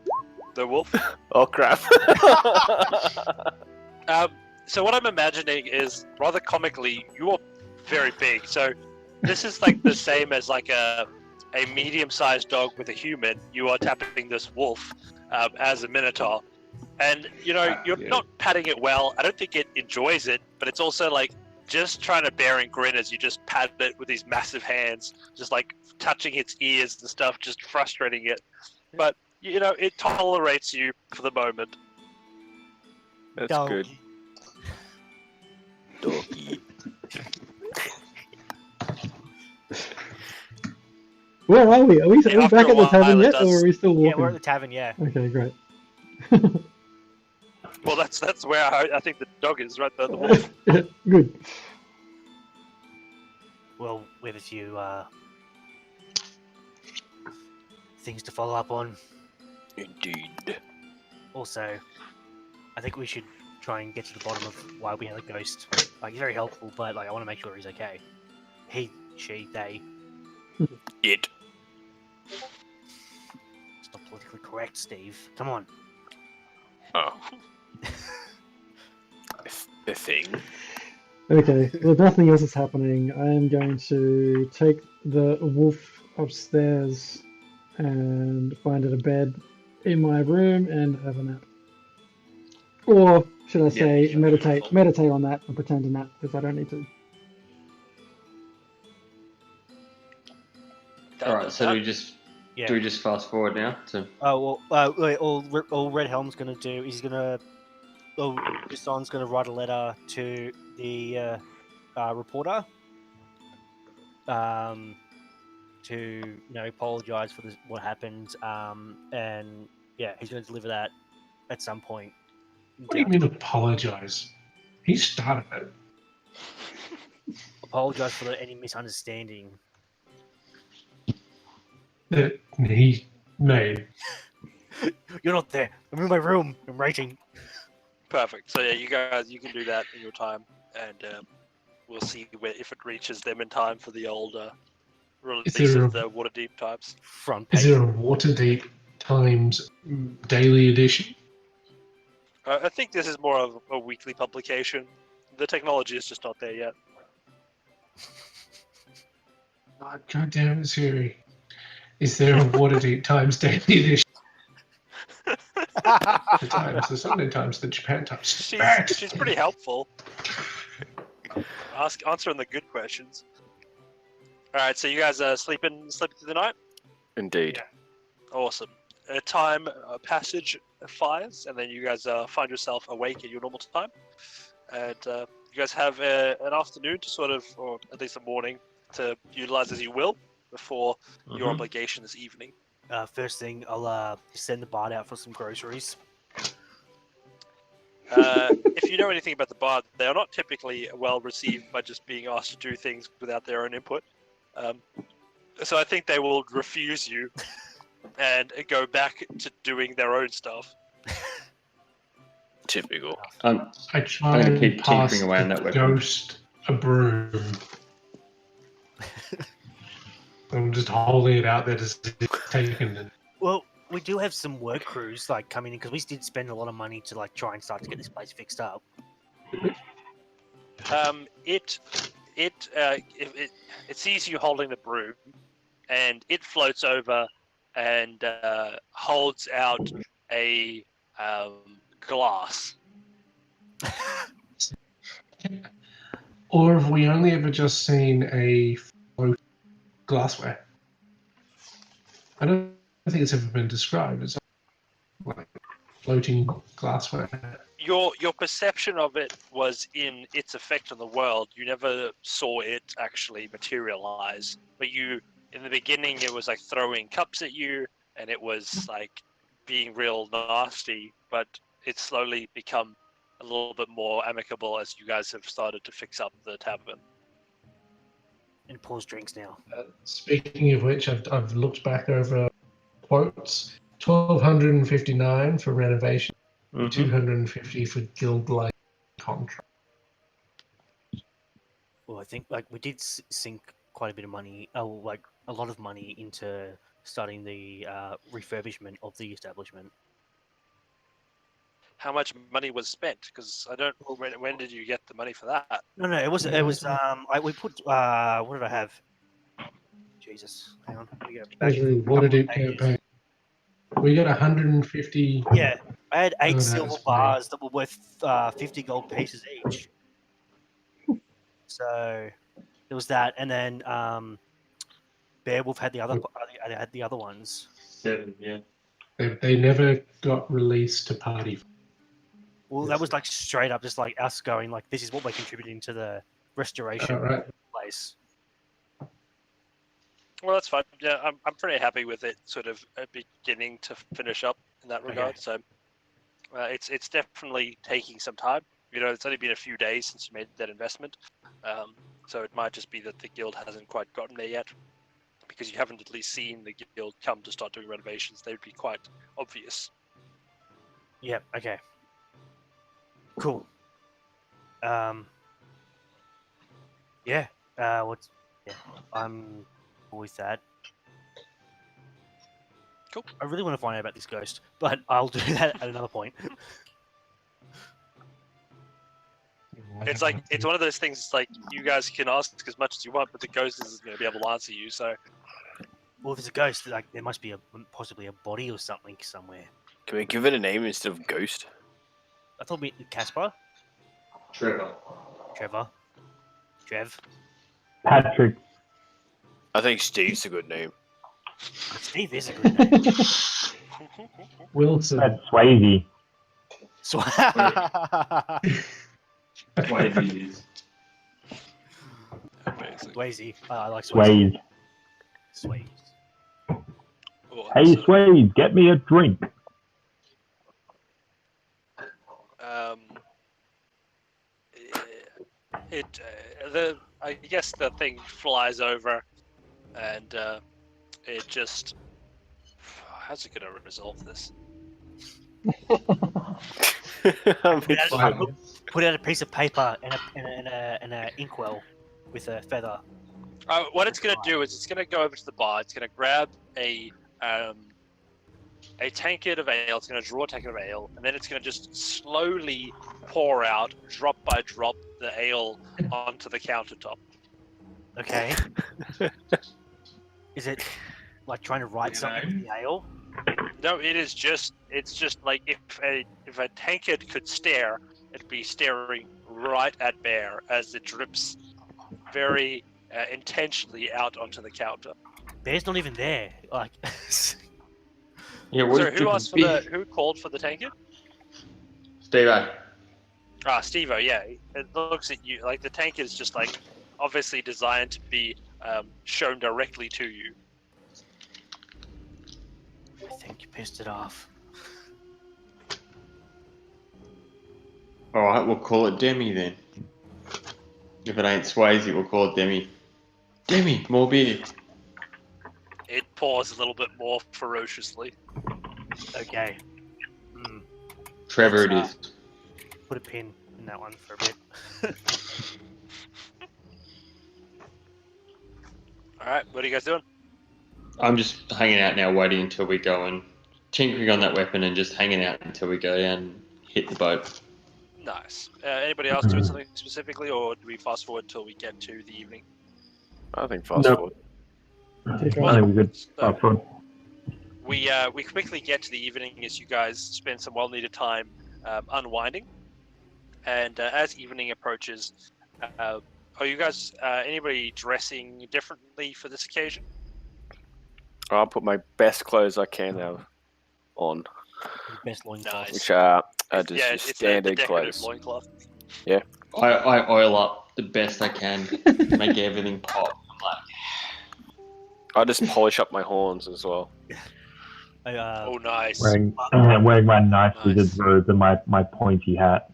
the wolf? Oh crap. So what I'm imagining is, rather comically, you're very big. So this is like the same as like a medium-sized dog with a human. You are tapping this wolf as a minotaur, and you're not patting it well. I don't think it enjoys it, but it's also like just trying to bear and grin as you just pat it with these massive hands, just like touching its ears and stuff, just frustrating it. But it tolerates you for the moment. That's Dog. good. Doggy. Where are we? Are we Yeah, back after at a the tavern while, it yet, does- or are we still Yeah, walking? we're at the tavern. Yeah. Okay, great. Well, that's where I think the dog is, right? The wolf. Good. Well, we have a few things to follow up on. Indeed. Also, I think we should try and get to the bottom of why we had a ghost. Like, he's very helpful, but like, I want to make sure he's okay. He, she, they. It. It's not politically correct, Steve. Come on. Oh. The thing. Okay, well, if nothing else is happening, I am going to take the wolf upstairs and find it a bed in my room and have a nap. Or should I say, meditate on that and pretend to nap because I don't need to. Alright, so do we just fast forward now to Oh well. All Red Helm's gonna do is Gaston's gonna write a letter to the reporter, to apologize for what happened, and yeah, he's going to deliver that at some point. What do you mean apologize? He started it. Apologize for any misunderstanding. That he made. You're not there. I'm in my room. I'm writing. Perfect. So yeah, you guys, you can do that in your time, and we'll see if it reaches them in time for the old release of the Waterdeep types. Front page. Is there a Waterdeep Times daily edition? I think this is more of a weekly publication. The technology is just not there yet. Oh, God damn it, Siri. Is there a Waterdeep Times daily edition? The Times, the Sunday Times, the Japan Times. She's pretty helpful. Answering the good questions. All right, so you guys are sleeping through the night? Indeed. Awesome. Time passage fires, and then you guys find yourself awake at your normal time, and you guys have an afternoon to sort of, or at least a morning, to utilize as you will before your obligation this evening. First thing, I'll send the bard out for some groceries. If you know anything about the bard, they are not typically well received by just being asked to do things without their own input. So I think they will refuse you and go back to doing their own stuff. Typical. I try I'm gonna and keep pass tinkering away on the that weapon. ghost a broom. I'm just holding it out there to see if it's taken it. Well, we do have some work crews coming in because we did spend a lot of money to try and start to get this place fixed up. It sees you holding the broom, and it floats over and holds out a glass. Or have we only ever just seen a floating glassware? I don't think it's ever been described as like floating glassware. Your perception of it was in its effect on the world. You never saw it actually materialize. But in the beginning, it was like throwing cups at you, and it was like being real nasty. But it's slowly become a little bit more amicable as you guys have started to fix up the tavern. And pours drinks now. Speaking of which, I've looked back over quotes. 1,259 for renovation, 250 for guild light contract. Well, I think we did sink quite a bit of money, a lot of money into starting the refurbishment of the establishment. How much money was spent? Because I don't. When did you get the money for that? No, it was. We put. What did I have? Jesus, hang on. We go back Treasury Waterdeep campaign. We got 150. Yeah, I had 8 silver that's bars that were worth 50 gold pieces each. So there was that, and then Beowulf had the other ones. 7, yeah. They never got released to party. Well, that was straight up, just us going this is what we're contributing to the restoration of the place. Well, that's fine. Yeah, I'm pretty happy with it, sort of beginning to finish up in that regard. Okay. So it's definitely taking some time. It's only been a few days since you made that investment, so it might just be that the guild hasn't quite gotten there yet, because you haven't at least seen the guild come to start doing renovations. They would be quite obvious. Yeah. Okay. Cool. Yeah. I'm with that. Cool. I really want to find out about this ghost, but I'll do that at another point. It's one of those things. You guys can ask as much as you want, but the ghost isn't going to be able to answer you. So, well, if it's a ghost, there must be possibly a body or something somewhere. Can we give it a name instead of ghost? I thought Casper. Trevor. Trev. Patrick. I think Steve's a good name. Steve is a good name. Wilson. That's Swayze. Amazing. Swayze. I like Swayze. Sweet. Oh, Hey, so, Swede, get me a drink. I guess the thing flies over, and it just. How's it gonna resolve this? I'm Put out, Fine. put out a piece of paper and a inkwell with a feather. What it's gonna do is it's gonna go over to the bar. It's gonna grab a tankard of ale. It's gonna draw a tankard of ale, and then it's gonna just slowly pour out, drop by drop, the ale onto the countertop. Okay. Is it like trying to write something with the ale? No, it's just like if a tankard could stare, it'd be staring right at Bear as it drips very intentionally out onto the counter. Bear's not even there. Like, Yeah, what So is who asked for who called for the tankard? Steve-O. Steve-O, yeah. It looks at you like the tankard is just like obviously designed to be shown directly to you. I think you pissed it off. Alright, we'll call it Demi then. If it ain't Swayze, we'll call it Demi. Demi, more beer. It pours a little bit more ferociously. Okay. Trevor it Let's, is. Put a pin in that one for a bit. Alright, what are you guys doing? I'm just hanging out now, waiting until we go and tinkering on that weapon and just hanging out until we go down and hit the boat. Nice. Anybody else doing something specifically, or do we fast forward till we get to the evening? I think fast Nope. forward. I think we could fast forward. We quickly get to the evening as you guys spend some well-needed time unwinding, and as evening approaches, are you guys anybody dressing differently for this occasion? I'll put my best clothes I can have on, Best loincloth. which are just Yeah, your it's the standard decorative clothes. loincloth. I oil up the best I can, make everything pop. I'm like, I just polish up my horns as well. Oh, nice. Wearing my nice wizard's robe and my pointy hat.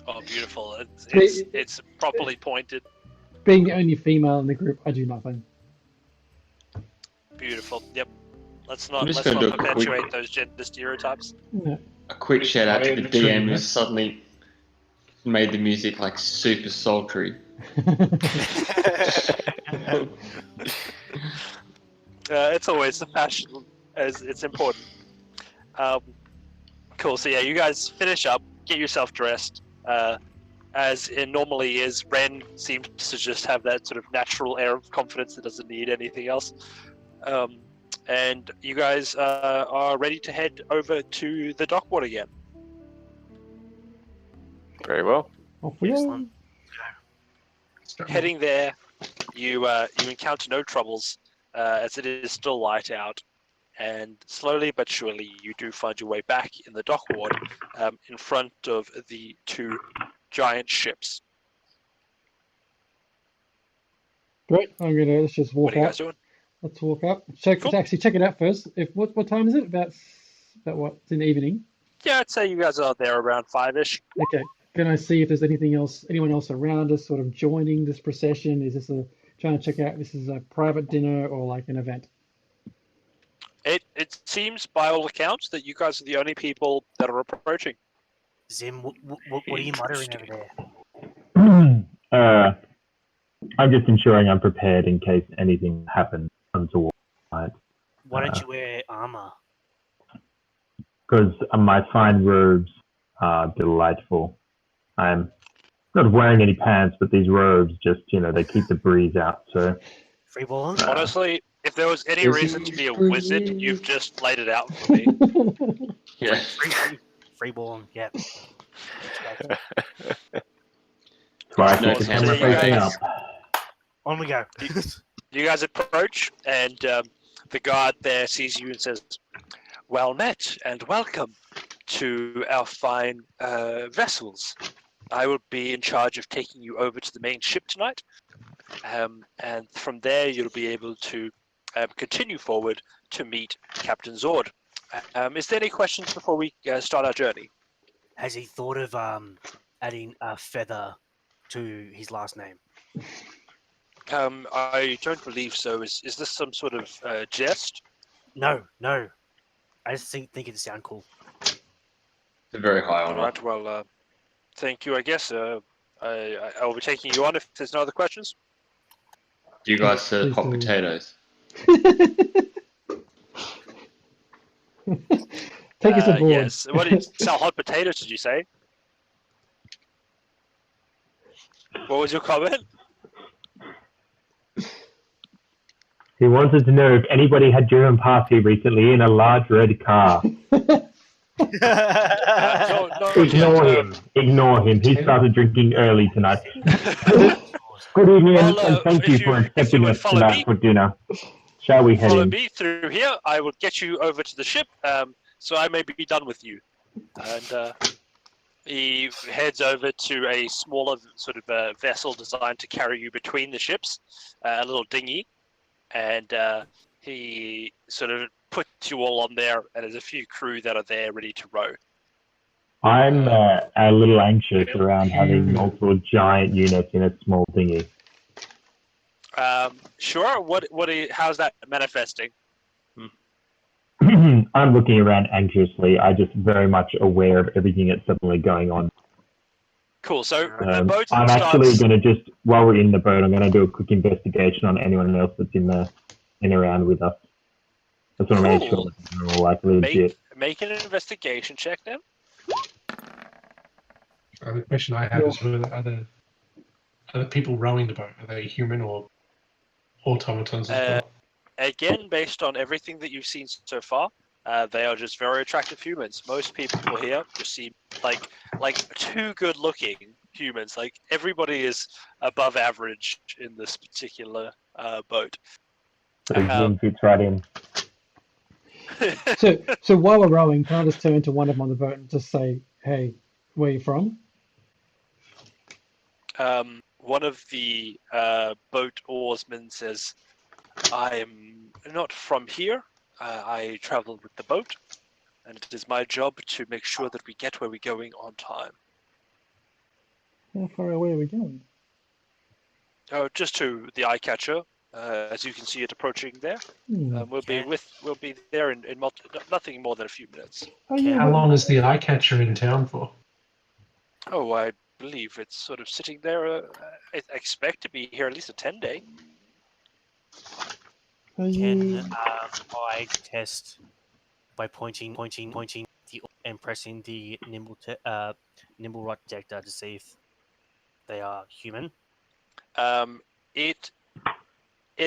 Oh, beautiful. Hey, It's properly pointed. Being the only female in the group, I do nothing. Beautiful. Yep. Let's I'm not just gonna do a quick- perpetuate those gender stereotypes. No. a quick shout out to the True, DM yeah. who suddenly made the music like super sultry. It's always the fashion, as it's important. Cool. So yeah, you guys finish up, get yourself dressed. As it normally is, Ren seems to just have that sort of natural air of confidence that doesn't need anything else. And you guys are ready to head over to the Dockward again. Very well. Off we go. Excellent. Heading there, you encounter no troubles as it is still light out, and slowly but surely you do find your way back in the Dockward in front of the two giant ships. Great. Let's just walk What are you out. guys doing? Let's walk up. Cool. Actually, check it out first. What time is it? About what? It's in the evening. Yeah, I'd say you guys are there around 5-ish. Okay. Can I see if there's anyone else around us, sort of joining this procession? Is this trying to check out? This is a private dinner or like an event? It seems, by all accounts, that you guys are the only people that are approaching. Zim, what are you muttering over there? I'm just ensuring I'm prepared in case anything happens untoward. Why don't you wear armor? Because my fine robes are delightful. I'm not wearing any pants, but these robes just, they keep the breeze out. So, Freeballing? Honestly, if there was any Is reason he to be a free? wizard, you've just laid it out for me. Yeah. Freeballing, yeah. so I No keep the chance. camera So you facing guys- up. On we go. You guys approach, and the guard there sees you and says, "Well met, and welcome to our fine vessels. I will be in charge of taking you over to the main ship tonight, and from there you'll be able to continue forward to meet Captain Zord. Is there any questions before we start our journey? Has he thought of adding a feather to his last name? I don't believe so. Is this some sort of jest? No. I just think it'd sound cool. It's a very high All honor. right. Well, thank you. I guess I'll be taking you on if there's no other questions. Do you guys serve Please hot do. potatoes? Take us aboard. Yes. What did you sell? Hot potatoes? Did you say? What was your comment? He wanted to know if anybody had driven past here recently in a large red car. No, Ignore him. He started drinking early tonight. Good evening, Well, and thank you for accepting us tonight for dinner. Shall we head follow in? me through here. I will get you over to the ship, so I may be done with you. And he heads over to a smaller sort of vessel designed to carry you between the ships, a little dinghy, and he sort of puts you all on there, and there's a few crew that are there ready to row. I'm a little anxious around having multiple giant units in a small dinghy. Sure. How's that manifesting? I'm looking around anxiously. I'm just very much aware of everything that's suddenly going on. Cool. So the boat I'm starts... actually going to just, while we're in the boat, I'm going to do a quick investigation on anyone else that's in and around with us. I just want to make sure that they're all like legit. Make an investigation check then. The question I have is whether are the people rowing the boat, are they human or automatons as well? Again, based on everything that you've seen so far, they are just very attractive humans. Most people here just seem like too good looking humans. Like everybody is above average in this particular boat. So fits right in. So while we're rowing, can I just turn to one of them on the boat and just say, "Hey, where are you from?" One of the boat oarsmen says, "I am not from here. I travel with the boat, and it is my job to make sure that we get where we're going on time." How far away are we going? Oh, just to the eye catcher, as you can see it approaching there. We'll be there in nothing more than a few minutes. How long is the eye catcher in town for? Oh, I believe it's sort of sitting there. I expect to be here at least a 10-day. Can I test by pointing and pressing the nimble right detector to see if they are human? It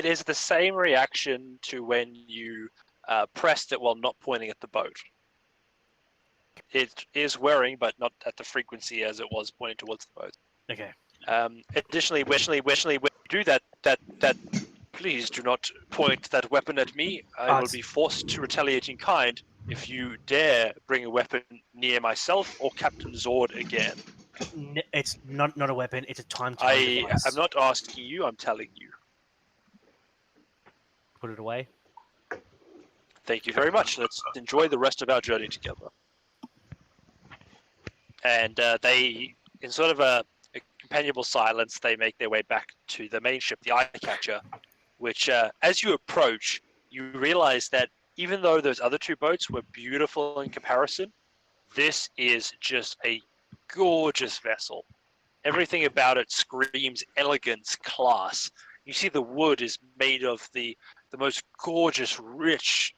is the same reaction to when you pressed it while not pointing at the boat. It is whirring, but not at the frequency as it was pointing towards the boat. Okay. Additionally, when you do that, please do not point that weapon at me. I will be forced to retaliate in kind if you dare bring a weapon near myself or Captain Zord again. It's not a weapon. It's a time I'm device. not asking you. I'm telling you. Put it away. Thank you very much. Let's enjoy the rest of our journey together. And they, in sort of a companionable silence, they make their way back to the main ship, the Eye Catcher, which, as you approach, you realize that even though those other two boats were beautiful in comparison, this is just a gorgeous vessel. Everything about it screams elegance, class. You see the wood is made of the most gorgeous, rich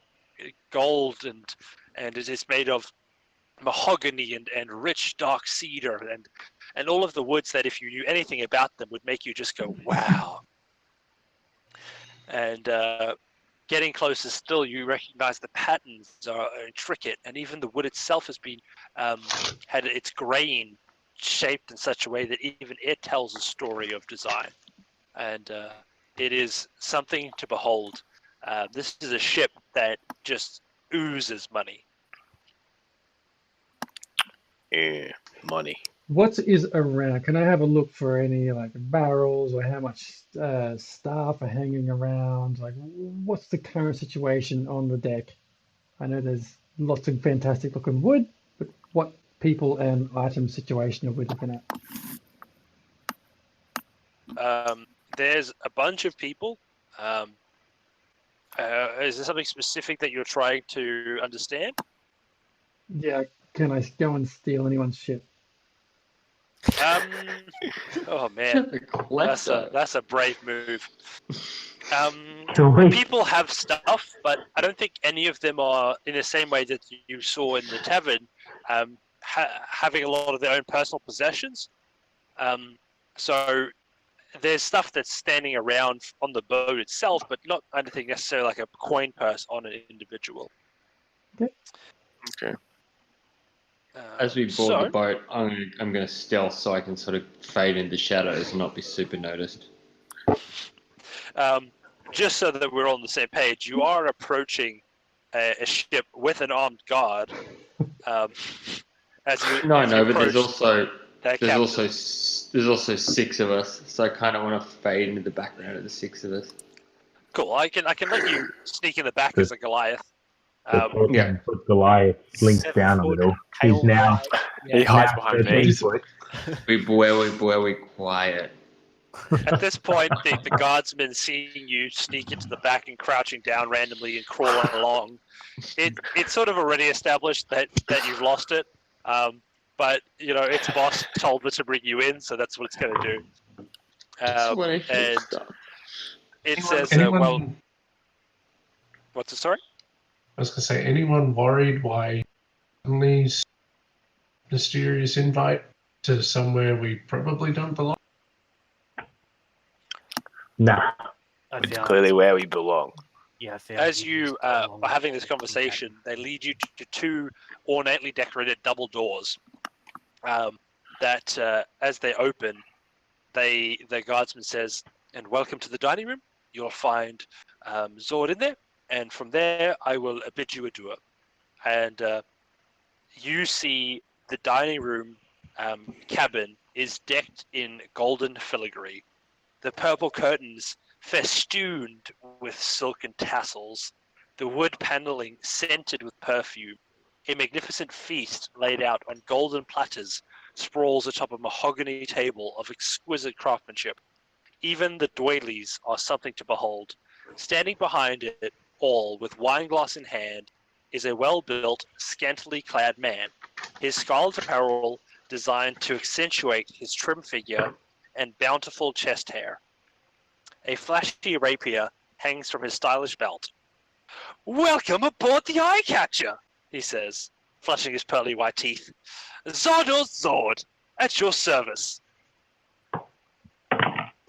gold, and it is made of mahogany and rich dark cedar and all of the woods that if you knew anything about them would make you just go wow. And getting closer still, you recognize the patterns are intricate, and even the wood itself has been had its grain shaped in such a way that even it tells a story of design, and it is something to behold. This is a ship that just oozes money. Yeah, money. What is around? Can I have a look for any like barrels or how much staff are hanging around? Like, what's the current situation on the deck? I know there's lots of fantastic looking wood, but what people and item situation are we looking at? There's a bunch of people. Is there something specific that you're trying to understand? Yeah, can I go and steal anyone's ship? Oh man, that's a brave move. Can we? People have stuff, but I don't think any of them are in the same way that you saw in the tavern, having a lot of their own personal possessions. So there's stuff that's standing around on the boat itself, but not anything necessarily like a coin purse on an individual. Okay. As we board the boat, I'm going to stealth so I can sort of fade into shadows and not be super noticed. Just so that we're on the same page, you are approaching a ship with an armed guard. But there's also 6 of us, so I kind of want to fade into the background of the 6 of us. Cool. I can let you sneak in the back as a Goliath. Yeah. Goliath slinks down a little. He's now. He hides behind me. We quiet. At this point, the guardsmen seeing you sneak into the back and crouching down randomly and crawling along, it's sort of already established that you've lost it. But its boss told it to bring you in, so that's what it's going to do. And it says, what's the story? I was going to say, anyone worried why suddenly mysterious invite to somewhere we probably don't belong? Nah. It's clearly where we belong. Yeah, as you are having this conversation, they lead you to 2 ornately decorated double doors. That as they open, the guardsman says, "And welcome to the dining room. You'll find Zord in there, and from there I will bid you adieu." And you see the dining room cabin is decked in golden filigree. The purple curtains festooned with silken tassels, the wood paneling scented with perfume. A magnificent feast laid out on golden platters sprawls atop a mahogany table of exquisite craftsmanship. Even the doilies are something to behold. Standing behind it all, with wineglass in hand, is a well-built, scantily clad man, his scarlet apparel designed to accentuate his trim figure and bountiful chest hair. A flashy rapier hangs from his stylish belt. "Welcome aboard the Eye Catcher," he says, flashing his pearly white teeth. "Zardoz Zord, at your service."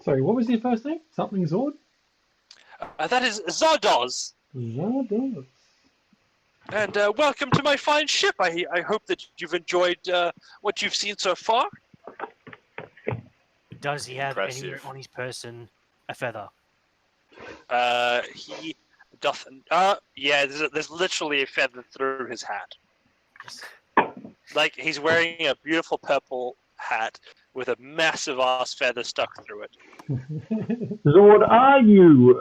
Sorry, what was your first name? Something Zord? That is Zardoz. Zardoz. And welcome to my fine ship. I hope that you've enjoyed what you've seen so far. Does he have Impressive. any on his person a feather? He doesn't. Yeah, there's literally a feather through his hat. Like he's wearing a beautiful purple hat with a massive ass feather stuck through it. Zord, are you?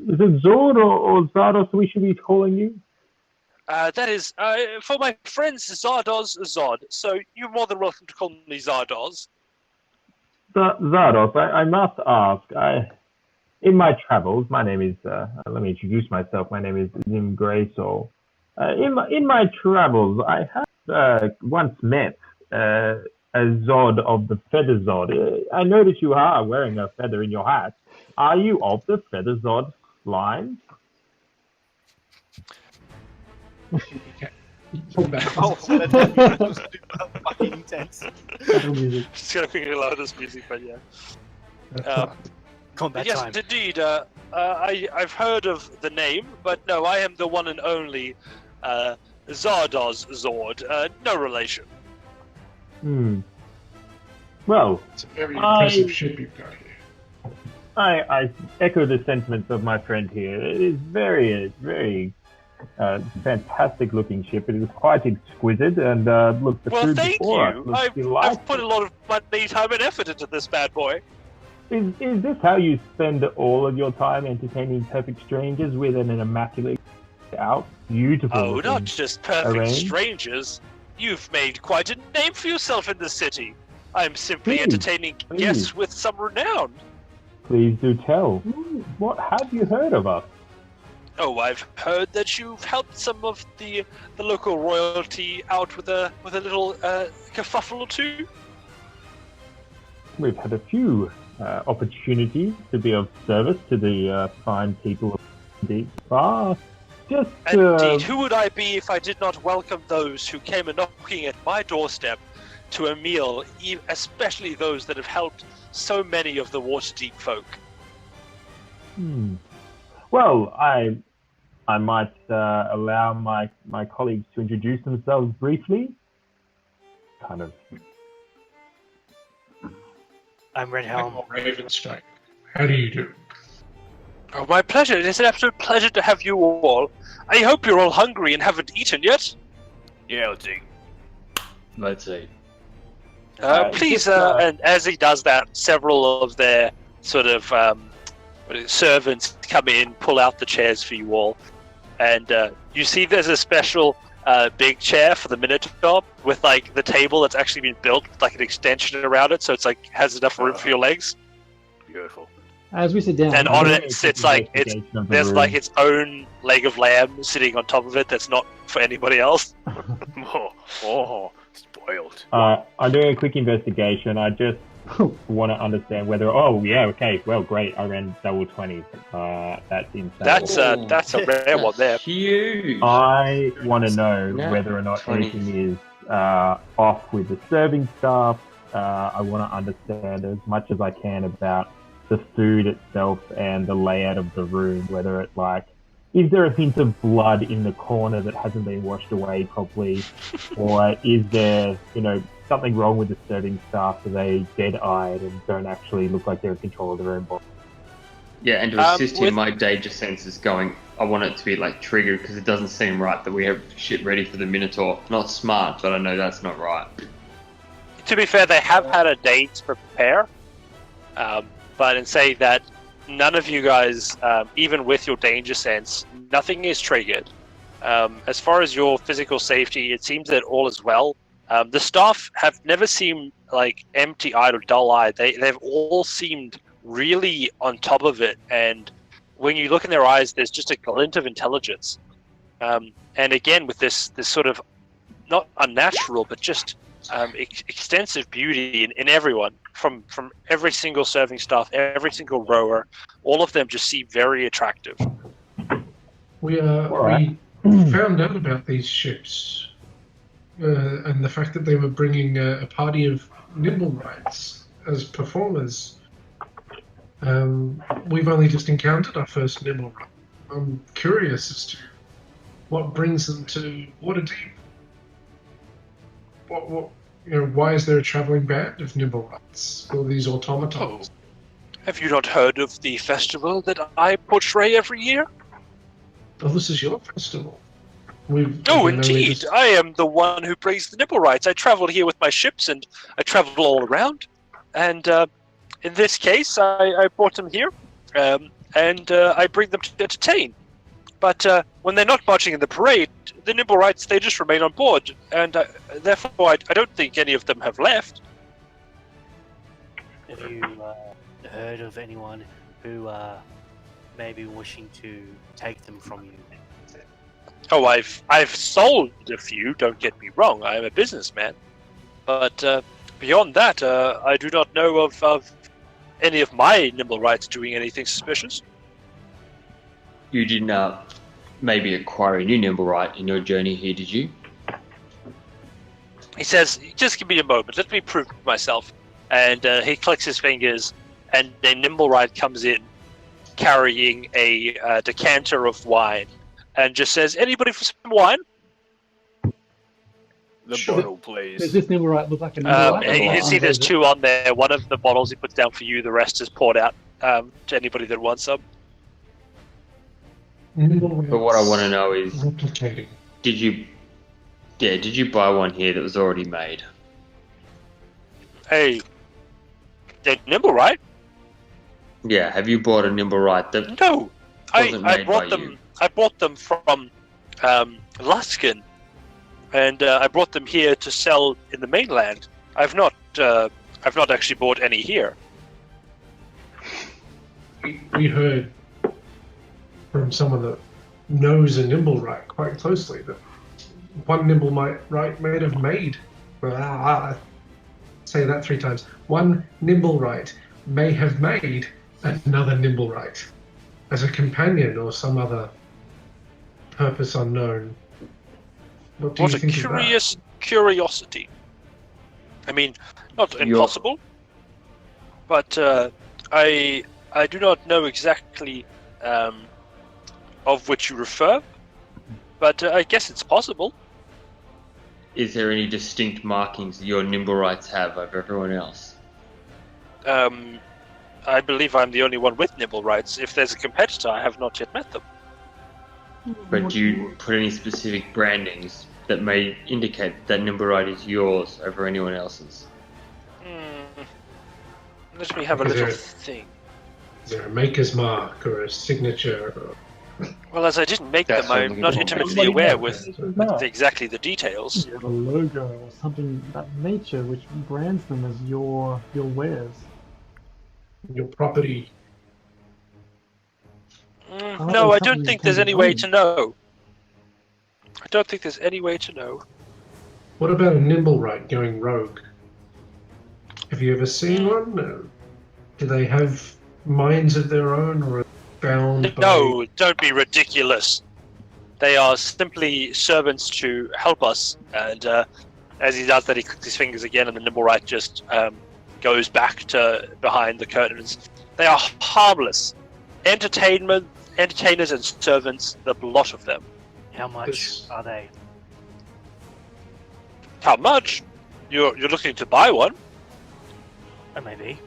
Is it Zord or Zardos we should be calling you? That is for my friends Zardoz Zod. So you're more than welcome to call me Zardoz. Zardos, I must ask. In my travels, my name is. Let me introduce myself. My name is Zim Graysoul. In my travels, I have once met a Zod of the Feather Zod. I notice you are wearing a feather in your hat. Are you of the Feather Zod line? Oh, that was fucking intense. Just gonna quickly lower this music, but yeah. Combat Yes, time. indeed. I've heard of the name, but no, I am the one and only Zardoz Zord. No relation. Well, It's a very impressive ship you've got here. I echo the sentiments of my friend here. It is very fantastic looking ship. It is quite exquisite, and look, the Well, food thank before us you. looks I've delightful. put a lot of money, time, and effort into this bad boy. Is this how you spend all of your time entertaining perfect strangers with an immaculate out, beautiful? Oh, not just perfect arranged? strangers. You've made quite a name for yourself in the city. I'm simply Please, entertaining guests with some renown. Please do tell. What have you heard of us? Oh, I've heard that you've helped some of the local royalty out with a little kerfuffle or two. We've had a few opportunities to be of service to the fine people of Waterdeep. Just Indeed, who would I be if I did not welcome those who came a knocking at my doorstep to a meal, especially those that have helped so many of the Waterdeep folk? Well, I might allow my colleagues to introduce themselves briefly. Kind of. I'm Red Helm. Ravenstrike. How do you do? Oh, my pleasure. It is an absolute pleasure to have you all. I hope you're all hungry and haven't eaten yet. Yeah, let's see. Let's see. Please, and as he does that, several of their sort of servants come in, pull out the chairs for you all, and you see there's a special big chair for the Minotaur with like the table that's actually been built with like an extension around it, so it's like has enough room for your legs. Beautiful. As we sit down, And on it sits like there's like its own leg of lamb sitting on top of it that's not for anybody else. Oh, spoiled. I'm doing a quick investigation. I just want to understand whether. Oh, yeah, okay. Well, great. I ran double 20. That's insane. That's a rare one there. Huge. I want to know Yeah, whether or not 20. anything is off with the serving staff. I want to understand as much as I can about the food itself and the layout of the room, whether it is there a hint of blood in the corner that hasn't been washed away properly, or is there, something wrong with the serving staff? Are they dead-eyed and don't actually look like they're in control of their own body? Yeah, and to assist him, my danger sense is going, I want it to be triggered because it doesn't seem right that we have shit ready for the Minotaur. Not smart, but I know that's not right. To be fair, they have had a day to prepare, but in saying that, none of you guys, even with your danger sense, nothing is triggered. As far as your physical safety, it seems that all is well. The staff have never seemed empty-eyed or dull-eyed. They've all seemed really on top of it, and when you look in their eyes, there's just a glint of intelligence. And again, with this sort of not unnatural, but just extensive beauty in everyone, from every single serving staff, every single rower, all of them just seem very attractive. We found out about these ships and the fact that they were bringing a party of Nimblewrights as performers. We've only just encountered our first Nimblewright. I'm curious as to what brings them to Waterdeep. Why is there a travelling band of Nimblewrights? All these automatons. Have you not heard of the festival that I portray every year? Oh, this is your festival. Indeed. I am the one who brings the Nimblewrights. I travel here with my ships, and I travel all around. And in this case, I brought them here, and I bring them to entertain. But when they're not marching in the parade, the Nimblewrights, they just remain on board, and therefore I don't think any of them have left. Have you heard of anyone who may be wishing to take them from you? Oh, I've sold a few, don't get me wrong, I am a businessman. But beyond that, I do not know of any of my Nimblewrights doing anything suspicious. You didn't maybe acquire a new Nimblewright in your journey here, did you? He says, just give me a moment, let me prove myself. And he clicks his fingers, and a Nimblewright comes in carrying a decanter of wine and just says, anybody for some wine? The bottle, please. Does this Nimblewright look like a Nimblewright? You can see there's two on there. One of the bottles he puts down for you, the rest is poured out to anybody that wants some. But what I want to know is, replicating. did you buy one here that was already made? Hey, they're nimble, right? Yeah, have you bought a nimble right that No, wasn't I made brought by them. you? I bought them from Luskin, and I brought them here to sell in the mainland. I've not actually bought any here. We heard from someone that knows a nimble right quite closely that one nimble right might have made. Say that 3 times. One nimble right may have made another nimble right as a companion or some other purpose unknown. What do What you a think of that? curiosity. I mean, not impossible, but I do not know exactly of which you refer, but I guess it's possible. Is there any distinct markings your nimble rights have over everyone else? I believe I'm the only one with nibble rights. If there's a competitor, I have not yet met them. But do you put any specific brandings that may indicate that nimble right is yours over anyone else's? Let me have a Is little there- think. Is there a maker's mark or a signature? Well, as I didn't make That's them, what I'm I'm looking not for. intimately aware with No. exactly the details. You have a logo or something of that nature which brands them as your wares. Your property? Oh, No, I something don't you think tend there's to any way own. to know. I don't think there's any way to know. What about a nimble right going rogue? Have you ever seen one? Do they have minds of their own or are bound by... No, don't be ridiculous. They are simply servants to help us, and as he does that, he clicks his fingers again, and the nimble right just goes back to behind the curtains. They are harmless. Entertainers and servants, the lot of them. How much are they? How much? You're looking to buy one? Maybe.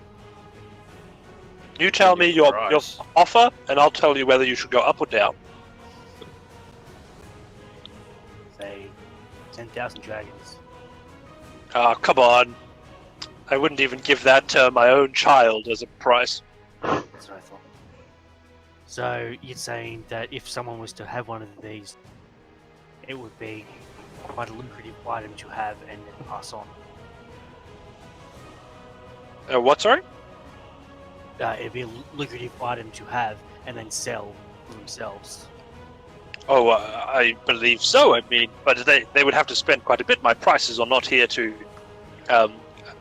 You tell me your Price. offer, and I'll tell you whether you should go up or down. Say 10,000 dragons. Ah, come on. I wouldn't even give that to my own child as a price. That's what I thought. So you're saying that if someone was to have one of these, it would be quite a lucrative item to have and then pass on. What, sorry? It'd be a lucrative item to have and then sell for themselves. Oh, I believe so. I mean, but they would have to spend quite a bit. My prices are not here to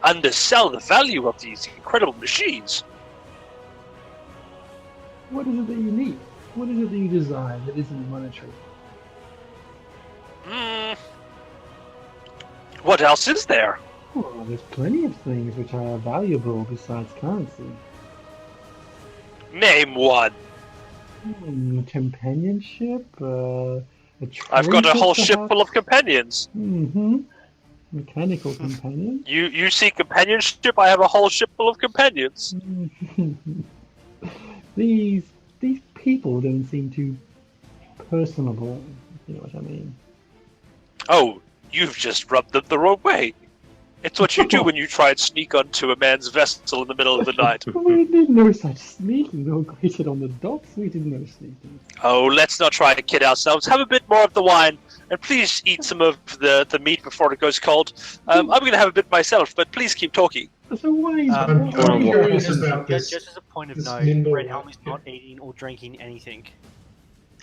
undersell the value of these incredible machines. What is it that you need? What is it that you desire that isn't monetary? What else is there? Well, there's plenty of things which are valuable besides currency. Name one. Companionship, a I've got a trinket, whole ship perhaps? full of companions. Mm-hmm. Mechanical companion. You seek companionship, I have a whole ship full of companions. These people don't seem too personable, if you know what I mean. Oh, you've just rubbed them the wrong way. It's what you do when you try and sneak onto a man's vessel in the middle of the night. We did no such sneaking. They were greeted on the docks. We did no sneaking. Oh, let's not try to kid ourselves. Have a bit more of the wine, and please eat some of the meat before it goes cold. I'm going to have a bit myself, but please keep talking. So why is I'm why- curious about Just this. as a point of this note, nimble Red right, Helm is yeah. not eating or drinking anything.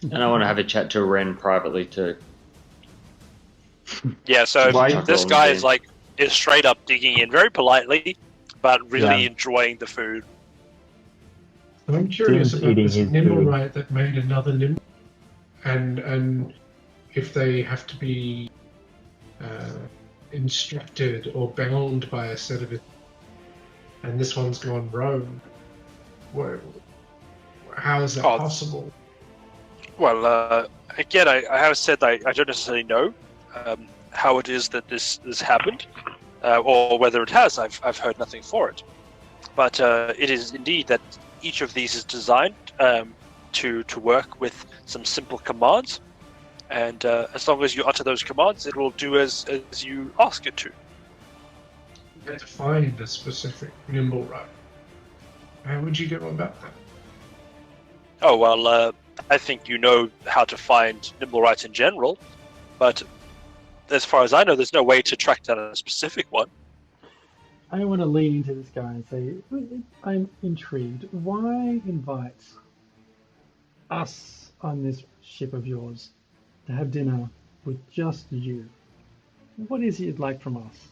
And I want to have a chat to Ren privately too. Yeah, so Why- this guy is straight up digging in very politely, but really Yeah. enjoying the food. I'm curious Tim's about eating this his nimble food. right that made another nimble, and if they have to be instructed or bound by a set of it, and this one's gone rogue. How is that Oh, possible? Well, again, I have said I don't necessarily know how it is that this happened, or whether it has. I've heard nothing for it. But it is indeed that each of these is designed to work with some simple commands, and as long as you utter those commands, it will do as you ask it to. You had to find a specific nimble right. How would you go about that? Oh well, I think you know how to find nimble rights in general, but as far as I know, there's no way to track down a specific one. I want to lean into this guy and say, I'm intrigued. Why invite us on this ship of yours to have dinner with just you? What is it you'd like from us?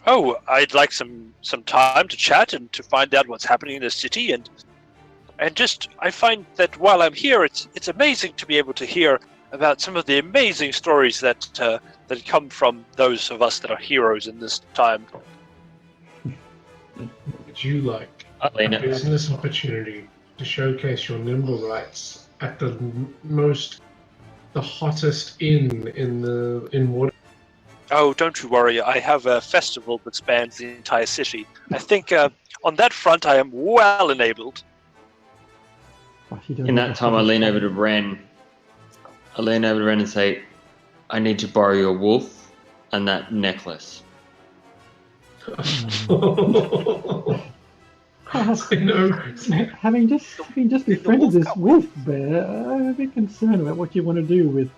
Oh, I'd like some time to chat and to find out what's happening in the city, and just I find that while I'm here, it's amazing to be able to hear about some of the amazing stories that come from those of us that are heroes in this time. Would you like a business opportunity to showcase your nimble rights at the hottest inn in Water? Oh, don't you worry. I have a festival that spans the entire city. I think on that front I am well enabled. In that time, I lean over to Ren. And say, I need to borrow your wolf and that necklace. Having just befriended this wolf bear, I'm a bit concerned about what you want to do with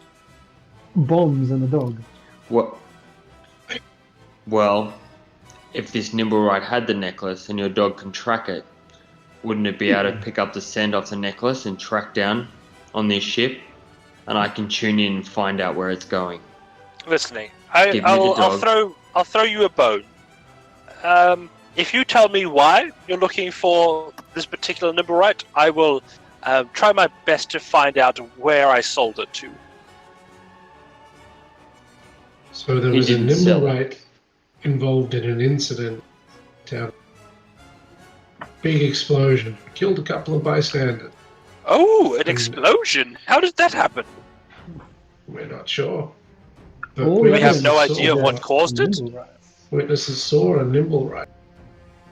bombs and the dog. What? Well, if this nimble right had the necklace and your dog can track it, wouldn't it be able to pick up the scent off the necklace and track down on this ship? And I can tune in and find out where it's going. Listening, I'll throw you a bone. If you tell me why you're looking for this particular nimble right, I will try my best to find out where I sold it to. So there was a nimble right involved in an incident down. Big explosion. Killed a couple of bystanders. Oh, an explosion! How did that happen? We're not sure. We have no idea what caused it? Witnesses saw a nimble right.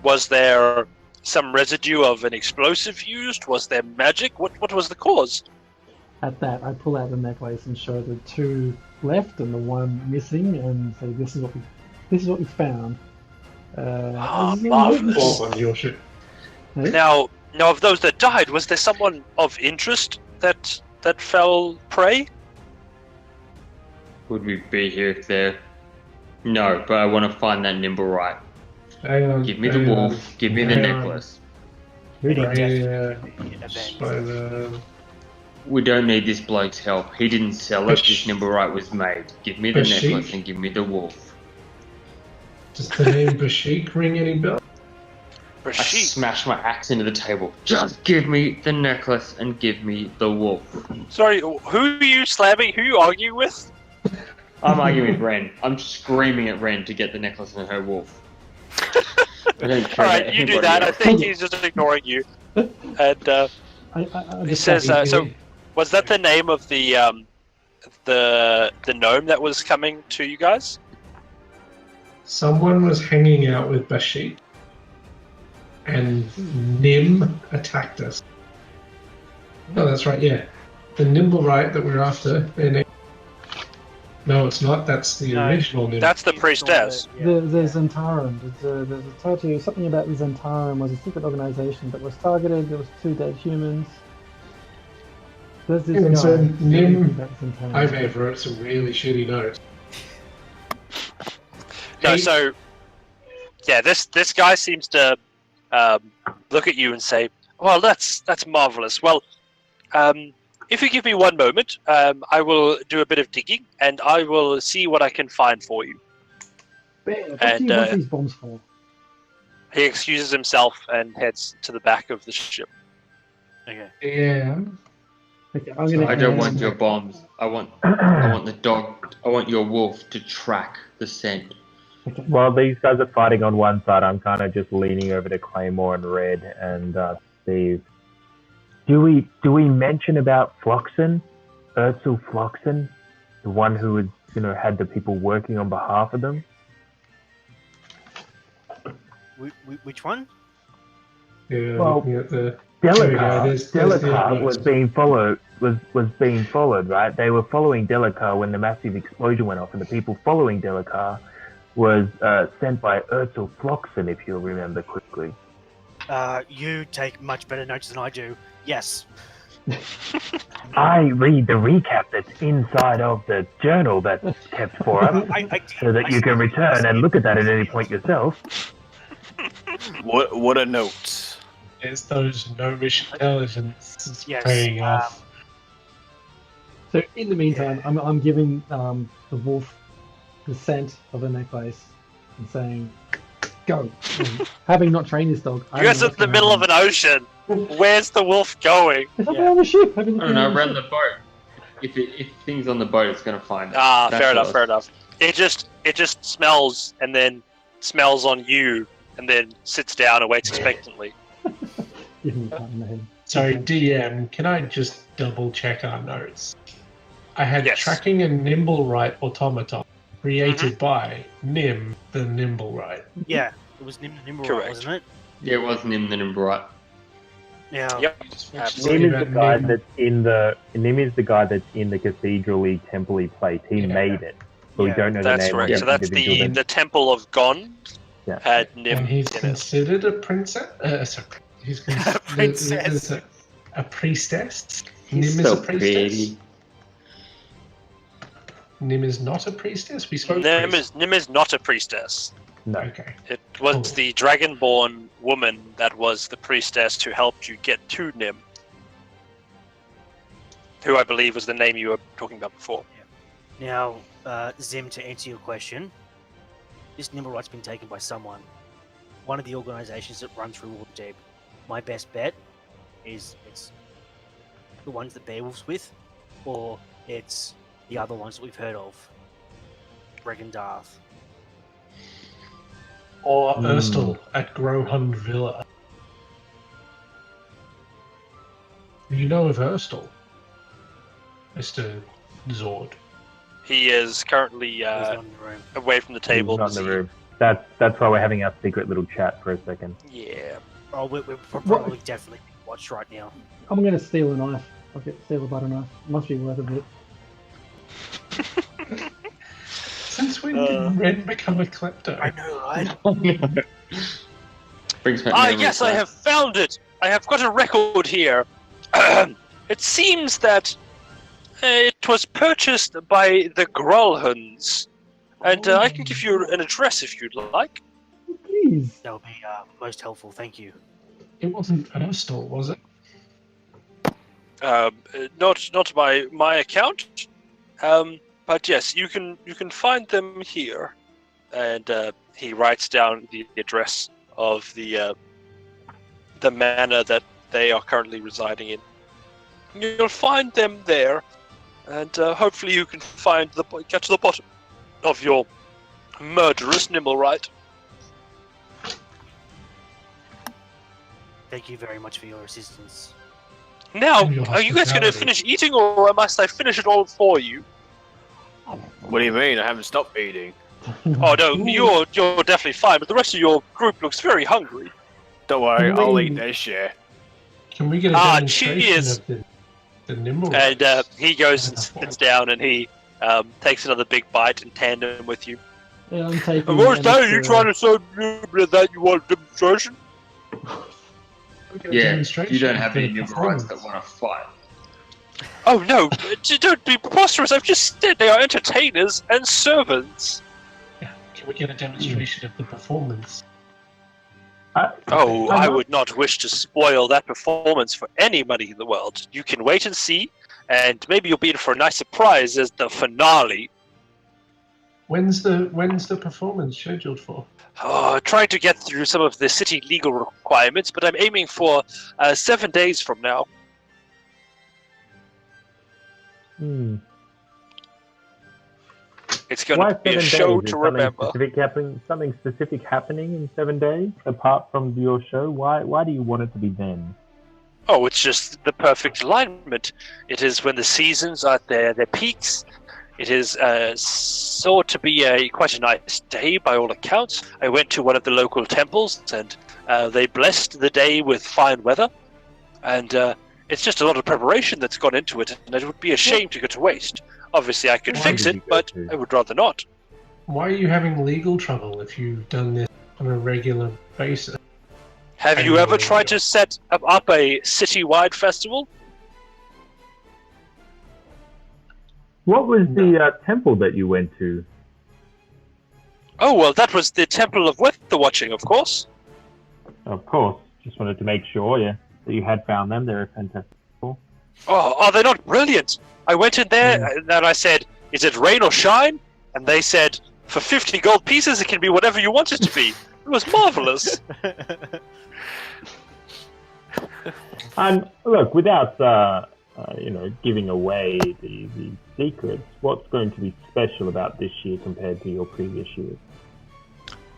Was there some residue of an explosive used? Was there magic? What was the cause? At that, I pull out the necklace and show the two left and the one missing, and say, "This is what we found." Marvelous. On your ship. Now, of those that died, was there someone of interest that fell prey? Would we be here if there? No, but I want to find that nimble right. Give me the wolf. Give me the necklace. We don't need this bloke's help. He didn't sell it. This nimble right was made. Give me the necklace and give me the wolf. Does the name Bashik ring any bells? I smash my axe into the table. Just give me the necklace and give me the wolf. Sorry, who are you slamming? Who are you arguing with? I'm arguing with Ren. I'm screaming at Ren to get the necklace and her wolf. Alright, you do that. I think he's just ignoring you. And he says, so was that the name of the gnome that was coming to you guys? Someone was hanging out with Bashik. And Nim attacked us. No, that's right, yeah. The nimble right that we're after. No, it's not. That's the original Nim. That's the priestess. The Zentarum. There's a tattoo. Something about the Zentarum was a secret organization that was targeted. There was 2 dead humans. There's this guy. So Nim, I may have wrote some really shitty notes. No, so yeah, this guy seems to look at you and say, "Well, that's marvelous. Well, if you give me one moment, I will do a bit of digging and I will see what I can find for you." What do you want these bombs for? He excuses himself and heads to the back of the ship. Okay. Yeah. Okay, I don't want your bombs. I want the dog. I want your wolf to track the scent. While these guys are fighting on one side, I'm kind of just leaning over to Claymore and Red and Steve. Do we mention about Floxen, Ursel Floxen, the one who had had the people working on behalf of them? Which one? Yeah, Well, looking at the There we go, there's the Delacar evidence. was being followed, right? They were following Delacar when the massive explosion went off, and the people following Delacar was sent by Ursel Floxen, if you'll remember quickly. You take much better notes than I do. Yes. I read the recap that's inside of the journal that's kept for us, so that you can return and look at that at any point yourself. What a note. It's those gnomish intelligence Yes, paying off. So in the meantime, I'm giving the wolf the scent of the necklace and saying, "Go." And having not trained this dog, You guys are in the middle of an ocean. Where's the wolf going? It's up on the ship. I don't know, around the boat. If things on the boat, it's going to find it. Ah, That's fair enough, what fair enough. It just smells and then smells on you and then sits down and waits expectantly. Give me a pat on the head. So, DM, can I just double check our notes? I had Yes. tracking a Nimblewright automaton created by Nim the Nimblewright. Yeah, it was Nim the Nimble, Correct. wasn't it? Yeah, it was Nim the Nimblewright. Now, Yep. Nim is the guy that's in the cathedral-y, temple-y place. He made it, but we don't know the That's name correct. of So the that's individual. the Temple of Gon Yeah. had Nim And he's in it. considered a princess. Sorry, he's considered princess. a priestess. He's Nim so is a priestess. pretty. Nim is not a priestess. We spoke. Nim priest. is not a priestess. No. Okay. It was Cool. the dragonborn woman that was the priestess who helped you get to Nim. Who I believe was the name you were talking about before. now, Zim, to answer your question, this Nimblewright's been taken by someone. One of the organisations that run through Waterdeep. My best bet is it's the ones that Beowulf's with, or it's the other ones that we've heard of. Regendarth. Or Erstal at Grohund Villa. You know of Erstal, Mr. Zord. He is currently He's not in the room. away from the table. He's not in the busy- room. That's why we're having our secret little chat for a second. Yeah. Oh, we're probably definitely being watched right now. I'm going to steal a knife. Okay, steal a butter knife. Must be worth a bit. Since when did Ren become a klepto? I know, right? Brings back Ah, memories yes, I back. have found it. I have got a record here. It seems that it was purchased by the Grolhuns, and I can give you an address if you'd like. Please. That would be most helpful. Thank you. It wasn't Erstal, was it? Not by my account, but yes, you can find them here. And he writes down the address of the manor that they are currently residing in. You'll find them there, and hopefully you can get to the bottom of your murderous Nimblewright. Thank you very much for your assistance. Now, Your are you guys going to hospitality. finish eating, or must I finish it all for you? What do you mean? I haven't stopped eating. Oh no, you're definitely fine, but the rest of your group looks very hungry. Don't worry, Can I'll we- eat their share. Can we get a Ah, demonstration cheers. of the Nimble? And he goes and sits down, and he takes another big bite in tandem with you. Yeah, I'm taking. And what's an that? Are you extra- trying to say that you want a demonstration? Yeah, you don't have any new Nimblewrights that want to fight. Oh no, don't be preposterous. I've just said they are entertainers and servants. Can we get a demonstration of the performance? Oh, I would not wish to spoil that performance for anybody in the world. You can wait and see, and maybe you'll be in for a nice surprise as the finale. When's the performance scheduled for? Trying to get through some of the city legal requirements, but I'm aiming for 7 days from now. It's going Why to be a 7 show days? to Is remember. something specific happening in 7 days apart from your show? Why do you want it to be then? Oh, it's just the perfect alignment. It is when the seasons are at their peaks. It is sought to be quite a nice day by all accounts. I went to one of the local temples, and they blessed the day with fine weather. and it's just a lot of preparation that's gone into it, and it would be a shame to go to waste. Obviously, I could fix it, but I would rather not. Why are you having legal trouble if you've done this on a regular basis? Have you ever tried to set up a city-wide festival? What was the temple that you went to? Oh, well, that was the Temple of Weather Watching, of course. Of course. Just wanted to make sure, yeah, that you had found them. They're fantastic. Oh, are they not brilliant? I went in there and I said, is it rain or shine? And they said, for 50 gold pieces, it can be whatever you want it to be. It was marvelous. And look, without giving away the secrets, what's going to be special about this year compared to your previous years?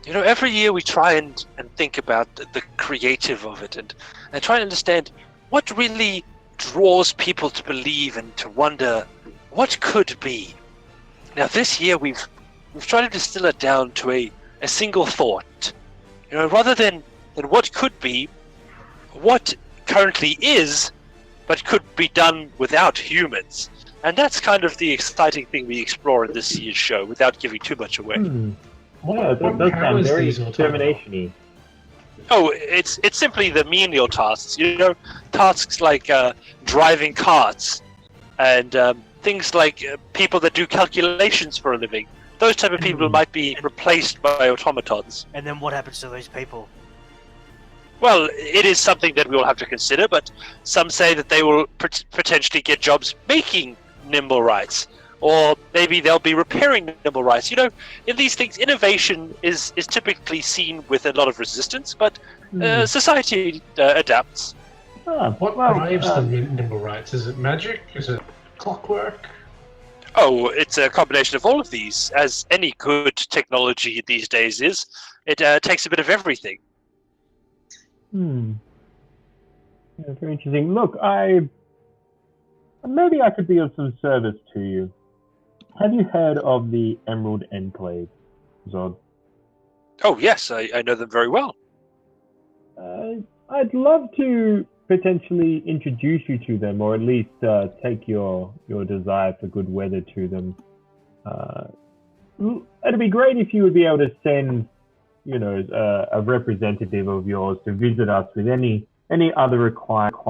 You know, every year we try and think about the creative of it and try to understand what really draws people to believe and to wonder what could be. Now, this year we've tried to distill it down to a single thought. You know, rather than what could be, what currently is, but could be done without humans. And that's kind of the exciting thing we explore in this year's show, without giving too much away. Yeah, that does sound very determination-y. Oh, it's simply the menial tasks, you know, tasks like driving carts and things like people that do calculations for a living. Those type of people might be replaced by automatons. And then what happens to those people? Well, it is something that we will have to consider, but some say that they will potentially get jobs making nimble rights, or maybe they'll be repairing nimble rights. You know, in these things, innovation is typically seen with a lot of resistance, but society adapts. What drives the nimble rights? Is it magic? Is it clockwork? Oh, it's a combination of all of these, as any good technology these days is. It takes a bit of everything. Yeah, very interesting. Look, maybe I could be of some service to you. Have you heard of the Emerald Enclave, Zod? Oh, yes, I know them very well. I'd love to potentially introduce you to them, or at least take your desire for good weather to them. It'd be great if you would be able to send, a representative of yours to visit us with any other requirements.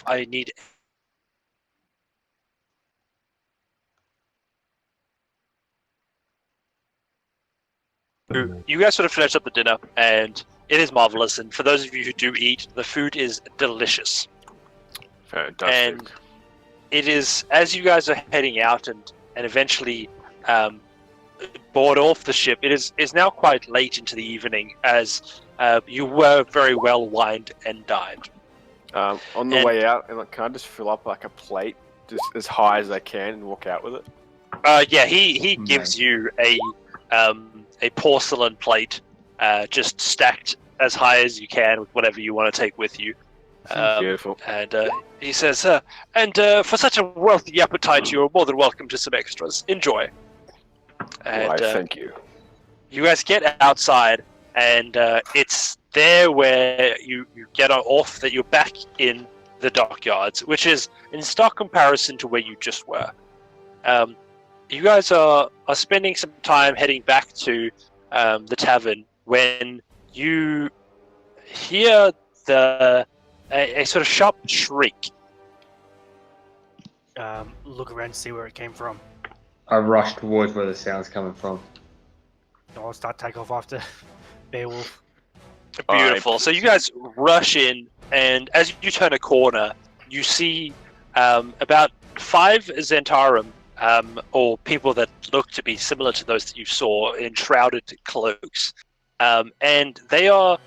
I need. You guys sort of finish up the dinner, and it is marvelous. And for those of you who do eat, the food is delicious. Fantastic. And it is, as you guys are heading out and eventually board off the ship, it is now quite late into the evening, as you were very well wined and dined. On the way out, can I just fill up like a plate, just as high as I can, and walk out with it? Yeah, he gives you a porcelain plate, just stacked as high as you can with whatever you want to take with you. Beautiful. And he says, for such a wealthy appetite, you're more than welcome to some extras. Enjoy. And thank you. You guys get outside, and it's there where you get off that you're back in the dockyards, which is in stark comparison to where you just were. You guys are spending some time heading back to the tavern when you hear a sort of sharp shriek. Look around to see where it came from. I rush towards where the sound's coming from. I'll start take off after Beowulf. Beautiful. So you guys rush in, and as you turn a corner, you see about 5 Zentarum, or people that look to be similar to those that you saw in shrouded cloaks. And they are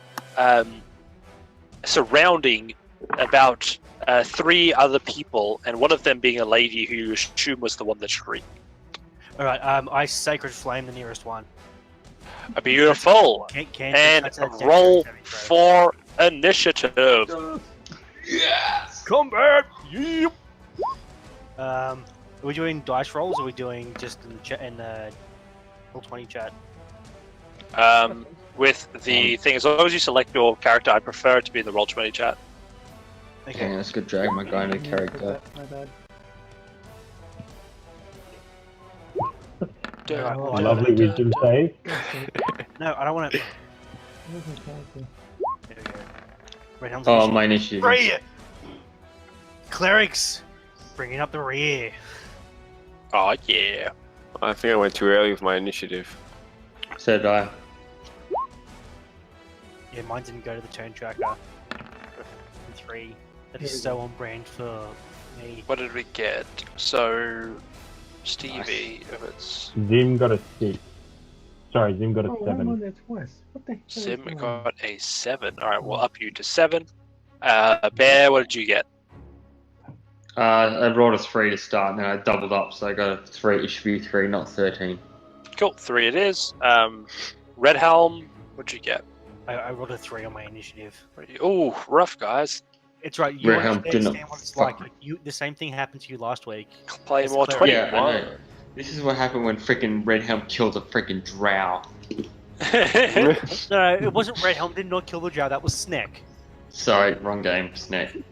surrounding about 3 other people, and one of them being a lady who you assume was the one that shrieked. Alright, I Sacred Flame the nearest one. Beautiful. And roll for initiative. Yes! combat. Yep. Are we doing dice rolls, or are we doing just in the chat in the Roll20 chat? With the thing, as long as you select your character, I prefer it to be in the Roll20 chat. Okay, let's go drag my guy into character. My bad. Lovely wisdom save. No, I don't want to. Where's my character? There we go. Red Helm's Oh, initiative. my initiative. Rear! Clerics! Bringing up the rear. Oh yeah. I think I went too early with my initiative. So did I. Yeah, mine didn't go to the turn tracker. 3. That is so on brand for me. What did we get? So, Stevie, if it's Zim got a 6. Sorry, Zim got a Oh, I'm 7. on there twice. What the hell is Sim going on? got a 7. All right, we'll up you to 7. Bear, what did you get? I rolled a 3 to start, and then I doubled up, so I got a 3. It should be 3, not 13. Cool, 3 it is. Red Helm, what'd you get? I rolled a 3 on my initiative. Ooh, rough guys. It's right, you Red Helm understand didn't what it's fuck like. The same thing happened to you last week. Play It's more clear. 20. Yeah, I know. This is what happened when freaking Red Helm killed a freaking drow. No, it wasn't Red Helm, did not kill the drow, that was Snack. Sorry, wrong game, Snake.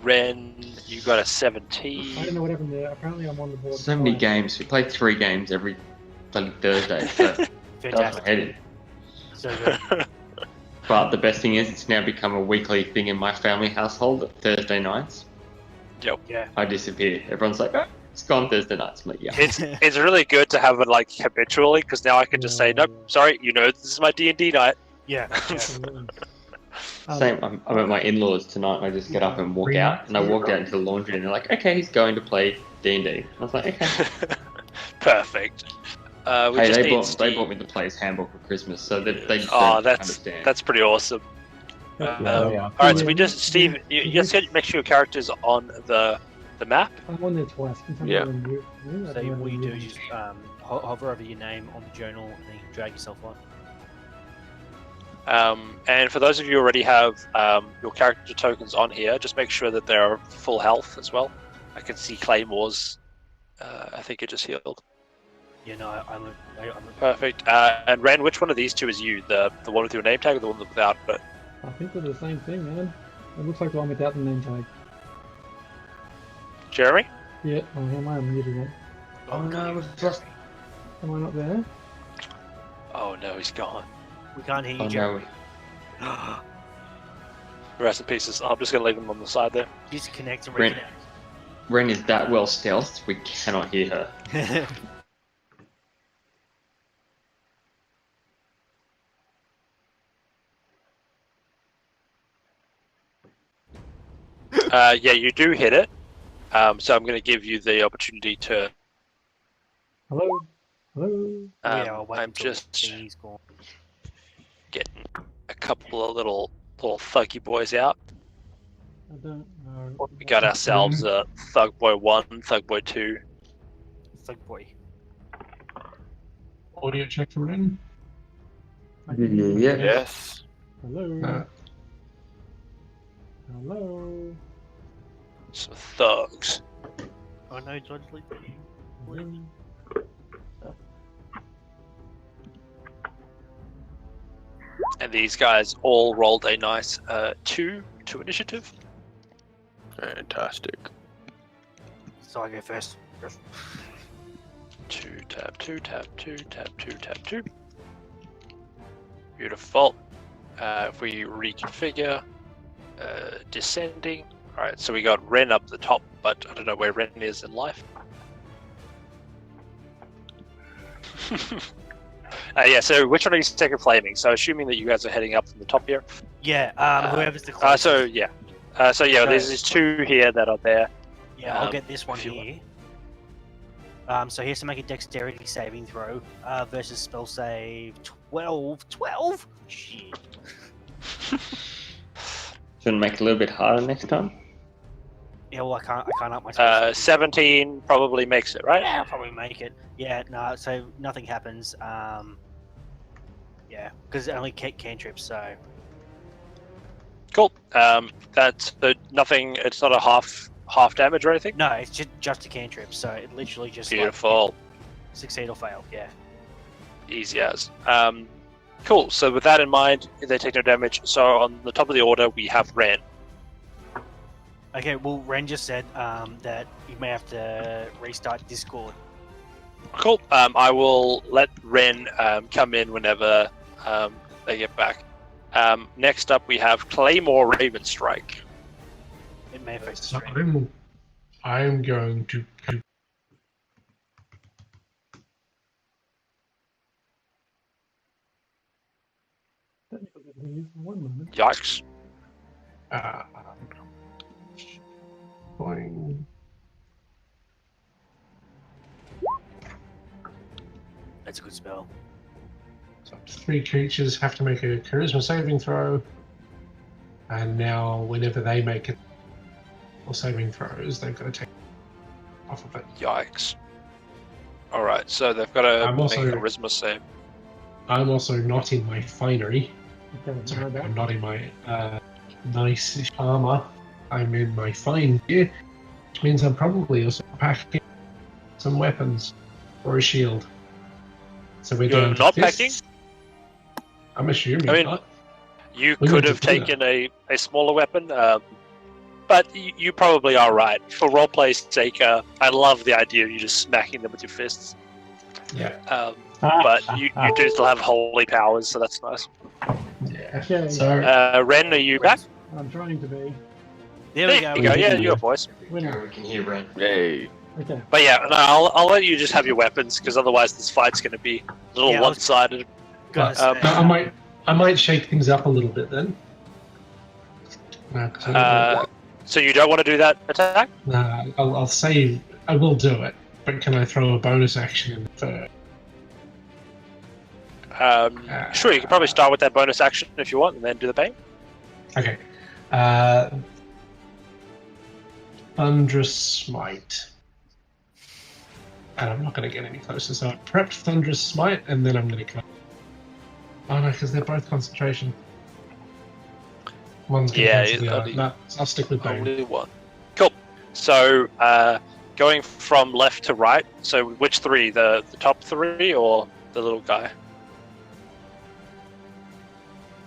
Ren, you got a I don't 17. know what happened there. Apparently, I'm on the board. So many twice. games. We play 3 games every bloody Thursday, so that's my Fantastic. head in. So good. But the best thing is, it's now become a weekly thing in my family household at Thursday nights. Yeah. I disappear. Everyone's like, oh, it's gone Thursday nights. I'm like, yeah. It's really good to have it like habitually, because now I can just say, nope, sorry, you know this is my D&D night. Yeah. Absolutely. Same, I'm at my in-laws tonight, and I just get up and walk out, and I walked out into the laundry, and they're like, okay, he's going to play D&D. I was like, okay. Perfect. We Hey, just they need bought Steve. me the player's handbook for Christmas, so they Oh, don't that's understand. pretty awesome. Yeah. All right, so we just Steve, you just make sure your character's on the map. I'm on there twice. Can somebody Yeah. remove me? I So don't know what you how do to is use just hover over your name on the journal and then you drag yourself on. And for those of you who already have your character tokens on here, just make sure that they're full health as well. I can see Claymore's. I think it just healed. Yeah, no, I'm a Perfect. And Ren, which one of these two is you? The one with your name tag or the one without? But I think they're the same thing, man. It looks like the one without the name tag. Jeremy? Yeah, oh, am I muted it? Oh no, we've just... Am I not there? Oh no, he's gone. we can't hear you, Oh Jeremy. no. Rest in pieces. I'm just gonna leave him on the side there. Disconnect and Ren- reconnect. Ren is that well stealthed, we cannot hear her. Yeah, you do hit it. So I'm gonna give you the opportunity to. Hello? Hello? Yeah, I'll wait I'm until just he's gone. getting a couple of little thuggy boys out. I don't know. We got ourselves Thug Boy 1, Thug Boy 2. Thug boy. Audio check from Ren. Yeah. Yes. Hello? Hello? Some thugs. Oh no, George Lee. Hello? And these guys all rolled a nice 2 to initiative. Fantastic. So I go first. 2, tab 2, tab 2, tab 2, tab 2. Beautiful. If we reconfigure, descending. Alright, so we got Ren up the top, but I don't know where Ren is in life. Yeah, so which one are you taking flaming? So assuming that you guys are heading up from the top here. Yeah, whoever's the closest. So yeah. There's these 2 here that are there. Yeah, I'll get this one if you here. So he has to make a dexterity saving throw versus spell save 12. 12? Shit. Shouldn't make it a little bit harder next time. Yeah, well, I can't up my spell save. 17 probably makes it, right? Yeah, I'll probably make it. Yeah, no, so nothing happens. Yeah, because it only cantrips, so. Cool. That's nothing. It's not a half damage or anything. No, it's just a cantrip, so it literally just Beautiful. Like, succeed or fail. Yeah. Easy as. Cool. So with that in mind, they take no damage. So on the top of the order, we have Ren. Okay. Well, Ren just said that you may have to restart Discord. Cool. I will let Ren come in whenever they get back. Next up, we have Claymore Raven Strike. It may affect the So stream. I'm going to. One moment. Yikes. Going. That's a good spell. So 3 creatures have to make a charisma saving throw. And now, whenever they make it or saving throws, they've got to take off of it. Yikes. Alright, so they've got to I'm make also- a charisma save. I'm also not in my finery. Okay, Sorry, no, I'm not in my nice armor. I'm in my fine gear, which means I'm probably also packing some weapons or a shield. So we're You're down to not fists. I'm assuming I mean, not. You We could need have to do taken a smaller weapon, but you probably are right. For roleplay's sake, I love the idea of you just smacking them with your fists. Yeah. But you do still have holy powers, so that's nice. Yeah. Okay. So Ren, are you back? I'm trying to be. There we go. you go. Yeah, you got voice. Winner. We can hear Ren. Yay. Okay. But yeah, no, I'll let you just have your weapons because otherwise this fight's going to be a little Yeah, I was- one-sided. Gonna Um, say, I might shake things up a little bit then. No, 'cause I don't So you don't want to do that attack? I'll save. I will do it, but can I throw a bonus action in for? Sure, you can probably start with that bonus action if you want, and then do the pain. Okay. Thunderous Smite. And I'm not going to get any closer, so I prepped Thunderous Smite, and then I'm going to go. Oh no, because they're both concentration. One's going to Yeah, cancel the other. only- No, I'll stick with Bane. Only one. Cool. So, going from left to right. So, which 3? The top 3 or the little guy?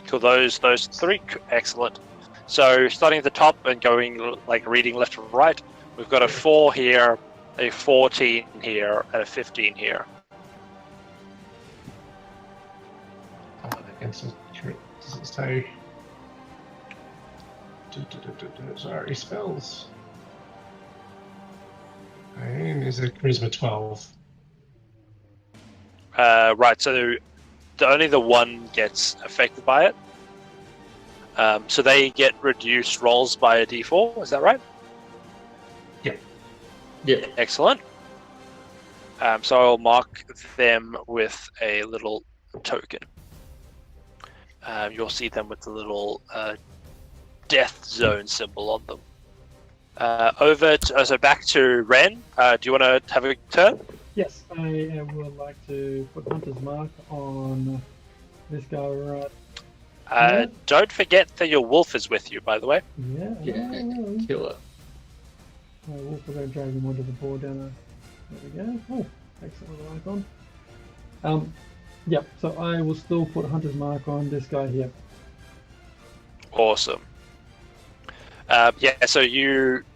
Cool. Those 3. Excellent. So, starting at the top and going like reading left to right, we've got a 4 here, a 14 here, and a 15 here. Against does it say? Sorry, spells. And is it charisma 12? Right. So, only the one gets affected by it. So they get reduced rolls by a d4. Is that right? Yeah. Excellent. So I'll mark them with a little token. You'll see them with the little death zone symbol on them. So back to Ren. Do you want to have a turn? Yes, I would like to put Hunter's Mark on this guy right. Don't forget that your wolf is with you, by the way. Yeah. Yeah, kill it. We're going to drag him onto the board down there. we go. Oh, excellent icon. Yep, so I will still put Hunter's Mark on this guy here. Awesome. Yeah, so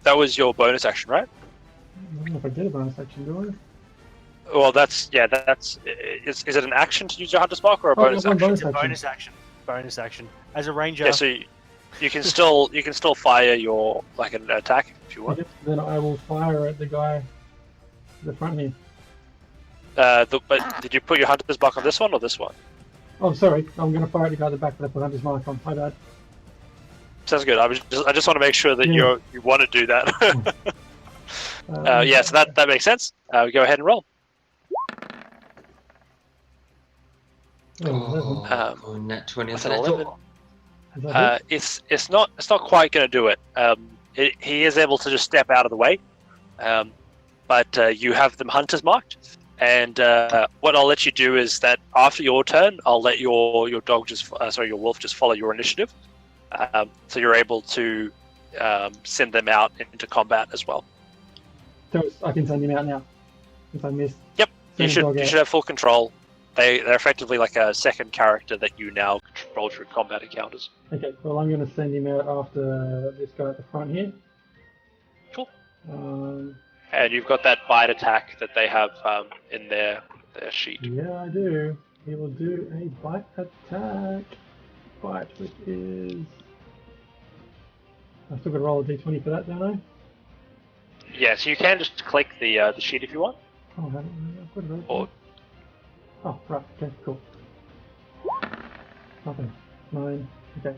that was your bonus action, right? I don't know if I did a bonus action, do Well, is it an action to use your Hunter's Mark or a bonus one action? bonus It's a action. bonus action. Bonus action. As a ranger, Yeah, so you can still fire your like an attack if you want. Okay, then I will fire at the guy at the front here. But did you put your Hunter's Mark on this one or this one? Oh, sorry, I'm going to fire at the guy at the back that I put Hunter's Mark on. My bad. Sounds good. I just want to make sure that Yeah. you want to do that. Yeah, so that makes sense. Go ahead and roll. Oh, going nat 20. That's That's an an 11. Is that it? It's not quite going to do it. He is able to just step out of the way, but you have them Hunters marked. And what I'll let you do is that after your turn, I'll let your dog your wolf just follow your initiative. So you're able to send them out into combat as well. So I can send him out now. If I miss. Yep, you Send dog should out. have full control. They're effectively like a second character that you now control through combat encounters. Okay, well I'm going to send him out after this guy at the front here. Cool. Um, And you've got that bite attack that they have in their sheet. yeah, I do. He will do a bite attack. Bite, which is. I still got to roll a d20 for that, don't I? Yeah, so you can just click the sheet if you want. Oh, I haven't put it open. Or Oh, right. Okay, cool. Nothing. 9. Okay.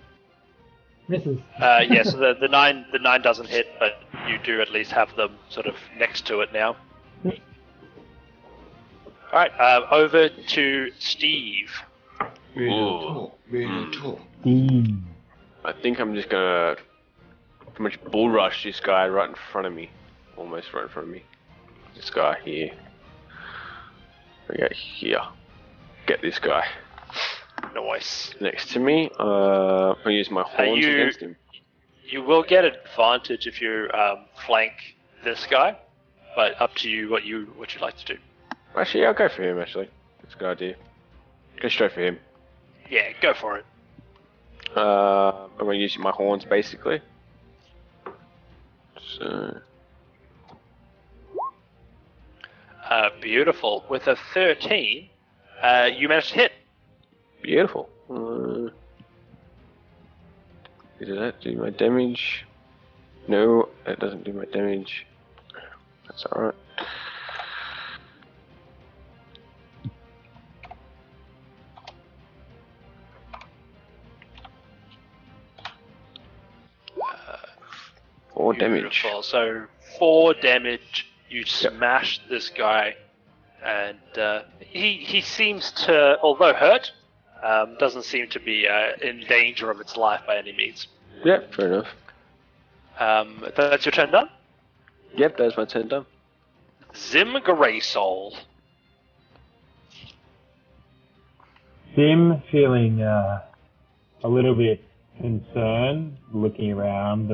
Misses. yeah, so the nine doesn't hit, but you do at least have them sort of next to it now. Yep. All right, over to Steve. Minotaur. I think I'm just gonna pretty much bull rush this guy right in front of me. Almost right in front of me. This guy here. Okay, here. Get this guy. Nice. Next to me. I'm gonna use my horns against him. You will get advantage if you flank this guy, but up to you what you'd like to do. Actually, yeah, I'll go for him, actually. That's a good idea. Go straight for him. Yeah, go for it. I'm gonna use my horns, basically. So... Beautiful. With a 13, you managed to hit. Beautiful. Did that do my damage? No, that doesn't do my damage. That's alright. Four damage. Beautiful. So 4 damage. You smash this guy, and he seems to, although hurt, doesn't seem to be in danger of its life by any means. Yep, fair enough. That's your turn done? Yep, that's my turn done. Zim Greysoul. Sim feeling a little bit concerned, looking around,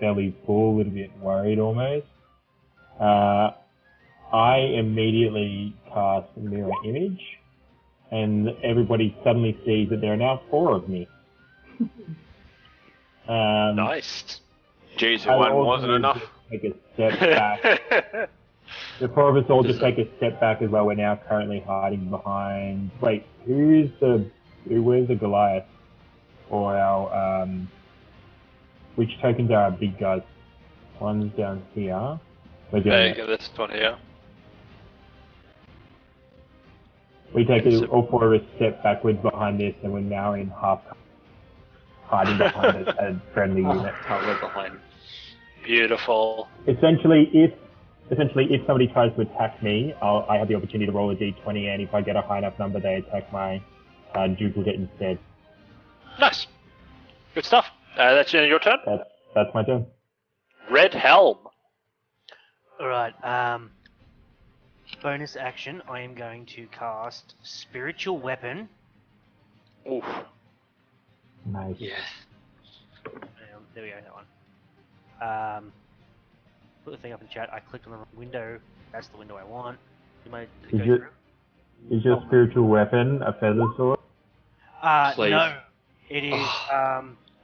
belly full, a little bit worried almost. I immediately cast Mirror Image, and everybody suddenly sees that there are now 4 of me. Nice. Jeez, I one also wasn't enough. Take a step back. The 4 of us all just take a step back as well. We're now currently hiding behind. Wait, where's the Goliath? Or our which tokens are our big guys? One's down here. We're doing There you go, this one here. We take all 4 of us step backwards behind this, and we're now in half hiding behind a friendly unit. Cover behind. Beautiful. Essentially, if somebody tries to attack me, I have the opportunity to roll a d20, and if I get a high enough number, they attack my duplicate instead. Nice. Good stuff. That's your turn. That's my turn. Red Helm. Alright, bonus action, I am going to cast Spiritual Weapon. Oof. Nice. Yes. There we go, that one. Put the thing up in chat, I clicked on the wrong window, that's the window I want. You might go through. Is your spiritual weapon a feather sword? Please. No. It is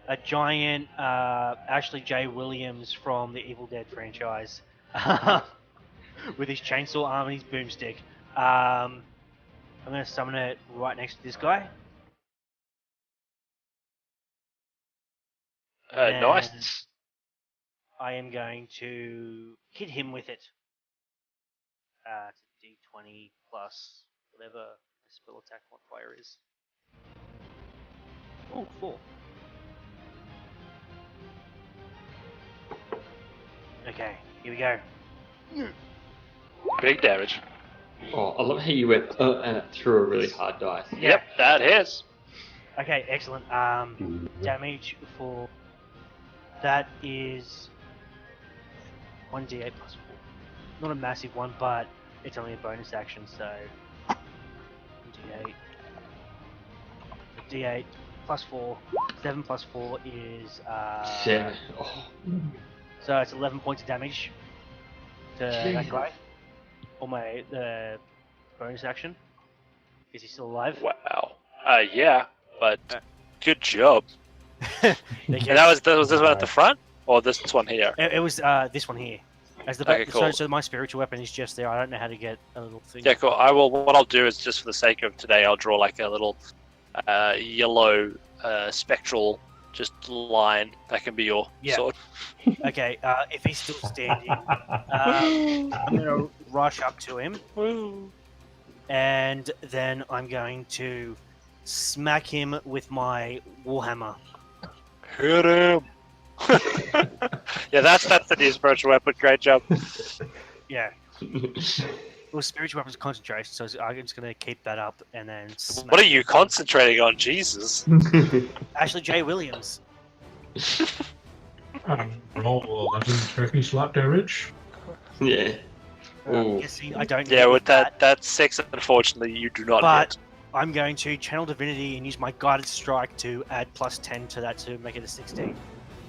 a giant Ashley J. Williams from the Evil Dead franchise with his chainsaw arm and his boomstick. I'm going to summon it right next to this guy. Nice. I am going to hit him with it. It's a d20 plus whatever the spell attack modifier is. Oh, 4. Okay, here we go. Big damage. Oh, I love how you went and it threw a really hard dice. Yep, that hits. Okay, excellent. Damage for that is 1d8 plus 4. Not a massive one, but it's only a bonus action, so 1d8. D8 plus 4. 7 plus 4 is 7. Oh, so it's 11 points of damage to that guy. Or the bonus action. Is he still alive? Wow. Yeah, but good job. Okay. And was this one at the front, or this one here? It was this one here. As the Okay, cool. So my spiritual weapon is just there. I don't know how to get a little thing. Yeah, cool. What I'll do is just for the sake of today, I'll draw like a little yellow spectral just line that can be your sword. Okay. If he's still standing, I'm gonna rush up to him, and then I'm going to smack him with my warhammer. Hit him! Yeah, that's the new spiritual weapon. Great job. Yeah. Well, spiritual weapons concentration, so I'm just gonna keep that up and then. What are you concentrating on, Jesus? Ashley J. Williams. Roll 11 trophy slap damage. yeah. Ooh. Guessing I don't. Yeah, get with that 6, unfortunately, you do not But hit. I'm going to channel divinity and use my guided strike to add plus 10 to that to make it a 16.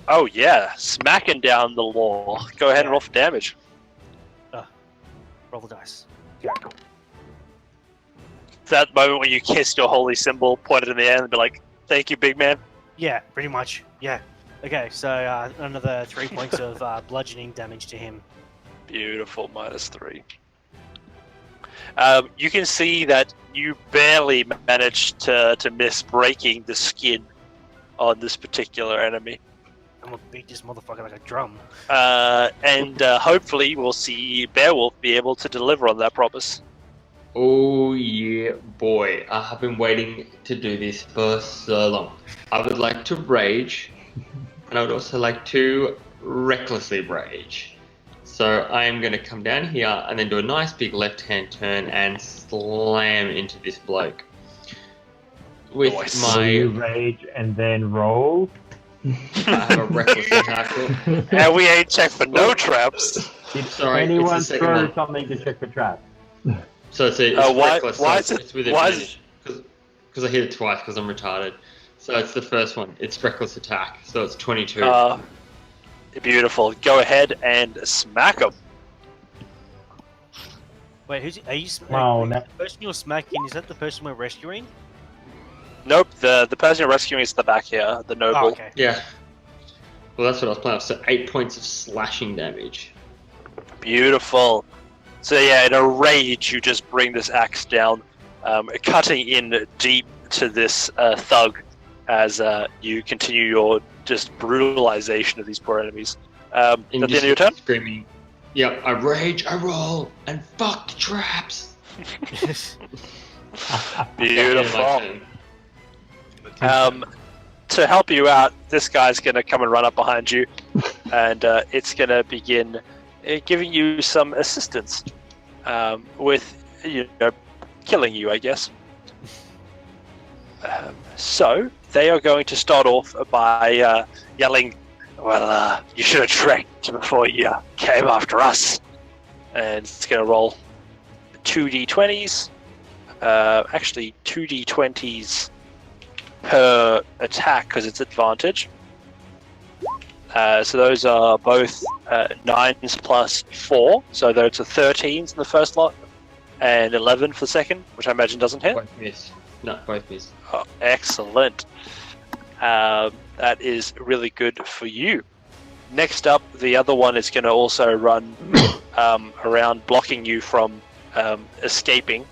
Oh yeah, smacking down the law. Go ahead and roll for damage. Roll the dice. It's that moment when you kiss your holy symbol, point it in the air, and be like, "Thank you, big man." Yeah, pretty much. Yeah. Okay, so another 3 points of bludgeoning damage to him. Beautiful, -3. You can see that you barely managed to miss breaking the skin on this particular enemy. I'm gonna beat this motherfucker like a drum. And hopefully we'll see Beowulf be able to deliver on that promise. Oh yeah, boy. I have been waiting to do this for so long. I would like to rage, and I would also like to recklessly rage. So I am going to come down here and then do a nice big left-hand turn and slam into this bloke. With Nice. Will my... you rage and then roll? I have a reckless attack. And we ain't checked for no traps. Did Sorry, it's anyone the second throw one. something to check for traps? So it's Why- reckless. why so is it- it's with why advantage. Because I hit it twice because I'm retarded. So it's the first one. It's reckless attack. So it's 22. Beautiful. Go ahead and smack him. Wait, are you Oh, no. the person you're smacking, is that the person we're rescuing? Nope, the person you're rescuing is the back here, the noble. Oh, okay. Yeah. Well, that's what I was planning. So 8 points of slashing damage. Beautiful. So yeah, in a rage, you just bring this axe down, cutting in deep to this thug as you continue your just brutalization of these poor enemies. At the end of your turn? Screaming, yep, I rage, I roll, and fuck the traps. Beautiful. To help you out, this guy's going to come and run up behind you, and it's going to begin giving you some assistance with, killing you, I guess. So they are going to start off by yelling, "Well, you should have trekked before you came after us." And it's going to roll 2d20s. Actually, 2d20s per attack because it's advantage. So those are both 9s plus 4. So those are 13s in the first lot and 11 for the second, which I imagine doesn't hit. Both miss. No, both miss. Oh, excellent. That is really good for you. Next up, the other one is going to also run around blocking you from escaping.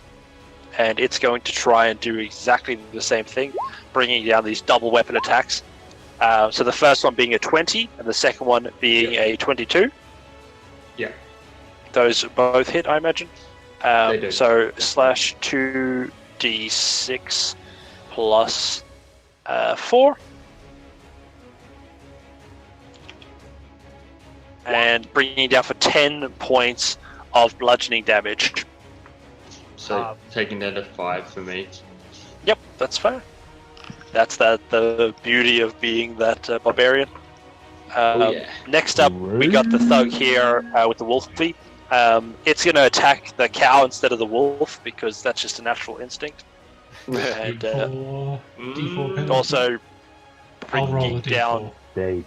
And it's going to try and do exactly the same thing, bringing down these double weapon attacks. So the first one being a 20, and the second one being a 22. Yeah. Those both hit, I imagine. They do. So slash 2d6 plus 4. And bringing it down for 10 points of bludgeoning damage. So taking that to 5 for me. Yep, that's fair. That's the beauty of being that barbarian. Yeah. Next up, we got the thug here with the wolfie. It's going to attack the cow instead of the wolf because that's just a natural instinct. And D4, D4 penalty. also I'll roll bringing a down. D4.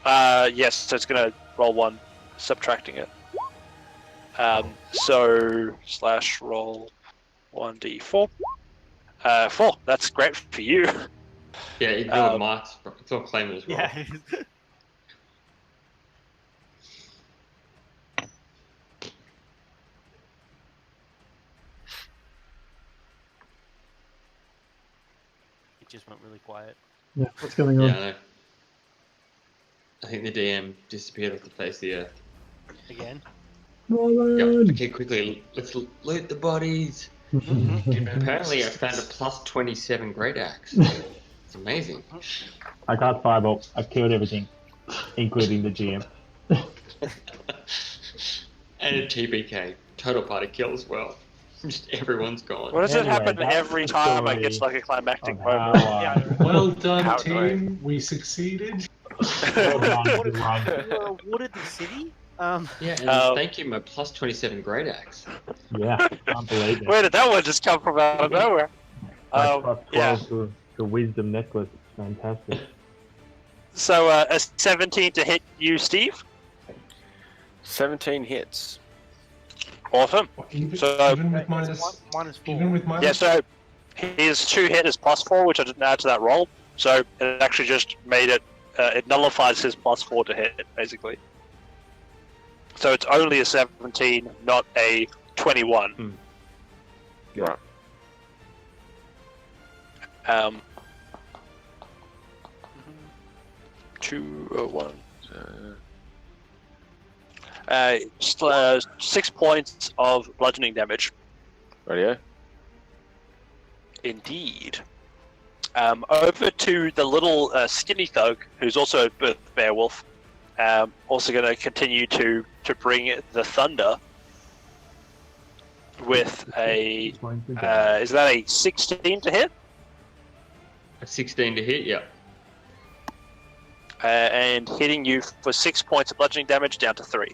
They Yes, so it's going to roll 1, subtracting it. So slash roll 1d4. 4. That's great for you. Yeah, ignore Mark's. It's all claiming as well. Yeah. It just went really quiet. Yeah, what's going on? Yeah, I know. I think the DM disappeared off the face of the earth. Again. Roland! Yep. Okay, quickly. Let's loot the bodies. Apparently, I found a plus 27 great axe. It's amazing. I got fireball. I've killed everything, including the GM. And a TBK. Total party kill as well. Just everyone's gone. What does it Anyway, happen that's every the time I story get like a climactic of how, moment? Yeah. Well done, How do I- team. We succeeded. well done, What everyone. watered the city? Yeah, and thank you, my plus 27 great axe. Yeah, can't believe it. Where did that one just come from out of nowhere? Like plus Yeah. 12 to the wisdom necklace. It's fantastic. So a 17 to hit you, Steve. 17 hits. Awesome. Even, So- even with minus, Minus 4. even with minus. Yeah, so his 2 hit is plus 4, which I didn't add to that roll. So it actually just made it, it nullifies his plus 4 to hit, basically. So it's only a 17, not a 21. Right. Um, 2, 1. 6 points of bludgeoning damage. Rightio. Indeed. Over to the little skinny thug, who's also a werewolf. Also going to continue to bring the thunder with a. Is that a 16 to hit? A 16 to hit, yeah. And hitting you for 6 points of bludgeoning damage down to 3.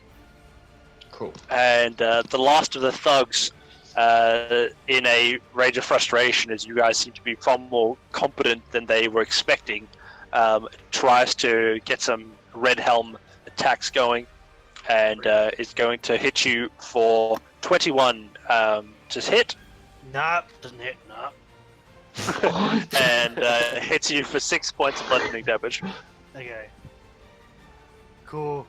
Cool. And the last of the thugs, in a rage of frustration, as you guys seem to be far more competent than they were expecting, tries to get some red helm attacks going, and is going to hit you for 21 to hit, Nah, doesn't hit. Nah. and hits you for 6 points of bludgeoning damage. Okay. Cool.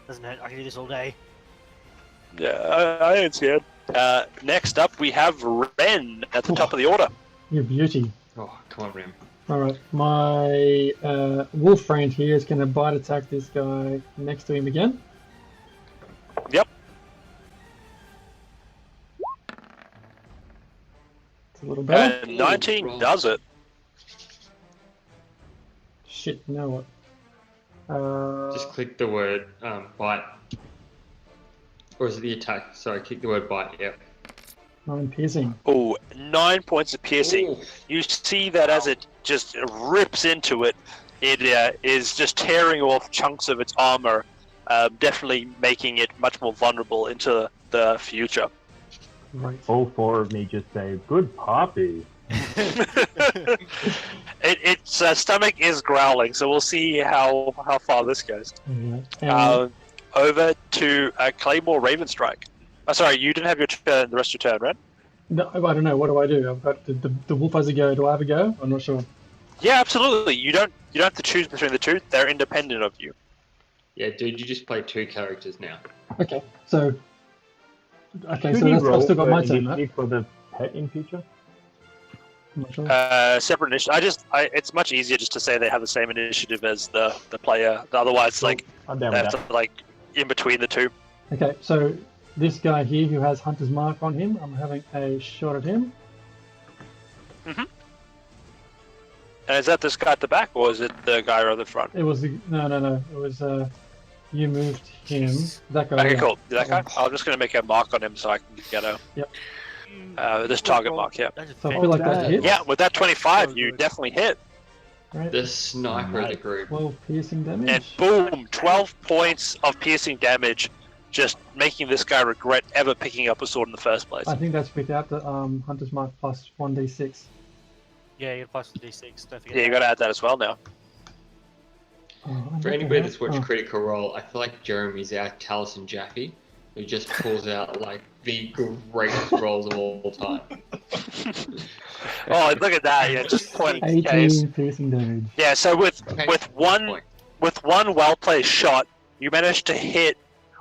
Doesn't hit. I can do this all day. Yeah, I ain't scared. Next up, we have Ren at the top of the order. You beauty. Oh, come on, Rim. Alright, my wolf friend here is going to bite attack this guy next to him again. Yep. It's a little better. And 19 Roll. does it. Shit, you know what? Just click the word bite. Or is it the attack? Sorry, click the word bite, yeah. 9 piercing. Oh, 9 points of piercing. Ooh. You see that as it just rips into it, it is just tearing off chunks of its armor, definitely making it much more vulnerable into the future. Right. All 4 of me just say, good puppy. Its stomach is growling, so we'll see how far this goes. Yeah. And Over to Claymore Ravenstrike. Oh, sorry, you didn't have your turn, the rest of your turn, right? no, I don't know, what do? I've got the wolf has a go. Do I have a go? I'm not sure. Yeah, absolutely. You don't have to choose between the two. They're independent of you. Yeah, dude, you just play 2 characters now. Okay, so Could so you that's, I've roll still got for my turn, right? initiative for the pet in future? I'm not sure. Separate initiative. It's much easier just to say they have the same initiative as the player. Otherwise, like I'm down they with have that. to like in between the two. Okay, so this guy here who has Hunter's Mark on him, I'm having a shot at him. And is that this guy at the back, or is it the guy on the front? It was no. It was you moved him. That guy. Okay, yeah. cool. That guy. I'm just gonna make a mark on him so I can get a this target mark. Yeah. That's So I feel like that hits. Yeah, with that 25, So you good. definitely hit. Right. The sniper of the group. 12 piercing And damage. boom, 12 points of piercing damage just making this guy regret ever picking up a sword in the first place. I think that's without the Hunter's Mark plus 1d6. Yeah, you plus the d6. Don't forget. Yeah, you got to add that as well now. For anybody that's watched Critical Role, I feel like Jeremy's our Taliesin Jaffe, who just pulls out like the greatest rolls of all time. Oh, look at that! Yeah, just 20 Ks. 18 piercing damage. Yeah, so with one Point. well placed shot, you manage to hit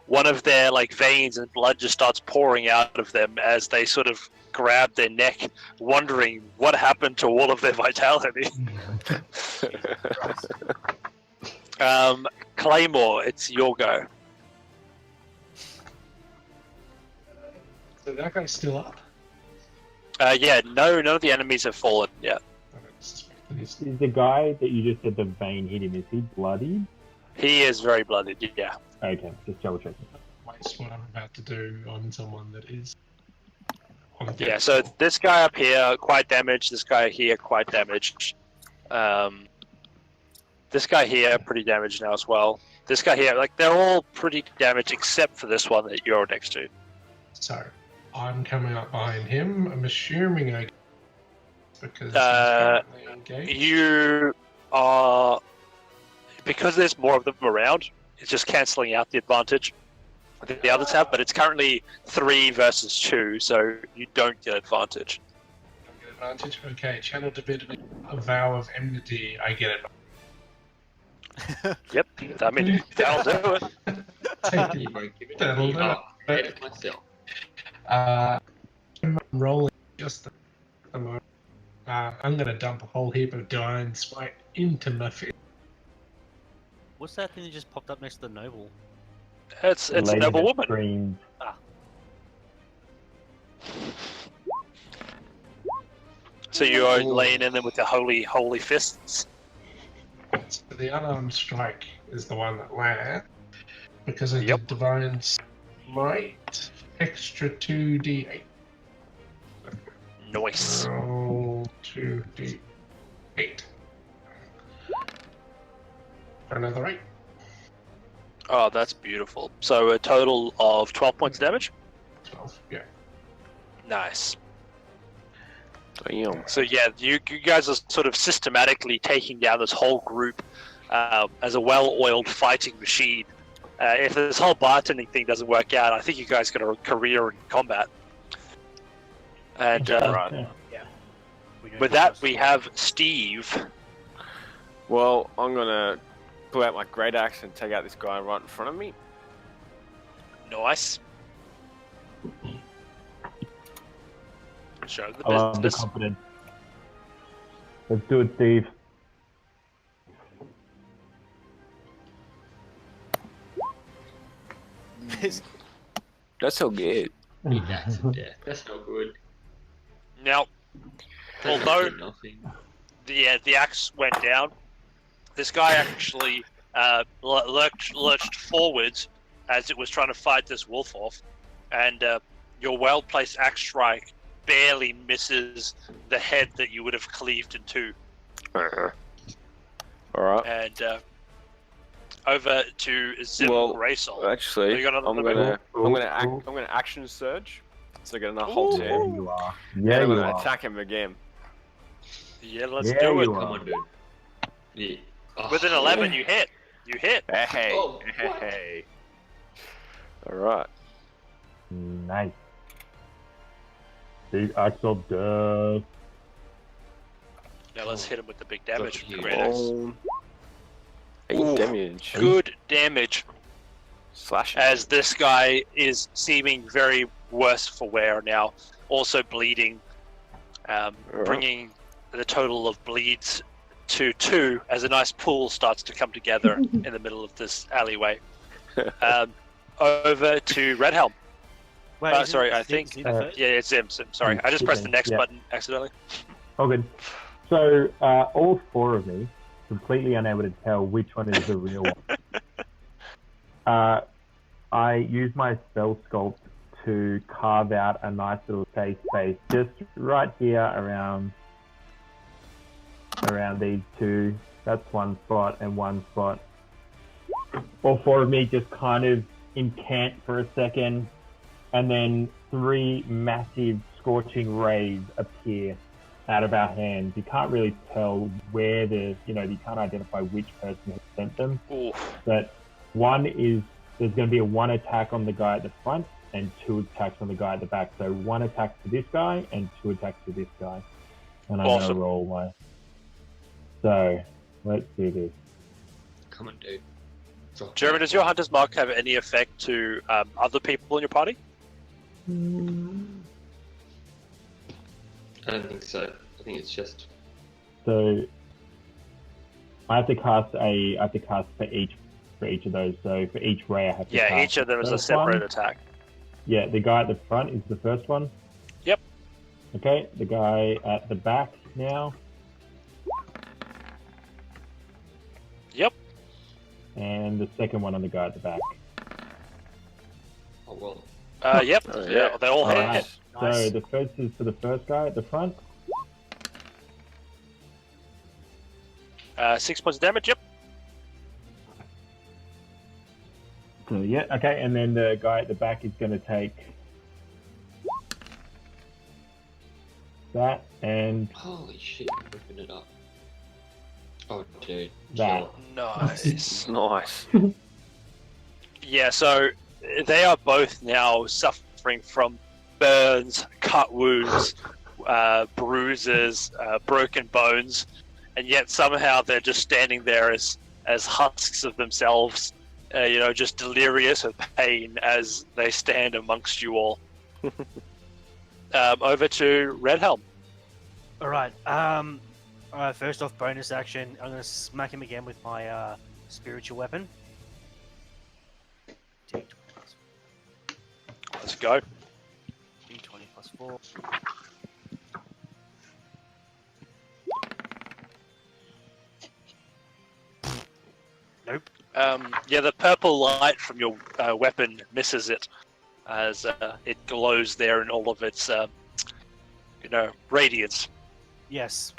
one of their like veins, and blood just starts pouring out of them as they sort of grab their neck, wondering what happened to all of their vitality. Claymore, it's your go. So that guy's still up. Yeah, none of the enemies have fallen yet. Is the guy that you just said the vein hit him, is he bloodied? He is very blooded, yeah. Okay, just double checking. Waste what I'm about to do on someone that is. On Yeah, so this guy up here, quite damaged. This guy here, quite damaged. This guy here, pretty damaged now as well. This guy here, like, they're all pretty damaged except for this one that you're next to. So, I'm coming up behind him. I'm assuming I. Because he's currently engaged. You are... Because there's more of them around, it's just cancelling out the advantage that the others have, but it's currently 3 versus 2, so you don't get advantage. Advantage. Okay, channeled a bit of a vow of enmity. I get it. Yep, I mean, that'll do it. You won't give it That'll to me. do I it. hate it myself. I'm rolling just at the moment. I'm going to dump a whole heap of Divine Smite into my fist. What's that thing that just popped up next to the noble? It's a Lady noble that woman. screamed. So you are laying in them with the holy fists. So the unarmed strike is the one that lands. Because I did Divine Smite, extra 2d8. Nice. Roll 2d8. Another 8. Oh, that's beautiful. So a total of 12 points of damage? 12, yeah. Nice. Damn. So yeah, you guys are sort of systematically taking down this whole group as a well-oiled fighting machine. If this whole bartending thing doesn't work out, I think you guys got a career in combat. And Right. with that, we have Steve. Well, I'm gonna pull out my great axe and take out this guy right in front of me. Nice. Show the I love the business. confidence. Let's do it, Steve. That's so good. That's not good. Now, Doesn't although do nothing. the axe went down, this guy actually lurched forwards as it was trying to fight this wolf off, and your well-placed axe strike barely misses the head that you would have cleaved in two. All right. And over to Zim Well, Graysol. Actually, You got I'm another gonna action surge, so I get another whole Yeah, team. you are. And Yeah, I'm you gonna are. attack him again. Yeah, let's Yeah, do it. you Come are. on, dude. Yeah. Oh, With an 11, you hit. You hit. Hey, Oh, hey. All right. Nice. Big Axel Duff. Now let's hit him with the big damage. Got you. Great axe. 8 Ooh. damage. Good damage, Slashing. as this guy is seeming very worse for wear now, also bleeding, bringing the total of bleeds to 2 as a nice pool starts to come together in the middle of this alleyway. Over to Redhelm. Wait, isn't sorry, it I Zim think. first? Yeah, it's Zim. Sorry, I just pressed the next Yeah. button accidentally. Oh, good. So, all 4 of me, completely unable to tell which one is the real one. I use my spell sculpt to carve out a nice little safe space just right here around these 2. That's one spot and one spot. All 4 of me just kind of incant for a second, and then 3 massive scorching rays appear out of our hands. You can't really tell where you can't identify which person has sent them. Oof. But there's going to be a 1 attack on the guy at the front and 2 attacks on the guy at the back. So 1 attack to this guy and 2 attacks to this guy. And I'm going to roll my... So, let's do this. Come on, dude. Jeremy, does your Hunter's Mark have any effect to other people in your party? I don't think so. I think it's just... So, I have to cast for each of those. So for each ray, I have to. Yeah, each of them is a separate attack. Yeah, the guy at the front is the first one. Yep. Okay, the guy at the back now. Yep. And the second one on the guy at the back. Oh well. Yep. Yeah, they all hit. Right. Nice. So the first is for the first guy at the front. 6 points of damage. Yep. So yeah, okay, and then the guy at the back is going to take that and Holy shit, open it up. Oh, dude. that. Chill. Nice. Nice. Yeah, so they are both now suffering from burns, cut wounds, bruises, broken bones, and yet somehow they're just standing there as husks of themselves, just delirious with pain as they stand amongst you all. Over to Red Helm. All right. First off, bonus action. I'm going to smack him again with my spiritual weapon. D20 plus Let's go. D20 plus 4. Nope. Yeah, the purple light from your weapon misses it as it glows there in all of its, radiance. Yes.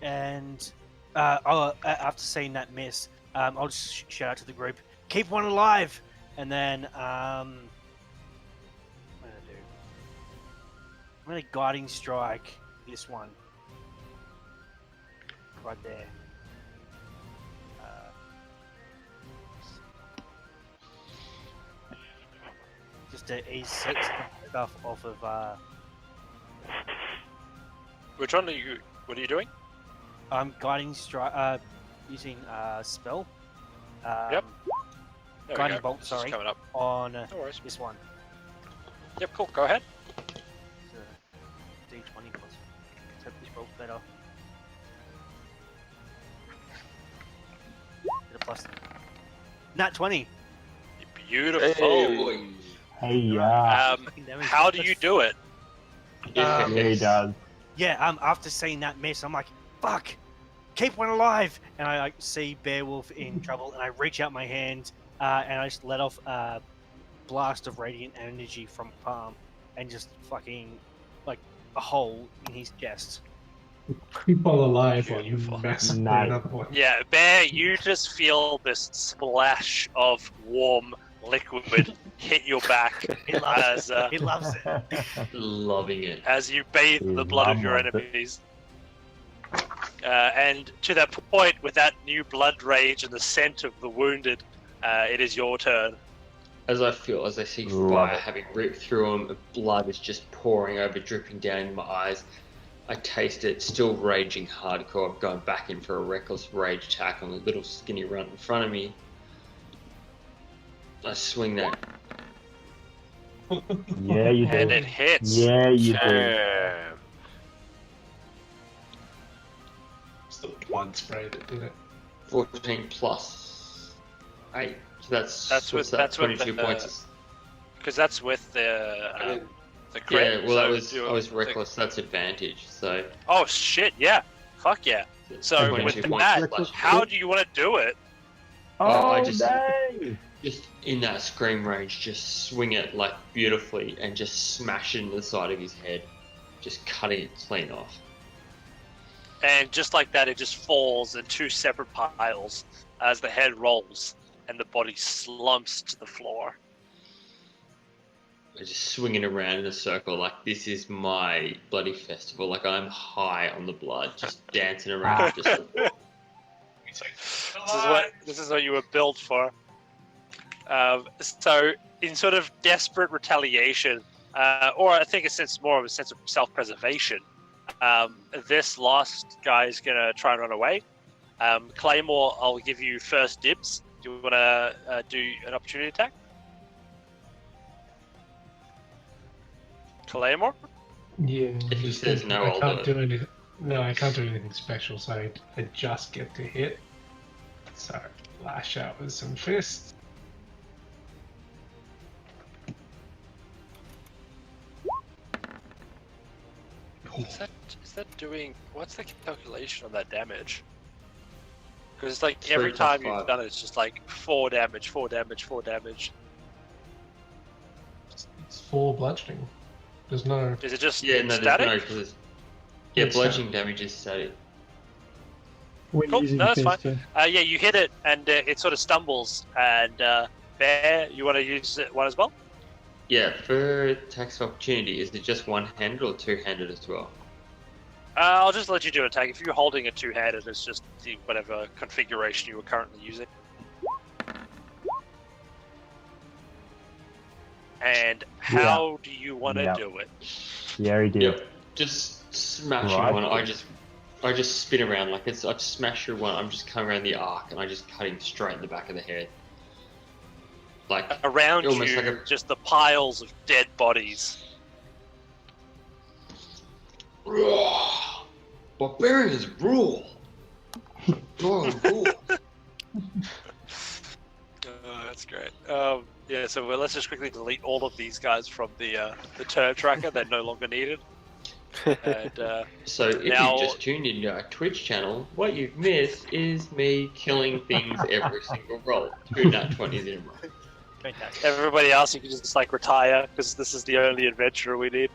And after seeing that miss, I'll just shout out to the group, keep one alive! And then, what am I going to do? I'm going to guiding strike this one. Right there. Just to ease stuff off of... Which one are you? What are you doing? I'm guiding strike, using spell. Yep. There we Guiding go. bolt, It's just sorry, coming up. on No worries. this one. Yep, cool. Go ahead. So, D20 plus. Let's hope this rolls better. Get a plus. Nat 20. Beautiful. Hey, yeah. Fucking damage. How do you do it? Yeah, he does. Yeah, after seeing that miss, I'm like, fuck! Keep one alive! And I see Beowulf in trouble, and I reach out my hand, and I just let off a blast of radiant energy from palm, and just fucking, like, a hole in his chest. People alive while you Beautiful. massacre Nice. another one. Yeah, Bear, you just feel this splash of warm liquid hit your back He loves as He loves it. Loving it. as you bathe the blood of your Mum loves it. enemies. And to that point, with that new blood rage and the scent of the wounded, it is your turn. As I see Love fire it. having ripped through him, blood is just pouring over, dripping down in my eyes. I taste it, still raging hardcore. I'm going back in for a reckless rage attack on the little skinny runt in front of me. I swing that. Yeah, you And do. it hits. Yeah, you do. Damn. It's the blood spray that did it. 14 plus 8. So that's That's what's with- that, that's with 22 the- points. Because that's with the crit. Yeah, well, that so was I was reckless. That's advantage. So Oh shit! Yeah, fuck yeah. So with 22 points that, plus how do you want to do it? Oh, I Oh, just- dang! just in that scream range, just swing it like beautifully and just smash it in the side of his head, just cutting it clean off. And just like that, it just falls in two separate piles as the head rolls. and the body slumps to the floor. I just swinging around in a circle like this is my bloody festival. Like I'm high on the blood, just dancing around. Just This is what you were built for. So, in sort of desperate retaliation, or I think a sense more of a sense of self-preservation, this last guy is gonna try and run away. Claymore, I'll give you first dibs. Do you want to do an opportunity attack? Claymore? Yeah. If he says no, I I'll can't do do anything. No, I can't do anything special, so I just get to hit. So lash out with some fists. Is that doing? What's the calculation on that damage? Because it's like every 3 + time 5. you've done it, it's just like 4 damage, 4 damage, 4 damage. It's 4 bludgeoning. There's no. Is it just yeah, no, static? there's no. Yeah, It's bludgeoning damage is static. When Cool, using no, that's fist, fine. yeah. Yeah, you hit it and it sort of stumbles. And Bear, you want to use one as well? Yeah, for tax of opportunity, is it just one-handed or two-handed as well? I'll just let you do an attack. If you're holding a two-handed, it's just whatever configuration you were currently using. And how do you want to do it? Yeah, he did. Yep. Just smashing Right. one. I just spin around like it's. I've smashed through one. I'm just coming around the arc and I just cut him straight in the back of the head. Like Around almost you, like a- just the piles of dead bodies. Barbarians rule. Oh, rule. That's great. Yeah, so let's just quickly delete all of these guys from the turn tracker. They're no longer needed. And So if now- you just tuned into our Twitch channel, what you've missed is me killing things every single roll. 2 nat 20s in a row. everybody else, you can just like retire because this is the only adventurer we need.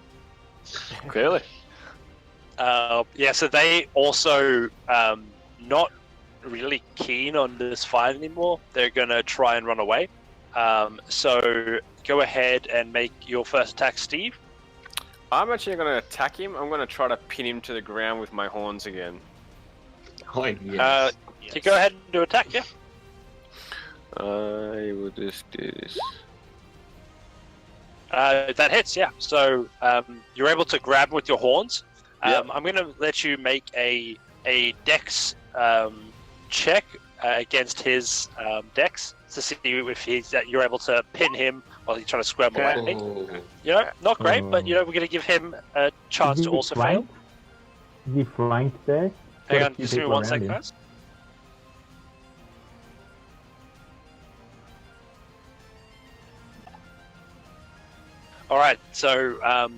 Clearly. Yeah, so they also not really keen on this fight anymore. They're gonna try and run away. So go ahead and make your first attack, Steve. I'm actually going to attack him. I'm going to try to pin him to the ground with my horns again. Oh, yes. You go ahead and do attack, yeah. I will just do this. That hits, yeah. So you're able to grab him with your horns. Yep. I'm going to let you make a dex check against his dex to see if you're able to pin him while he's trying to scramble Okay. at me. Oh. You know, not great, but you know, we're going to give him a chance Is to he also fail. flanked? Is he flanked there? Hang Got a on, few just give me people 1 around second, him. guys. All right, so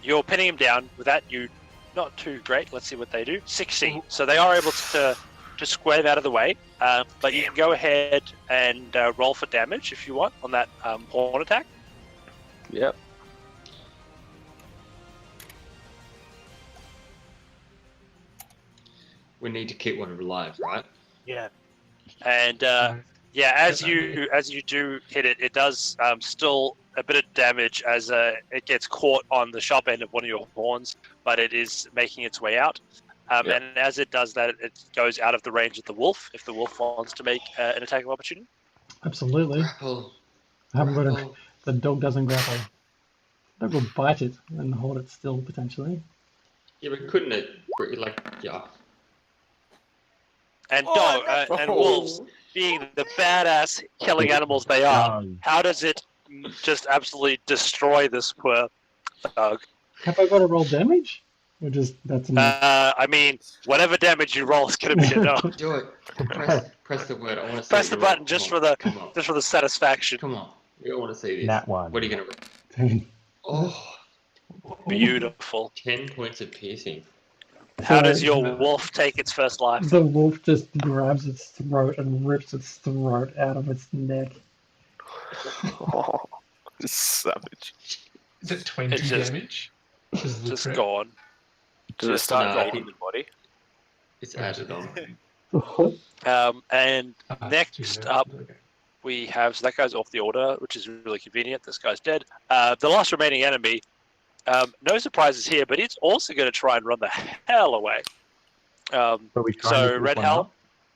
you're pinning him down. With that, you not too great. Let's see what they do. 16. So they are able to square him out of the way. But you can go ahead and roll for damage if you want on that horn attack. Yep. We need to keep one alive, right? Yeah. And yeah, as you do hit it, it does still a bit of damage as it gets caught on the sharp end of one of your horns, but it is making its way out. Yep. And as it does that, it goes out of the range of the wolf. If the wolf wants to make an attack of opportunity, Absolutely. Grapple. I haven't got a, Grapple. the dog doesn't grapple. The dog will bite it and hold it still potentially. Yeah, but couldn't it, like, yeah. and Oh, wolves being the badass killing animals they are, Um, how does it just absolutely destroy this poor dog? Have I got to roll damage? Or just that's enough? I mean, whatever damage you roll is going to be enough. Do it. Press the word. I want to see Press it. the You're right. button just Come for on. the Come on. just for the satisfaction. Come on. We all want to see this. Nat 1. What are you going to... Oh, Beautiful. 10 points of piercing. How does So- your wolf take its first life? The wolf just grabs its throat and rips its throat out of its neck. Savage. Is it 20 It's just- damage? Is the Just crit? gone. Does it start No. eating the body? It's added on. And Ah, next too late. up, Okay. we have, so that guy's off the order, which is really convenient. This guy's dead. The last remaining enemy, no surprises here, but it's also going to try and run the hell away. So we trying to So, keep Red one Helm, up?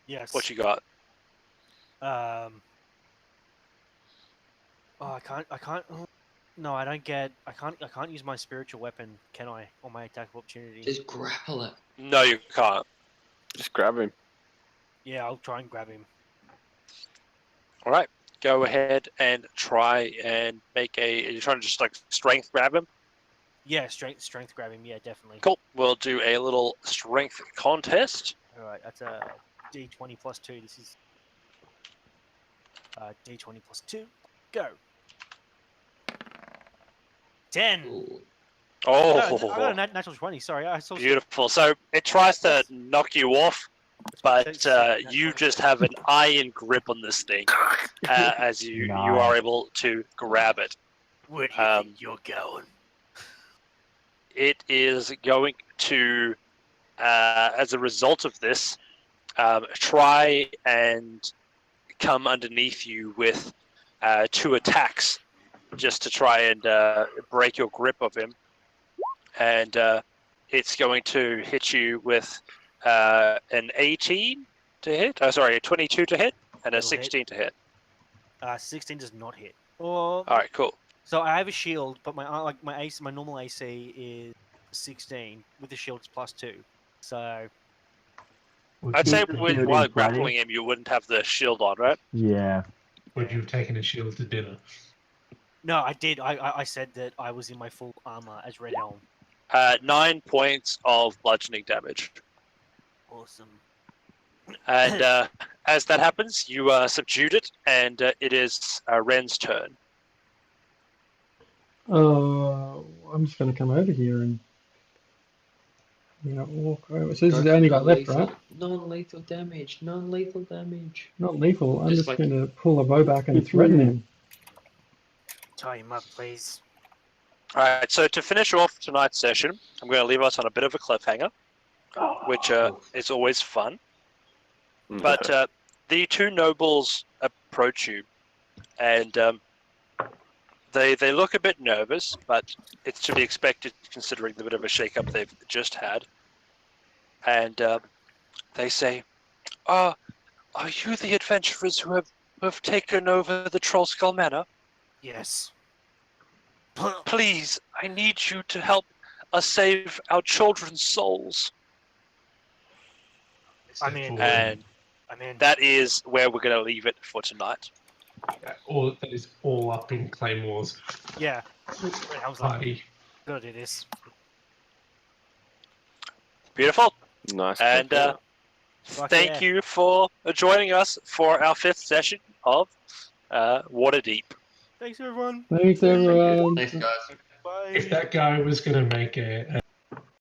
Yes. what you got? Oh, I can't. Oh, no, I don't get. I can't use my spiritual weapon, can I? On my attack of opportunity. Just grapple it. No, you can't. Just grab him. Yeah, I'll try and grab him. All right, go ahead and try and make a. You're trying to just like strength grab him. Yeah, strength grab him. Yeah, definitely. Cool. We'll do a little strength contest. All right, that's a D20 plus 2. This is D20 plus 2. Go. 10. Ooh. Oh, No, I got a natural 20. Sorry, I saw. beautiful. So it tries to knock you off, but you just have an iron grip on this thing as you are able to grab it. Where do you think you're going? It is going to, as a result of this, try and come underneath you with 2 attacks just to try and break your grip of him. And it's going to hit you with an 18 to hit. Oh, sorry, a 22 to hit and a That'll 16 to hit. 16 does not hit. Or All right, cool. so I have a shield, but my normal AC is 16 with the shield it's plus 2. So I'd say while grappling him, you wouldn't have the shield on, right? Yeah. Would you have taken a shield to dinner? no, I did. I said that I was in my full armor as Red Helm. 9 points of bludgeoning damage. Awesome. And as that happens, you subdued it, and it is Ren's turn. I'm just going to come over here and walk over. So this is the only guy left, right? Non-lethal damage. Non-lethal damage. Not lethal. I'm Just just like- going to pull a bow back and threaten him. Tie him up, please. All right, so to finish off tonight's session, I'm going to leave us on a bit of a cliffhanger, which is always fun. But the 2 nobles approach you, and they look a bit nervous, but it's to be expected considering the bit of a shake-up they've just had. And they say, are you the adventurers who have taken over the Trollskull Manor? Yes. Please, I need you to help us save our children's souls. I'm in. And that is where we're going to leave it for tonight. That is all up in Claymore's Yeah. Red Helm's like, party. gotta do this. Beautiful. Nice. And thank you for joining us for our 5th session of Waterdeep. Thanks, everyone. Thanks, everyone. Thanks, guys. Bye. If that guy was going to make a